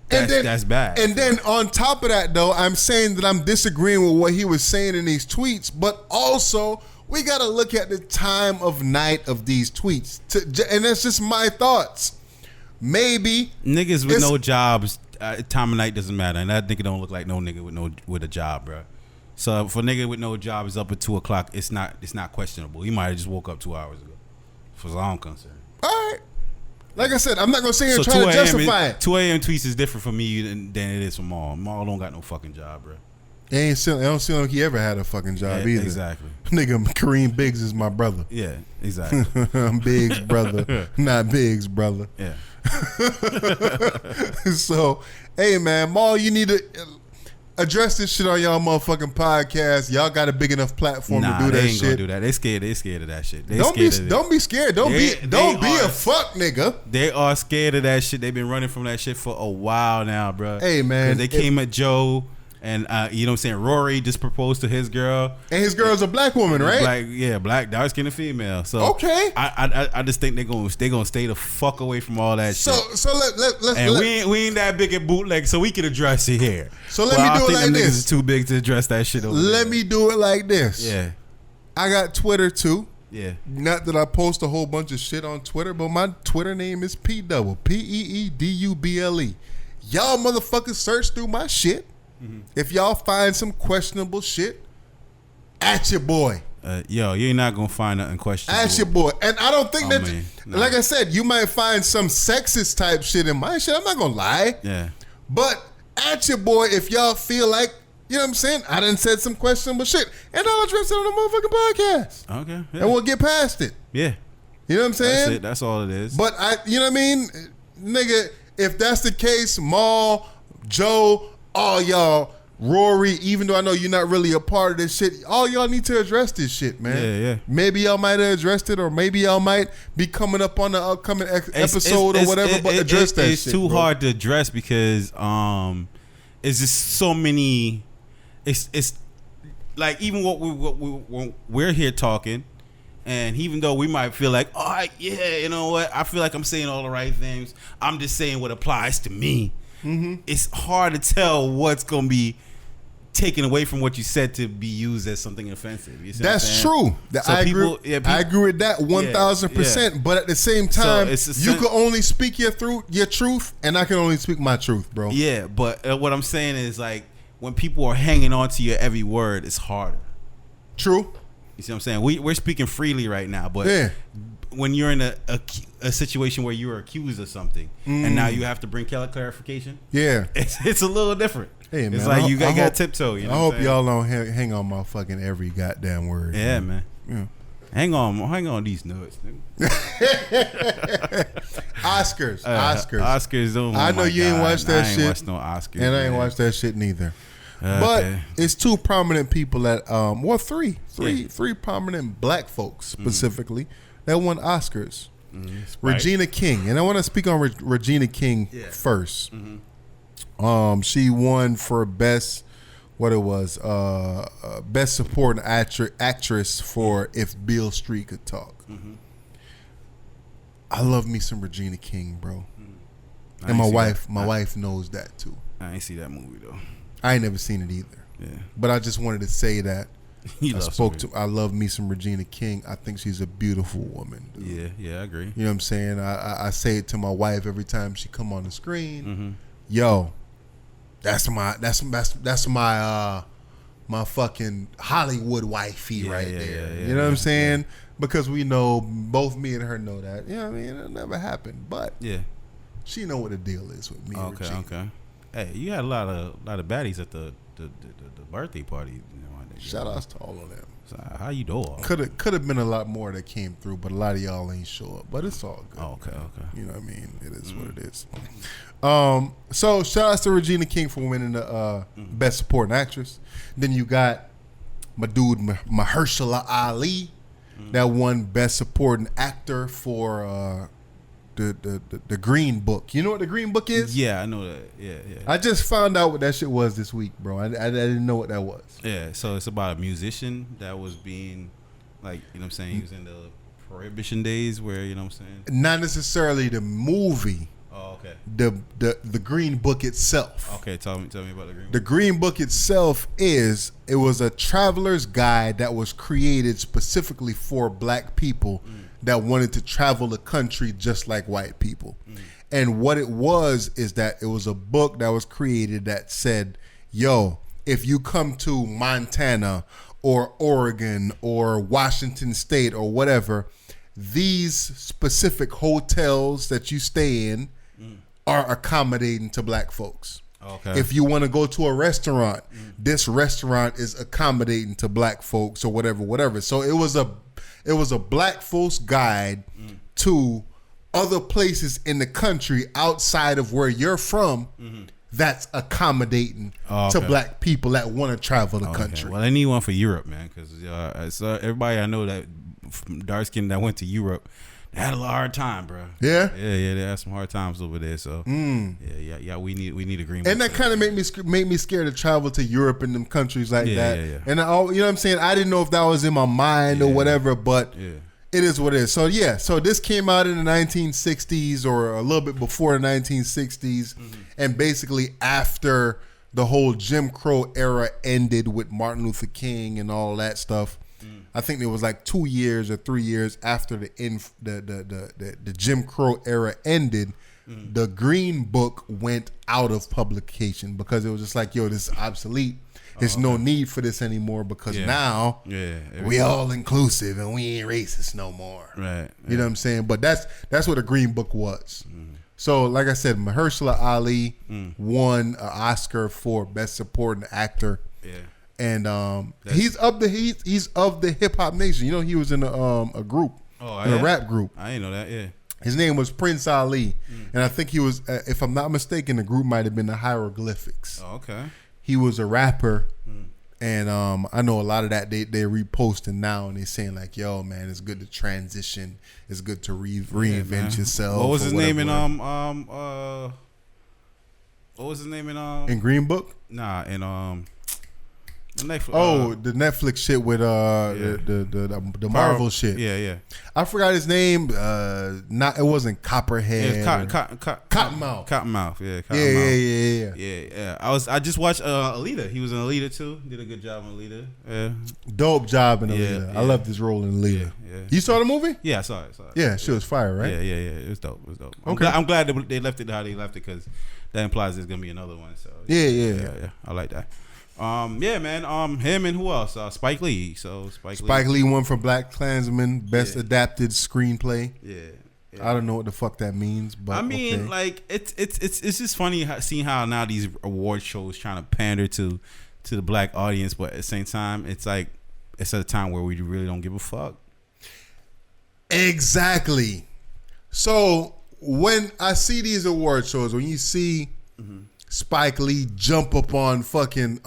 that's bad. And then on top of that, though, I'm saying that I'm disagreeing with what he was saying in these tweets, but also we got to look at the time of night of these tweets. And that's just my thoughts. Maybe niggas with no jobs, time of night doesn't matter, and that nigga don't look like no nigga with a job, bro. So if a nigga with no job is up at 2 o'clock, it's not questionable. He might have just woke up 2 hours ago, as far as I'm concerned. All right. Like I said, I'm not going to sit here and try to justify it. 2 a.m. tweets is different for me than it is for Maul. Maul don't got no fucking job, bro. I don't seem like he ever had a fucking job either. Exactly. Nigga, Kareem Biggs is my brother. Yeah, exactly. I'm Biggs' brother, not Biggs' brother. Yeah. So, hey, man, Maul, you need to address this shit on y'all motherfucking podcast. Y'all got a big enough platform to do that shit. They ain't gonna do that. They scared of that shit. Don't be scared. Don't be a fuck nigga. They are scared of that shit. They've been running from that shit for a while now, bro. Hey, man. They came at Joe. And you know what I'm saying? Rory just proposed to his girl. And his girl's a black woman, right? Black, dark skinned female. So okay. I just think they're gonna stay the fuck away from all that shit. So let's we ain't that big at Bootleg, so we can address it here. So let me do it like this. Niggas is too big to address that shit over Let me do it like this. Yeah. I got Twitter too. Yeah. Not that I post a whole bunch of shit on Twitter, but my Twitter name is P-Double. P-E-E-D-U-B-L-E. Y'all motherfuckers search through my shit. If y'all find some questionable shit, at your boy. You're not gonna find nothing questionable. At your boy. And I don't think like I said, you might find some sexist type shit in my shit. I'm not gonna lie. Yeah. But at your boy, if y'all feel like, you know what I'm saying, I done said some questionable shit, and I'll address it on the motherfucking podcast. Okay. Yeah. And we'll get past it. Yeah. You know what I'm saying? That's all it is. But you know what I mean? Nigga, if that's the case, Maul, Joe, all y'all, Rory, even though I know you're not really a part of this shit, all y'all need to address this shit, man. Yeah. Maybe y'all might have addressed it, or maybe y'all might be coming up on the upcoming episode or whatever, but address that shit. It's too hard to address because it's just so many. It's like even what we're here talking, and even though we might feel like, you know what, I feel like I'm saying all the right things. I'm just saying what applies to me. Mm-hmm. It's hard to tell what's gonna be taken away from what you said to be used as something offensive. You see That's true. I agree with that 1,000%. But at the same time, you can only speak your truth, and I can only speak my truth, bro. Yeah, but what I'm saying is like when people are hanging on to your every word, it's harder. True. You see what I'm saying? We're speaking freely right now, but when you're in a situation where you're accused of something, and now you have to bring clarification, it's a little different. Hey, man, it's like you got to tiptoe. You know I hope y'all don't hang on my fucking every goddamn word. Yeah, man. Yeah. Hang on these nuts, nigga. Oscars. I know you ain't watched that shit. I ain't watched no Oscars, and I ain't watched that shit neither. But it's two prominent people that, three prominent black folks specifically that won Oscars. Regina King, and I want to speak on Regina King first. She won for best supporting actress for If Beale Street Could Talk. I love me some Regina King, bro, and my wife knows that too. I ain't see that movie though. I ain't never seen it either. Yeah, but I just wanted to say that. I love me some Regina King. I think she's a beautiful woman, dude. Yeah, I agree. You know what I'm saying? I say it to my wife every time she come on the screen. Yo, that's my my fucking Hollywood wifey right there. You know what I'm saying? Yeah. Because we know, both me and her know that. You know what I mean? It'll never happen. But she know what the deal is with me and Regina. Okay. Hey, you had a lot of baddies at the birthday party. Shout outs to all of them. So how you doing? Could have been a lot more that came through, but a lot of y'all ain't show up. But it's all good. Okay. You know what I mean? It is what it is. So shout outs to Regina King for winning the Best Supporting Actress. Then you got my dude Mahershala Ali that won Best Supporting Actor for the Green Book. You know what the Green Book is? Yeah, I know that. Yeah. I just found out what that shit was this week, bro. I didn't know what that was. Yeah, so it's about a musician that was being, like, you know what I'm saying, he was in the Prohibition days where, you know what I'm saying? Not necessarily the movie. Oh, okay. The Green Book itself. Okay, tell me about the Green Book. The Green Book itself it was a traveler's guide that was created specifically for black people that wanted to travel the country just like white people. And what it was is that it was a book that was created that said, yo, if you come to Montana or Oregon or Washington State or whatever, these specific hotels that you stay in are accommodating to black folks. Okay. If you want to go to a restaurant, this restaurant is accommodating to black folks or whatever. So it was a black folks guide to other places in the country outside of where you're from that's accommodating to black people that want to travel the country. Well, I need one for Europe, man, because everybody I know that dark skin that went to Europe, they had a hard time, bro. Yeah, they had some hard times over there. So yeah, we need agreement. And that kind of made me scared to travel to Europe and them countries like that. Yeah. And you know what I'm saying? I didn't know if that was in my mind or whatever, but it is what it is. So this came out in the 1960s or a little bit before the 1960s, and basically after the whole Jim Crow era ended with Martin Luther King and all that stuff. I think it was like 2 years or 3 years after the Jim Crow era ended, the Green Book went out of publication because it was just like, yo, this is obsolete. There's no need for this anymore because now we all inclusive and we ain't racist no more. Right. You know what I'm saying? But that's what a Green Book was. So like I said, Mahershala Ali won an Oscar for Best Supporting Actor. Yeah. And he's of the hip hop nation. You know, he was in a group, a rap group. I didn't know that. Yeah. His name was Prince Ali, and I think he was, if I'm not mistaken, the group might have been the Hieroglyphics. Oh, okay. He was a rapper, and I know a lot of that they're reposting now, and they're saying like, "Yo, man, it's good to transition. It's good to reinvent yourself." What was his name in What was his name in Green Book? Nah, in Netflix. The Netflix shit with the Marvel shit. Yeah. I forgot his name. It wasn't Copperhead. Yeah, Cottonmouth. Cottonmouth. Yeah. Yeah. I just watched Alita. He was in Alita too. Did a good job in Alita. Yeah. Dope job in Alita. I loved his role in Alita. Yeah. You saw the movie? Yeah, I saw it. Yeah, shit was fire, right? Yeah. It was dope. Okay. I'm glad they left it how they left it because that implies there's gonna be another one. So yeah. I like that. Yeah, man. Him and who else? Spike Lee. So Spike Lee won for Black Klansman Best Adapted Screenplay. Yeah. I don't know what the fuck that means, but I mean, like it's just funny seeing how now these award shows trying to pander to the black audience, but at the same time, it's like it's at a time where we really don't give a fuck. Exactly. So when I see these award shows, when you see Spike Lee jump up on fucking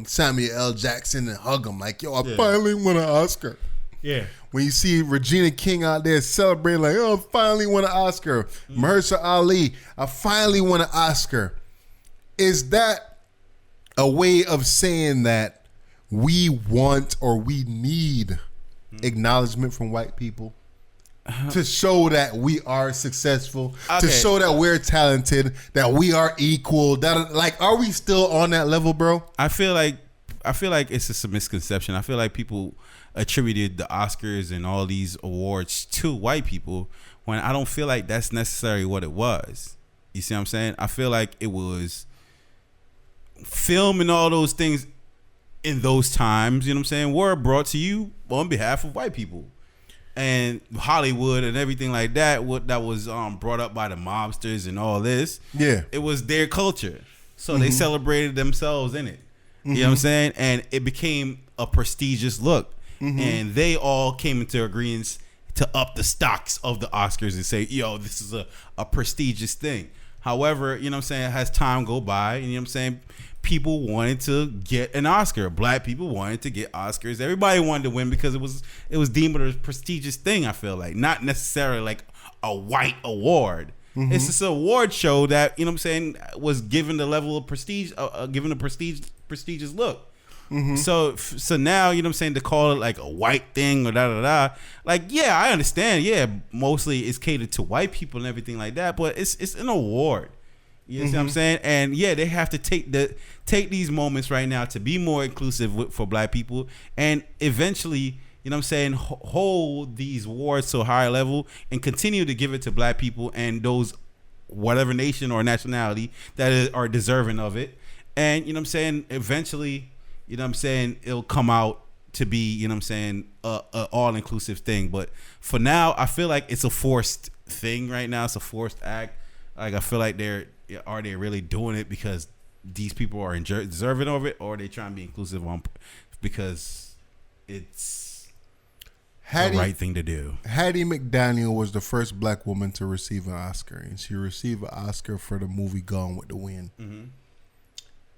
Samuel L. Jackson and hug him like, yo, I finally won an Oscar. Yeah. When you see Regina King out there celebrating like, oh, I finally won an Oscar. Mahershala Ali, I finally won an Oscar. Is that a way of saying that we want or we need acknowledgement from white people? To show that we are successful, to show that we're talented, that we are equal, that like, are we still on that level, bro? I feel like it's just a misconception. I feel like people attributed the Oscars and all these awards to white people when I don't feel like that's necessarily what it was. You see what I'm saying? I feel like it was film and all those things in those times, you know what I'm saying, were brought to you on behalf of white people. And Hollywood and everything like that, that was brought up by the mobsters and all this. Yeah, it was their culture, so they celebrated themselves in it. You know what I'm saying? And it became a prestigious look, and they all came into agreement to up the stocks of the Oscars and say, "Yo, this is a prestigious thing." However, you know what I'm saying, as time go by, and you know what I'm saying, people wanted to get an Oscar. Black people wanted to get Oscars. Everybody wanted to win because it was deemed a prestigious thing, I feel like. Not necessarily like a white award. It's just an award show that, you know what I'm saying, was given the level of prestige, given a prestigious look. So now, you know what I'm saying, to call it like a white thing or da-da-da, like, yeah, I understand. Yeah, mostly it's catered to white people and everything like that, but it's an award. You know what I'm saying? And yeah, they have to take these moments right now to be more inclusive for black people, and eventually, you know what I'm saying, hold these awards to a higher level and continue to give it to black people and those whatever nation or nationality that are deserving of it. And you know what I'm saying, eventually, you know what I'm saying, it'll come out to be, you know what I'm saying, a all-inclusive thing. But for now, I feel like it's a forced thing right now. It's a forced act. Like, I feel like are they really doing it because these people are deserving of it, or are they trying to be inclusive because it's the right thing to do? Hattie McDaniel was the first black woman to receive an Oscar, and she received an Oscar for the movie Gone with the Wind.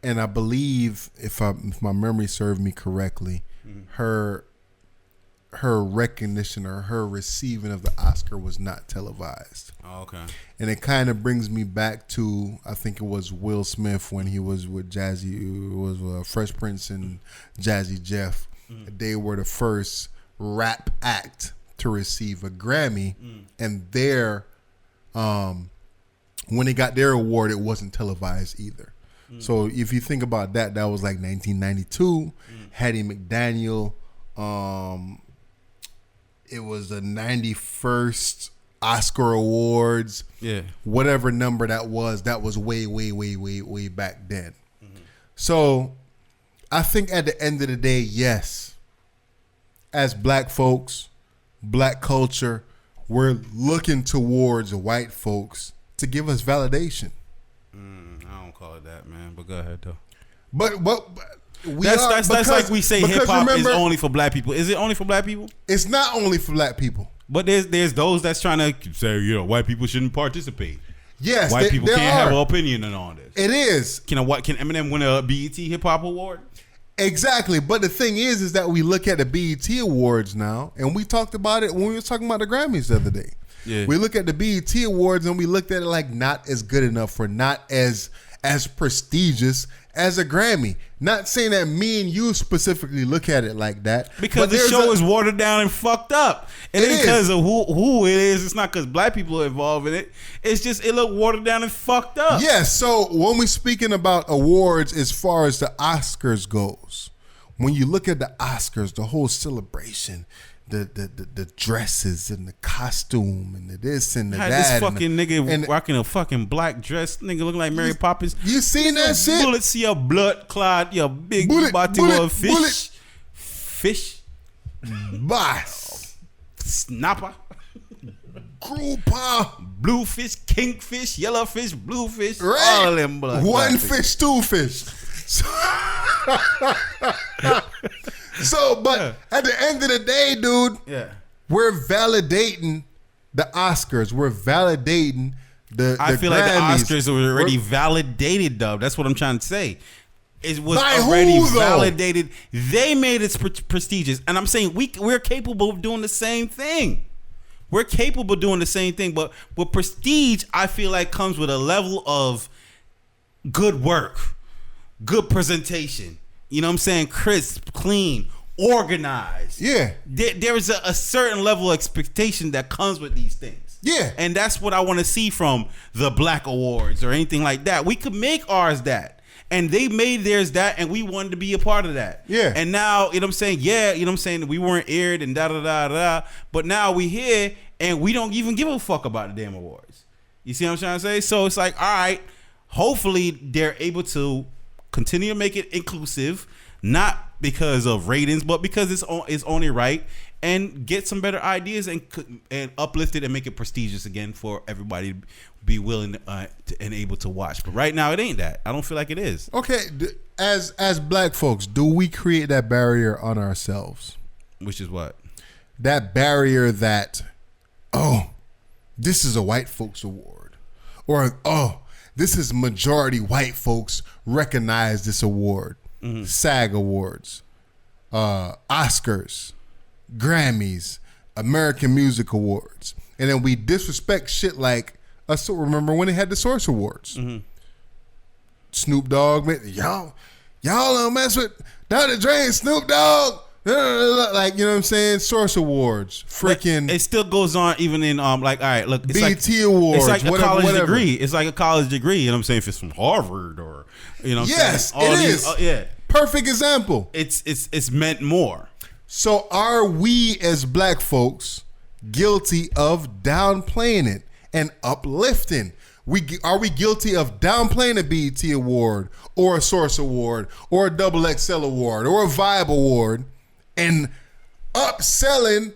And I believe, if my memory served me correctly, her recognition or her receiving of the Oscar was not televised. Oh, okay. And it kind of brings me back to, I think it was Will Smith when he was with Jazzy, it was Fresh Prince and Jazzy Jeff. They were the first rap act to receive a Grammy, and when they got their award, it wasn't televised either. So if you think about that, that was like 1992. Hattie McDaniel, it was the 91st Oscar Awards. Yeah. Whatever number that was way back then. So I think at the end of the day, yes, as black folks, black culture, we're looking towards white folks to give us validation. I don't call it that, man. But go ahead, though. But that's like we say hip hop is only for black people. Is it only for black people? It's not only for black people. But there's those that's trying to say, white people shouldn't participate. Yes, white people can't have an opinion on all this. It is. Can Eminem win a BET Hip Hop Award? Exactly. But the thing is that we look at the BET Awards now, and we talked about it when we were talking about the Grammys the other day. Yeah. We look at the BET Awards and we looked at it like not as good enough or not as prestigious as a Grammy. Not saying that me and you specifically look at it like that. Because the show is watered down and fucked up. It ain't because of who it is. It's not because black people are involved in it. It's just it look watered down and fucked up. Yeah, so when we're speaking about awards as far as the Oscars goes, when you look at the Oscars, the whole celebration, the dresses and the costume and the this and the that. This fucking nigga rocking a fucking black dress. Nigga looking like Mary Poppins. You seen that shit? Bullets, your blood clot, your big body of fish. Fish. Bass. Snapper. Grouper. Bluefish, kingfish, yellowfish, bluefish. Right. All them blood. One fish, two fish. So, but at the end of the day, dude, we're validating the Oscars. We're validating the I feel Grammys. like the Oscars were already validated, Dub. That's what I'm trying to say. It was By already who, though? validated. They made it prestigious. And I'm saying we're capable of doing the same thing. We're capable of doing the same thing. But with prestige, I feel like comes with a level of good work, good presentation. You know what I'm saying? Crisp, clean, organized. Yeah. There's a certain level of expectation that comes with these things. Yeah. And that's what I want to see from the Black Awards or anything like that. We could make ours that. And they made theirs that, and we wanted to be a part of that. Yeah. And now, you know what I'm saying? Yeah, you know what I'm saying? We weren't aired and da-da-da-da. But now we here, and we don't even give a fuck about the damn awards. You see what I'm trying to say? So it's like, all right, hopefully they're able to continue to make it inclusive, not because of ratings, but because it's only right, and get some better ideas and uplift it and make it prestigious again for everybody to be willing and able to watch. But right now, it ain't that. I don't feel like it is. Okay, as black folks, do we create that barrier on ourselves? Which is what? That barrier that, this is a white folks award, or this is majority white folks recognize this award. Mm-hmm. SAG Awards, Oscars, Grammys, American Music Awards. And then we disrespect shit like, I still remember when they had the Source Awards. Mm-hmm. Snoop Dogg, man, y'all don't mess with Dr. Dre and Snoop Dogg. Like, you know what I'm saying? Source Awards, freaking. But it still goes on even in like, all right, look, it's BET like, Awards, it's like a college whatever. degree. It's like a college degree. You know what I'm saying? If it's from Harvard or yes, what I'm saying? it is. Yeah, perfect example. It's meant more. So are we as black folks guilty of downplaying it and uplifting? Are we guilty of downplaying a BET Award or a Source Award or a XXL Award or a Vibe Award and upselling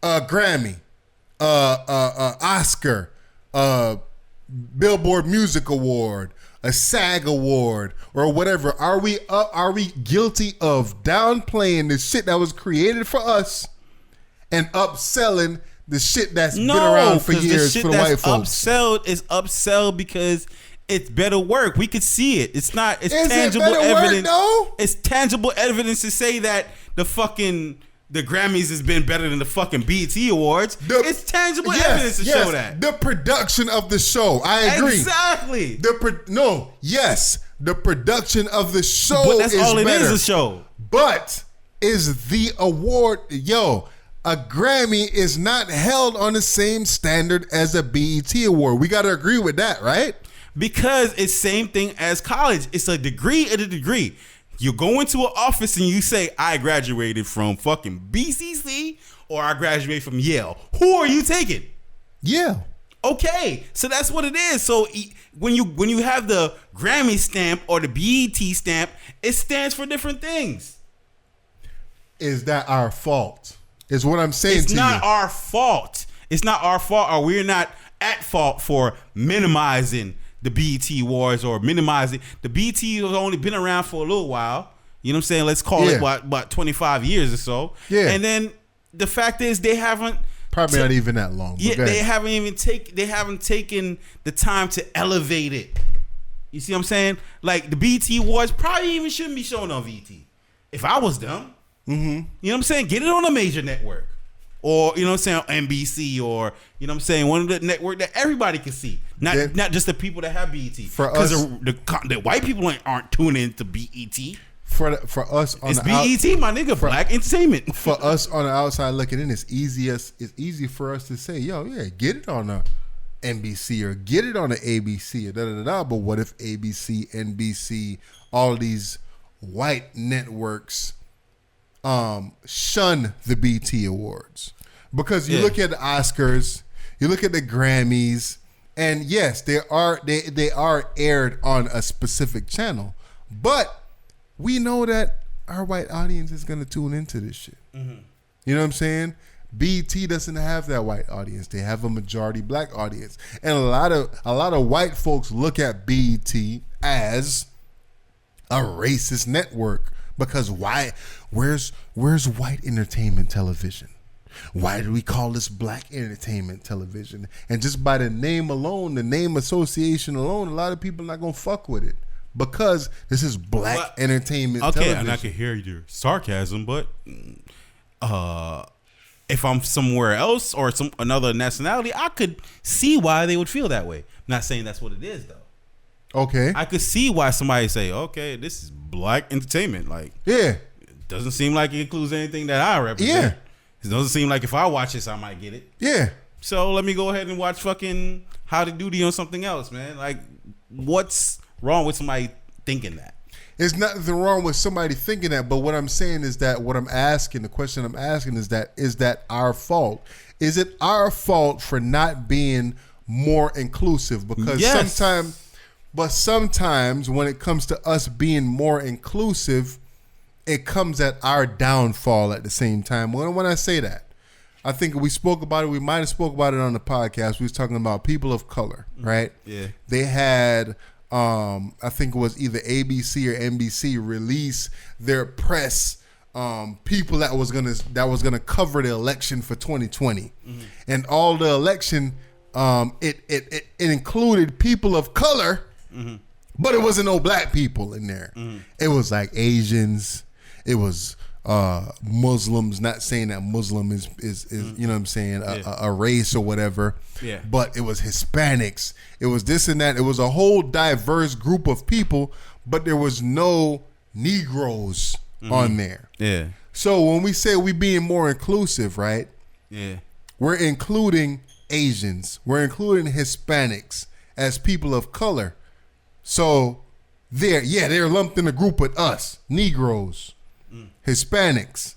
a Grammy, Oscar, Billboard Music Award, a SAG Award, or whatever? Are we guilty of downplaying the shit that was created for us and upselling the shit that's been around for years for the white folks? Upsell is upsell because it's better work. We could see it. It's not. It's Is tangible it better evidence. Work, though? It's tangible evidence to say that the Grammys has been better than the fucking BET Awards. It's tangible evidence to show that. The production of the show. I agree. Exactly. The production of the show but that's is all better. It is, a show. But is the award, a Grammy is not held on the same standard as a BET Award. We got to agree with that, right? Because it's same thing as college. It's a degree and a degree. You go into an office and you say, I graduated from fucking BCC or I graduated from Yale. Who are you taking? Yeah. Okay, so that's what it is. So when you have the Grammy stamp or the BET stamp, it stands for different things. Is that our fault? Is what I'm saying to you. It's not our fault. It's not our fault, or we're not at fault for minimizing the BET Awards or minimizing. The BET has only been around for a little while. You know what I'm saying? Let's call it about 25 years or so. Yeah. And then the fact is they haven't Probably not even that long. Yeah, they haven't taken the time to elevate it. You see what I'm saying? Like the BET Awards probably even shouldn't be shown on VT. If I was them, you know what I'm saying? Get it on a major network, or you know what I'm saying, NBC, or you know what I'm saying, one of the network that everybody can see, not just the people that have BET. Because the white people aren't tuning into BET. For us on it's BET, my nigga, black entertainment. For us on the outside looking in, it's easy for us to say, yo, yeah, get it on a NBC or get it on a ABC or da-da-da-da. But what if ABC, NBC, all these white networks shun the BET Awards? Because you look at the Oscars, you look at the Grammys, and yes, they are aired on a specific channel, but we know that our white audience is going to tune into this shit. You know what I'm saying? BET doesn't have that white audience. They have a majority black audience, and a lot of white folks look at BET as a racist network. Because why? Where's white entertainment television? Why do we call this black entertainment television? And just by the name alone, the name association alone, a lot of people are not gonna fuck with it because this is black entertainment television. Okay, and I can hear your sarcasm, but if I'm somewhere else or another nationality, I could see why they would feel that way. I'm not saying that's what it is, though. Okay. I could see why somebody say, okay, this is black entertainment. Like, yeah. It doesn't seem like it includes anything that I represent. Yeah. It doesn't seem like if I watch this, I might get it. Yeah. So let me go ahead and watch fucking How to Duty on something else, man. Like, what's wrong with somebody thinking that? There's nothing wrong with somebody thinking that, but what I'm saying is that the question I'm asking is that our fault? Is it our fault for not being more inclusive? Because sometimes when it comes to us being more inclusive, it comes at our downfall at the same time. When I say that, I think we spoke about it. We might have spoke about it on the podcast. We was talking about people of color, right? Yeah. They had, I think it was either ABC or NBC release their press people that was gonna cover the election for 2020, and all the election it included people of color, but it wasn't no black people in there. It was like Asians. It was Muslims. Not saying that Muslim is you know what I'm saying, a race or whatever. Yeah. But it was Hispanics. It was this and that. It was a whole diverse group of people, but there was no Negroes on there. Yeah. So when we say we being more inclusive, right? Yeah. We're including Asians. We're including Hispanics as people of color. So they're lumped in a group with us, Negroes, Hispanics,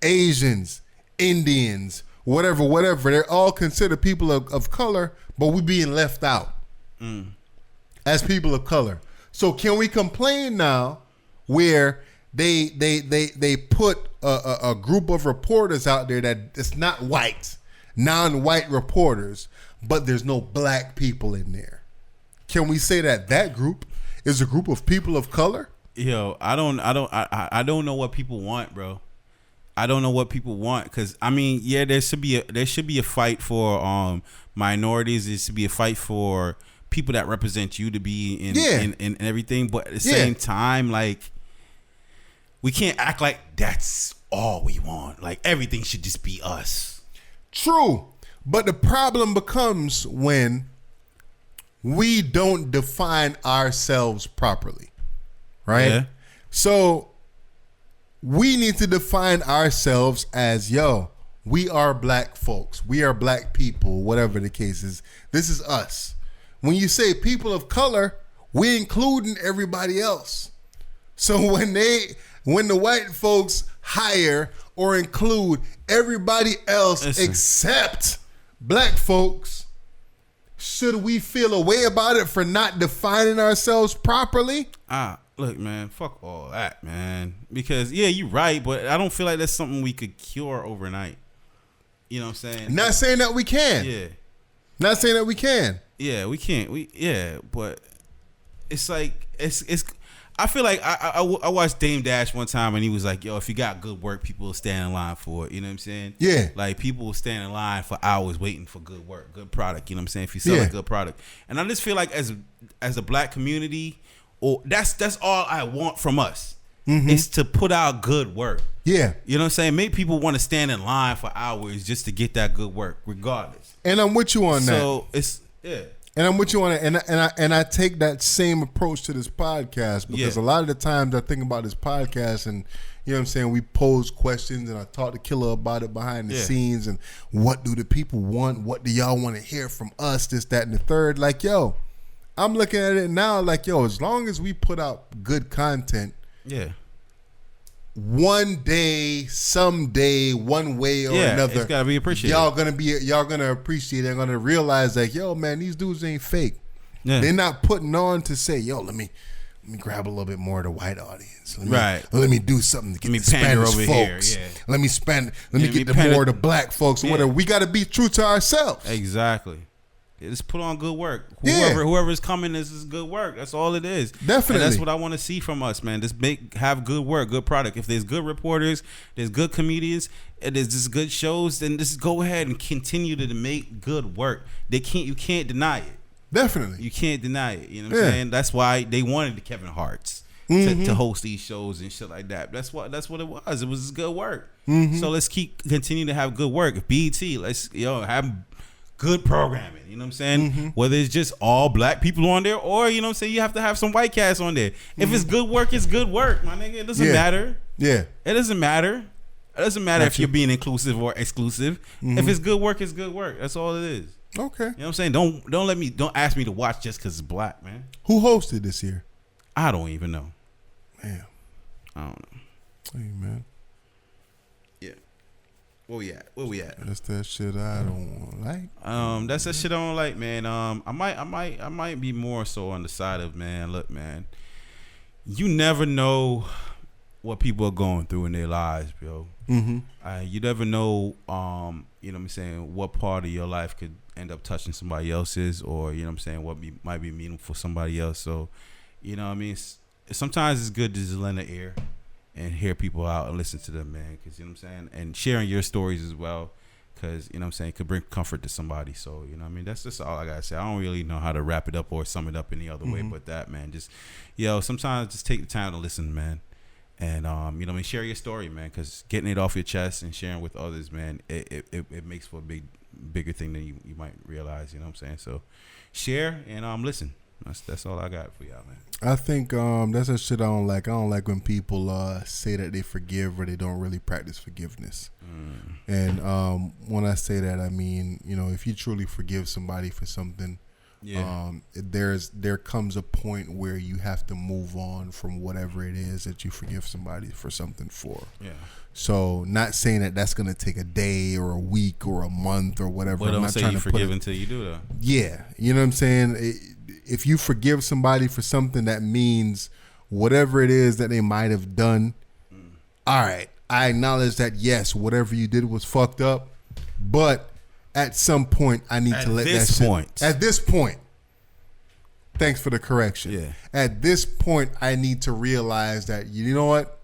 Asians, Indians, whatever. They're all considered people of color, but we being left out as people of color. So can we complain now where they put a group of reporters out there that it's not white, non-white reporters, but there's no black people in there? Can we say that group is a group of people of color? Yo, I don't know what people want, bro. I don't know what people want, because I mean, yeah, there should be a fight for minorities. There should be a fight for people that represent you to be in everything. But at the same time, like, we can't act like that's all we want. Like, everything should just be us. True, but the problem becomes when we don't define ourselves properly, right? Yeah. So we need to define ourselves as, we are black folks. We are black people, whatever the case is. This is us. When you say people of color, we're including everybody else. So when the white folks hire or include everybody else except black folks, should we feel a way about it for not defining ourselves properly? Look, man, fuck all that, man. Because, yeah, you're right, but I don't feel like that's something we could cure overnight. You know what I'm saying? Not saying that we can. Yeah. Not saying that we can. Yeah, we can't. But it's like, I feel like I watched Dame Dash one time and he was like, yo, if you got good work, people will stand in line for it. You know what I'm saying? Yeah. Like people will stand in line for hours waiting for good work, good product. You know what I'm saying? If you sell a good product. And I just feel like as a black community, or that's all I want from us. Is to put out good work. Yeah. You know what I'm saying? Make people want to stand in line for hours just to get that good work, regardless. And I'm with you on that. So it's And I'm with you on it, and I take that same approach to this podcast because a lot of the times I think about this podcast and you know what I'm saying, we pose questions and I talk to Killer about it behind the scenes and what do the people want? What do y'all want to hear from us? This, that, and the third. Like, yo, I'm looking at it now like, yo, as long as we put out good content, one day, someday, one way or another, it's gotta be appreciated. Y'all gonna appreciate it. They're gonna realize like, yo, man, these dudes ain't fake. Yeah. They're not putting on to say, yo, let me grab a little bit more of the white audience. Let me do something to get the Spanish over folks. Here. Let me get the more of the black folks or whatever. We gotta be true to ourselves. Exactly. Just put on good work. Whoever's coming, this is good work. That's all it is. Definitely. And that's what I want to see from us, man. Just have good work, good product. If there's good reporters, there's good comedians, and there's just good shows, then just go ahead and continue to make good work. You can't deny it. Definitely. You can't deny it. You know what I'm saying? That's why they wanted the Kevin Harts to host these shows and shit like that. That's what it was. It was just good work. So let's continue to have good work. If BET, let's have good programming, you know what I'm saying? Whether it's just all black people on there or, you know what I'm saying, you have to have some white cats on there. If it's good work, it's good work, my nigga. It doesn't matter. Yeah. It doesn't matter. It doesn't matter if you're being inclusive or exclusive. If it's good work, it's good work. That's all it is. Okay. You know what I'm saying? Don't ask me to watch just because it's black, man. Who hosted this year? I don't even know. Man. I don't know. Hey, man. Where we at? That's that shit I don't like. That's that shit I don't like, man. I might be more so on the side of, man, look, man, you never know what people are going through in their lives, bro. You never know, you know what I'm saying, what part of your life could end up touching somebody else's, or you know what I'm saying, what might be meaningful for somebody else. So, you know what I mean, sometimes it's good to just lend an ear and hear people out and listen to them, man, because, you know what I'm saying, and sharing your stories as well, because, you know what I'm saying, it could bring comfort to somebody. So, you know what I mean, that's just all I gotta say. I don't really know how to wrap it up or sum it up any other way but that, man. Just, sometimes just take the time to listen, man, and, you know what I mean, share your story, man, because getting it off your chest and sharing with others, man, it makes for a bigger thing than you might realize, you know what I'm saying? So, share and listen. That's all I got for y'all, man. I think that's a shit I don't like. I don't like when people say that they forgive or they don't really practice forgiveness. And when I say that, I mean, you know, if you truly forgive somebody for something, there comes a point where you have to move on from whatever it is that you forgive somebody for something for. Yeah. So not saying that that's gonna take a day or a week or a month or whatever. But don't say you forgive until you do that. Yeah, you know what I'm saying. If you forgive somebody for something, that means whatever it is that they might have done, all right, I acknowledge that, yes, whatever you did was fucked up, but at some point, I need to let that shit. At this point, thanks for the correction. Yeah. At this point, I need to realize that, you know what?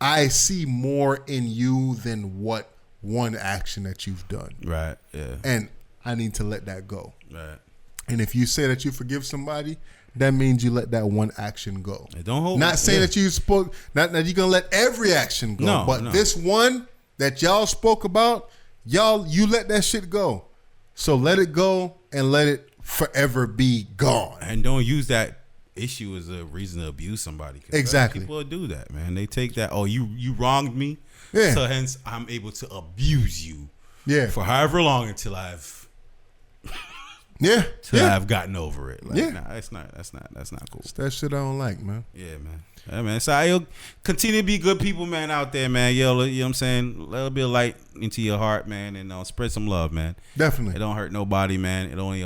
I see more in you than what one action that you've done. Right, yeah. And I need to let that go. Right. And if you say that you forgive somebody, that means you let that one action go. Don't hold. Not saying that you spoke. Not that you're gonna let every action go. But this one that y'all spoke about, you let that shit go. So let it go and let it forever be gone. And don't use that issue as a reason to abuse somebody. Exactly. People do that, man. They take that. Oh, you wronged me. Yeah. So hence I'm able to abuse you. Yeah. For however long until I've. I've gotten over it. Like, nah, that's not cool. It's that shit I don't like, man. Yeah, man. Yeah, man. So I'll continue to be good people, man, out there, man. Yo, you know what I'm saying? Let a bit of light into your heart, man, and spread some love, man. Definitely. It don't hurt nobody, man. It only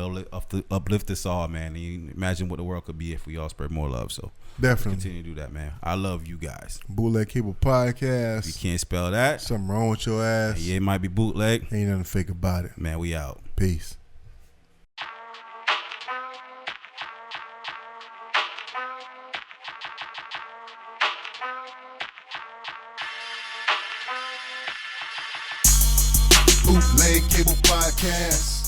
uplift us all, man. And you imagine what the world could be if we all spread more love. So definitely continue to do that, man. I love you guys. Bootleg Podcast. If you can't spell that, something wrong with your ass. Yeah, it might be bootleg. Ain't nothing fake about it. Man, we out. Peace. Bootleg Cable Podcast.